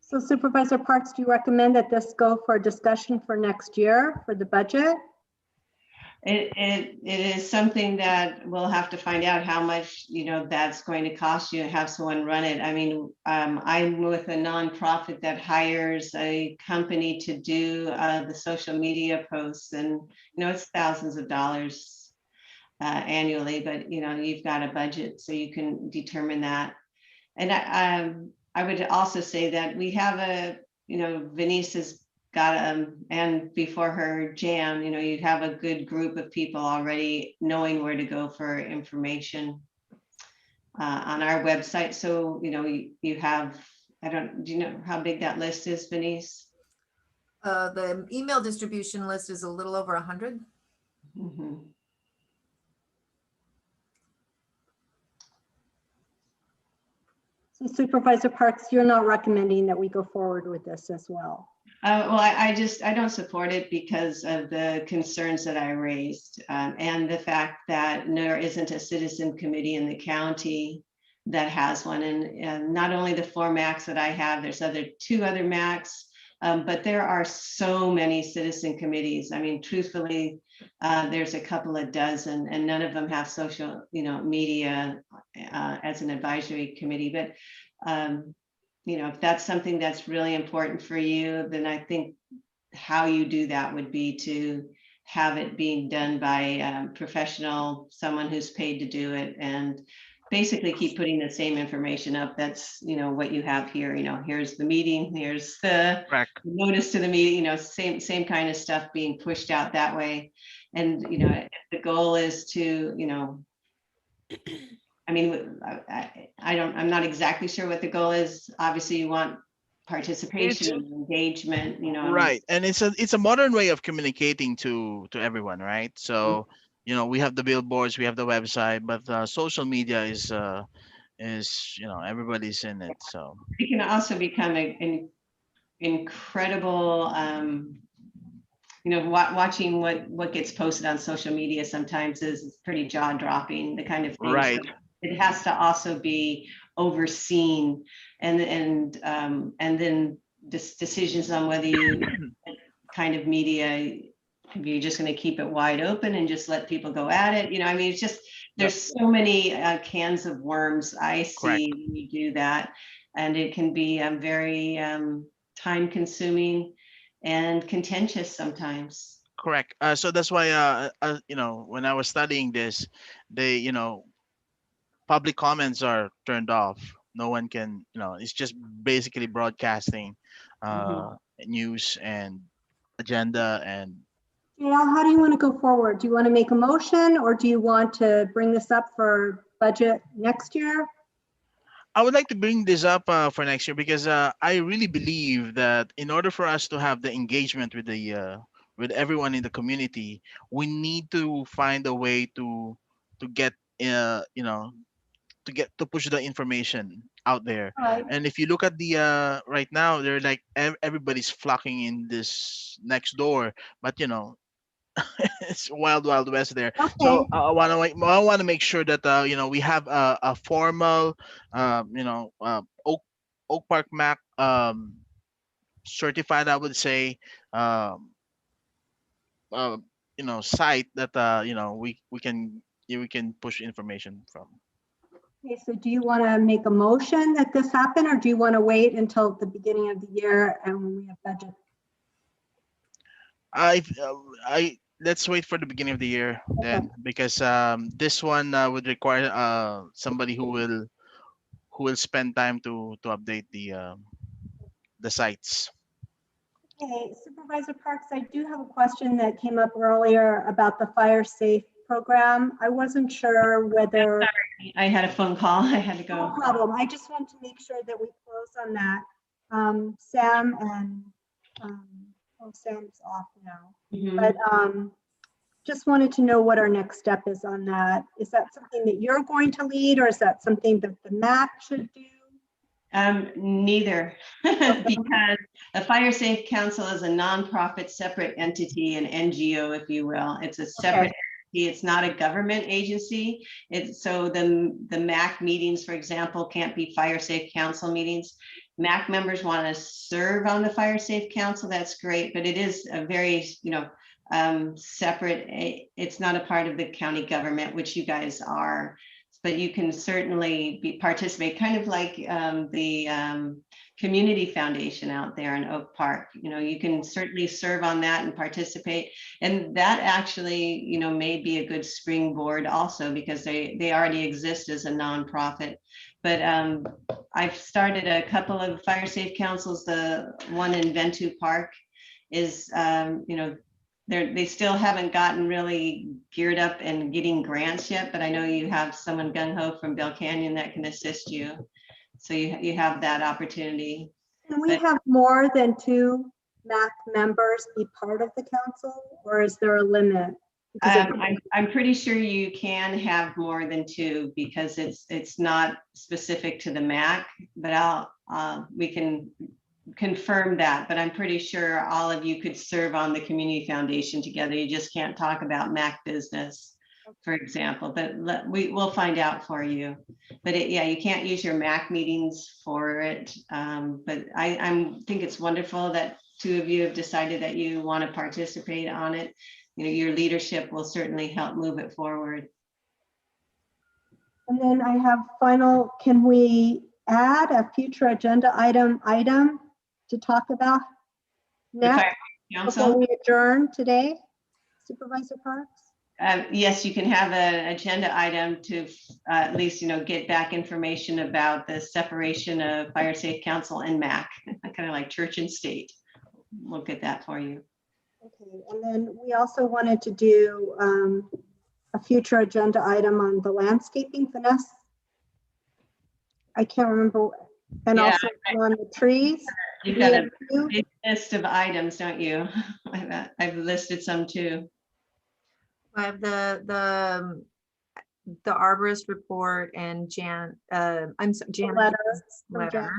So Supervisor Parks, do you recommend that this go for discussion for next year for the budget? It is something that we'll have to find out how much, that's going to cost you to have someone run it. I mean, I'm with a nonprofit that hires a company to do the social media posts, and, it's thousands of dollars annually, but, you've got a budget, so you can determine that. And I would also say that we have Venice has got and before her jam, you'd have a good group of people already knowing where to go for information on our website. So, you have, do you know how big that list is, Denise? The email distribution list is a little over 100. Mhm. So Supervisor Parks, you're not recommending that we go forward with this as well? Well, I don't support it because of the concerns that I raised, and the fact that there isn't a citizen committee in the county that has one. And not only the 4 MACs that I have, there's 2 other MACs, but there are so many citizen committees. I mean, truthfully, there's a couple of dozen, and none of them have social, media as an advisory committee. But if that's something that's really important for you, then I think how you do that would be to have it being done by professional, someone who's paid to do it, and basically keep putting the same information up. That's, what you have here, here's the meeting, here's the notice to the meeting, same kind of stuff being pushed out that way. And, the goal is to, I mean, I'm not exactly sure what the goal is. Obviously, you want participation and engagement, Right, and it's a modern way of communicating to everyone, right? So we have the billboards, we have the website, but social media is everybody's in it. So it can also become an incredible watching what gets posted on social media sometimes is pretty jaw-dropping, the kind of things. Right. It has to also be overseen, and then decisions on whether you kind of media, if you're just going to keep it wide open and just let people go at it. I mean, it's just, there's so many cans of worms I see when you do that, and it can be very time consuming and contentious sometimes. Correct. So that's why when I was studying this, they public comments are turned off. No one can, it's just basically broadcasting news and agenda. And Gail, how do you want to go forward? Do you want to make a motion, or do you want to bring this up for budget next year? I would like to bring this up for next year, because I really believe that in order for us to have the engagement with everyone in the community, we need to find a way to get to push the information out there. Right. And if you look at the right now, they're like everybody's flocking in this next door, but it's wild west there. Okay. So I want to make sure that we have a formal Oak Park Mac certified, I would say, um, site that we can push information from. Okay, so do you want to make a motion that this happen, or do you want to wait until the beginning of the year and when we have budget? I let's wait for the beginning of the year then, because this one would require somebody who will spend time to update the sites. Okay, Supervisor Parks, I do have a question that came up earlier about the fire safe program. I wasn't sure whether. Sorry, I had a phone call. I had to go. No problem. I just want to make sure that we close on that. Sam and Sam's off now, but just wanted to know what our next step is on that. Is that something that you're going to lead, or is that something that the MAC should do? Neither, because a fire safe council is a nonprofit separate entity, an NGO, if you will. It's a separate entity. It's not a government agency. It's so the MAC meetings, for example, can't be fire safe council meetings. MAC members want to serve on the fire safe council. That's great, but it is a very, separate. It's not a part of the county government, which you guys are. But you can certainly participate, kind of like the community foundation out there in Oak Park. You can certainly serve on that and participate. And that actually, may be a good springboard also, because they already exist as a nonprofit. But I've started a couple of fire safe councils, the one in Ventura Park is, they still haven't gotten really geared up and getting grants yet, but I know you have someone gung ho from Bell Canyon that can assist you. So you have that opportunity. Can we But- have more than 2 MAC members be part of the council, or is there a limit? Because I'm pretty sure you can have more than 2 because it's not specific to the MAC, but we can confirm that, but I'm pretty sure all of you could serve on the community foundation together. You just can't talk about MAC business, for example, but we'll find out for you. But yeah, you can't use your MAC meetings for it. But I think it's wonderful that 2 of you have decided that you want to participate on it. Your leadership will certainly help move it forward. And then I have final, can we add a future agenda item to talk about next before we adjourn today, Supervisor Parks? Yes, you can have an agenda item to at least, get back information about the separation of Fire Safe Council and MAC, kind of like church and state. We'll get that for you. Okay, and then we also wanted to do a future agenda item on the landscaping finesse. I can't remember, and Yeah, also on the trees. You've got a big list of items, don't you? I've listed some too. I have the arborist report and Janet's letter.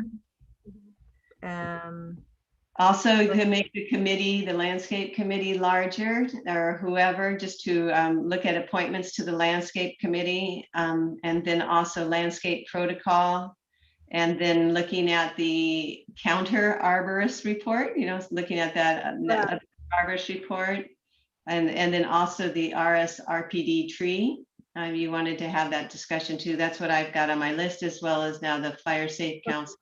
Also, you can make the committee, the landscape committee larger, or whoever, just to look at appointments to the landscape committee, and then also landscape protocol. And then looking at the counter arborist report, looking at that arborist report. And then also the RSRPD tree. You wanted to have that discussion too. That's what I've got on my list, as well as now the Fire Safe Council.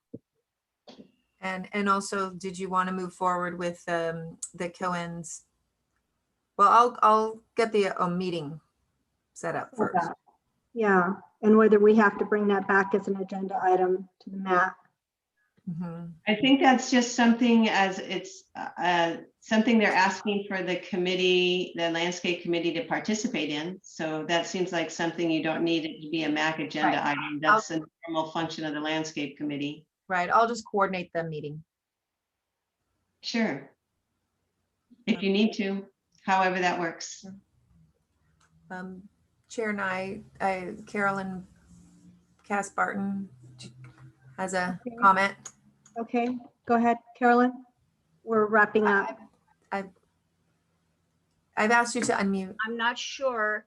And also, did you want to move forward with the Cohen's? Well, I'll get the meeting set up first. Yeah, and whether we have to bring that back as an agenda item to the MAC. I think that's just something as it's something they're asking for the committee, the landscape committee, to participate in. So that seems like something you don't need it to be a MAC agenda item. That's a normal function of the landscape committee. Right, I'll just coordinate the meeting. Sure. If you need to, however that works. Chair and Carolyn Cass-Barton has a comment. Okay, go ahead, Carolyn. We're wrapping up. I've asked you to unmute. I'm not sure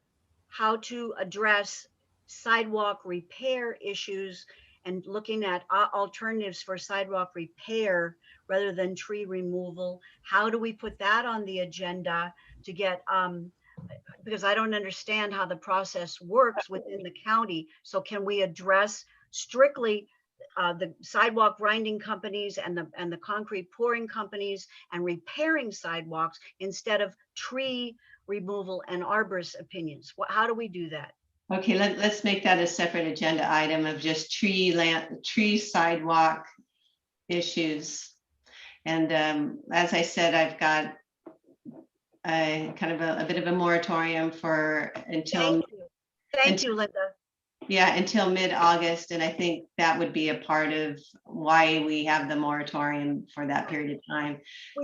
how to address sidewalk repair issues and looking at alternatives for sidewalk repair rather than tree removal. How do we put that on the agenda to get, because I don't understand how the process works within the county. So can we address strictly the sidewalk grinding companies and the concrete pouring companies and repairing sidewalks instead of tree removal and arborist opinions? How do we do that? Okay, let's make that a separate agenda item of just tree sidewalk issues. And as I said, I've got a kind of a bit of a moratorium for until. Thank you, Linda. Yeah, until mid-August, and I think that would be a part of why we have the moratorium for that period of time.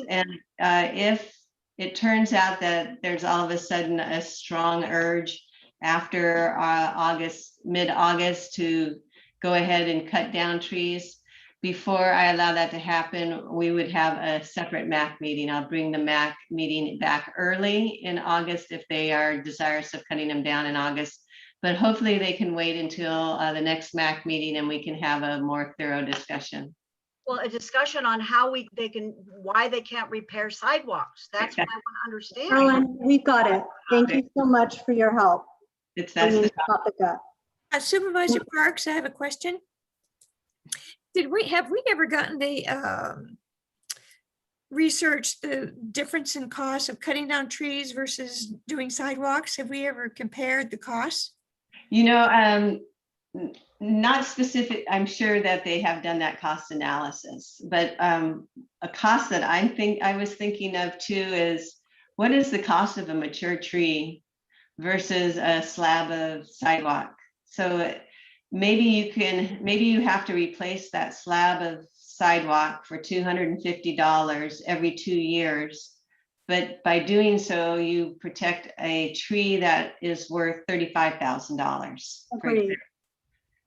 And if it turns out that there's all of a sudden a strong urge after mid-August to go ahead and cut down trees, before I allow that to happen, we would have a separate MAC meeting. I'll bring the MAC meeting back early in August if they are desirous of cutting them down in August. But hopefully they can wait until the next MAC meeting and we can have a more thorough discussion. Well, a discussion on how why they can't repair sidewalks. That's what I want to understand. Carolyn, we got it. Thank you so much for your help. That's bringing the topic up. Supervisor Parks, I have a question. Have we ever gotten the research the difference in cost of cutting down trees versus doing sidewalks? Have we ever compared the costs? not specific, I'm sure that they have done that cost analysis, but a cost that I was thinking of too is, what is the cost of a mature tree versus a slab of sidewalk? So maybe you have to replace that slab of sidewalk for $250 every 2 years. But by doing so, you protect a tree that is worth $35,000. Agreed.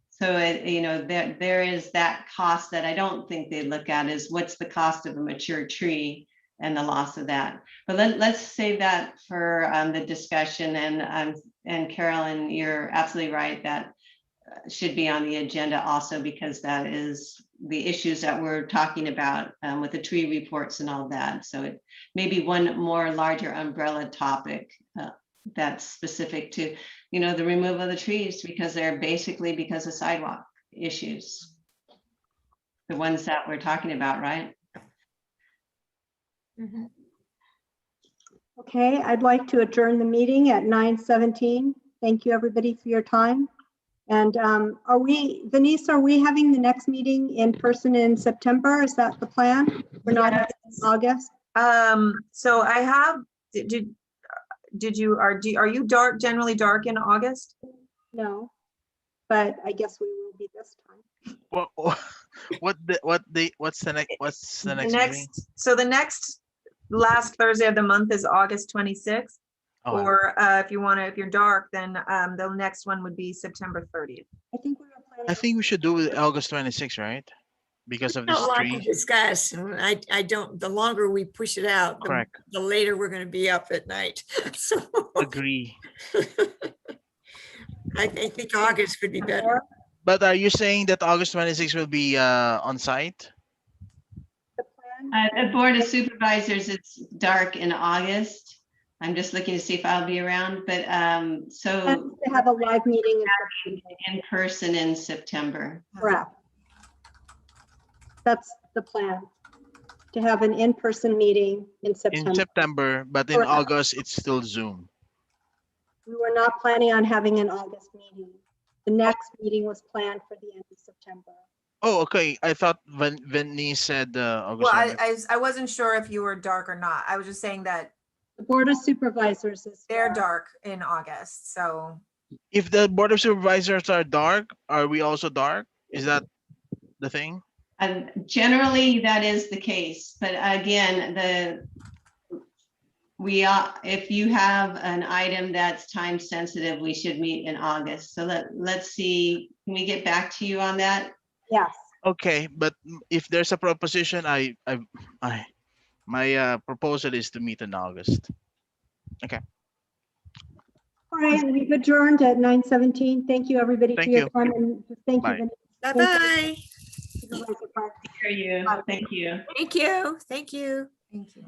So, there is that cost that I don't think they look at, is what's the cost of a mature tree and the loss of that. But let's save that for the discussion. And Carolyn, you're absolutely right. That should be on the agenda also, because that is the issues that we're talking about with the tree reports and all that. So it may be one more larger umbrella topic that's specific to, the removal of the trees, because they're basically because of sidewalk issues. The ones that we're talking about, right? Okay, I'd like to adjourn the meeting at 9:17. Thank you, everybody, for your time. And Denise, are we having the next meeting in person in September? Is that the plan? We're not having it in August? So I have, are you generally dark in August? No, but I guess we will be this time. What's the next meeting? So the next last Thursday of the month is August 26th. Oh, Or if you're dark, then the next one would be September 30th. I think we should do it August 26th, right? Because of Not this a lot to tree. discuss. I don't, the longer we push it out, Correct. the later we're going to be up at night. So Agree. I think August would be better. But are you saying that August 26th will be on site? At Board of Supervisors, it's dark in August. I'm just looking to see if I'll be around, but so to have a live meeting in person in September. Correct. That's the plan, to have an in-person meeting in September. In September, but in Correct. August, it's still Zoom. We were not planning on having an August meeting. The next meeting was planned for the end of September. Oh, okay. I thought Vinny said August. Well, I wasn't sure if you were dark or not. I was just saying that the Board of Supervisors is they're dark in August. So if the Board of Supervisors are dark, are we also dark? Is that the thing? Generally, that is the case. But again, if you have an item that's time sensitive, we should meet in August. So let's see. Can we get back to you on that? Yes. Okay, but if there's a proposition, my proposal is to meet in August. Okay. All right, we've adjourned at 9:17. Thank you, everybody, for Thank your you. time. And thank Bye. you. Vinny. Bye-bye. Supervisor Parks. Thank you. Thank you. Thank you. Thank you. thank you.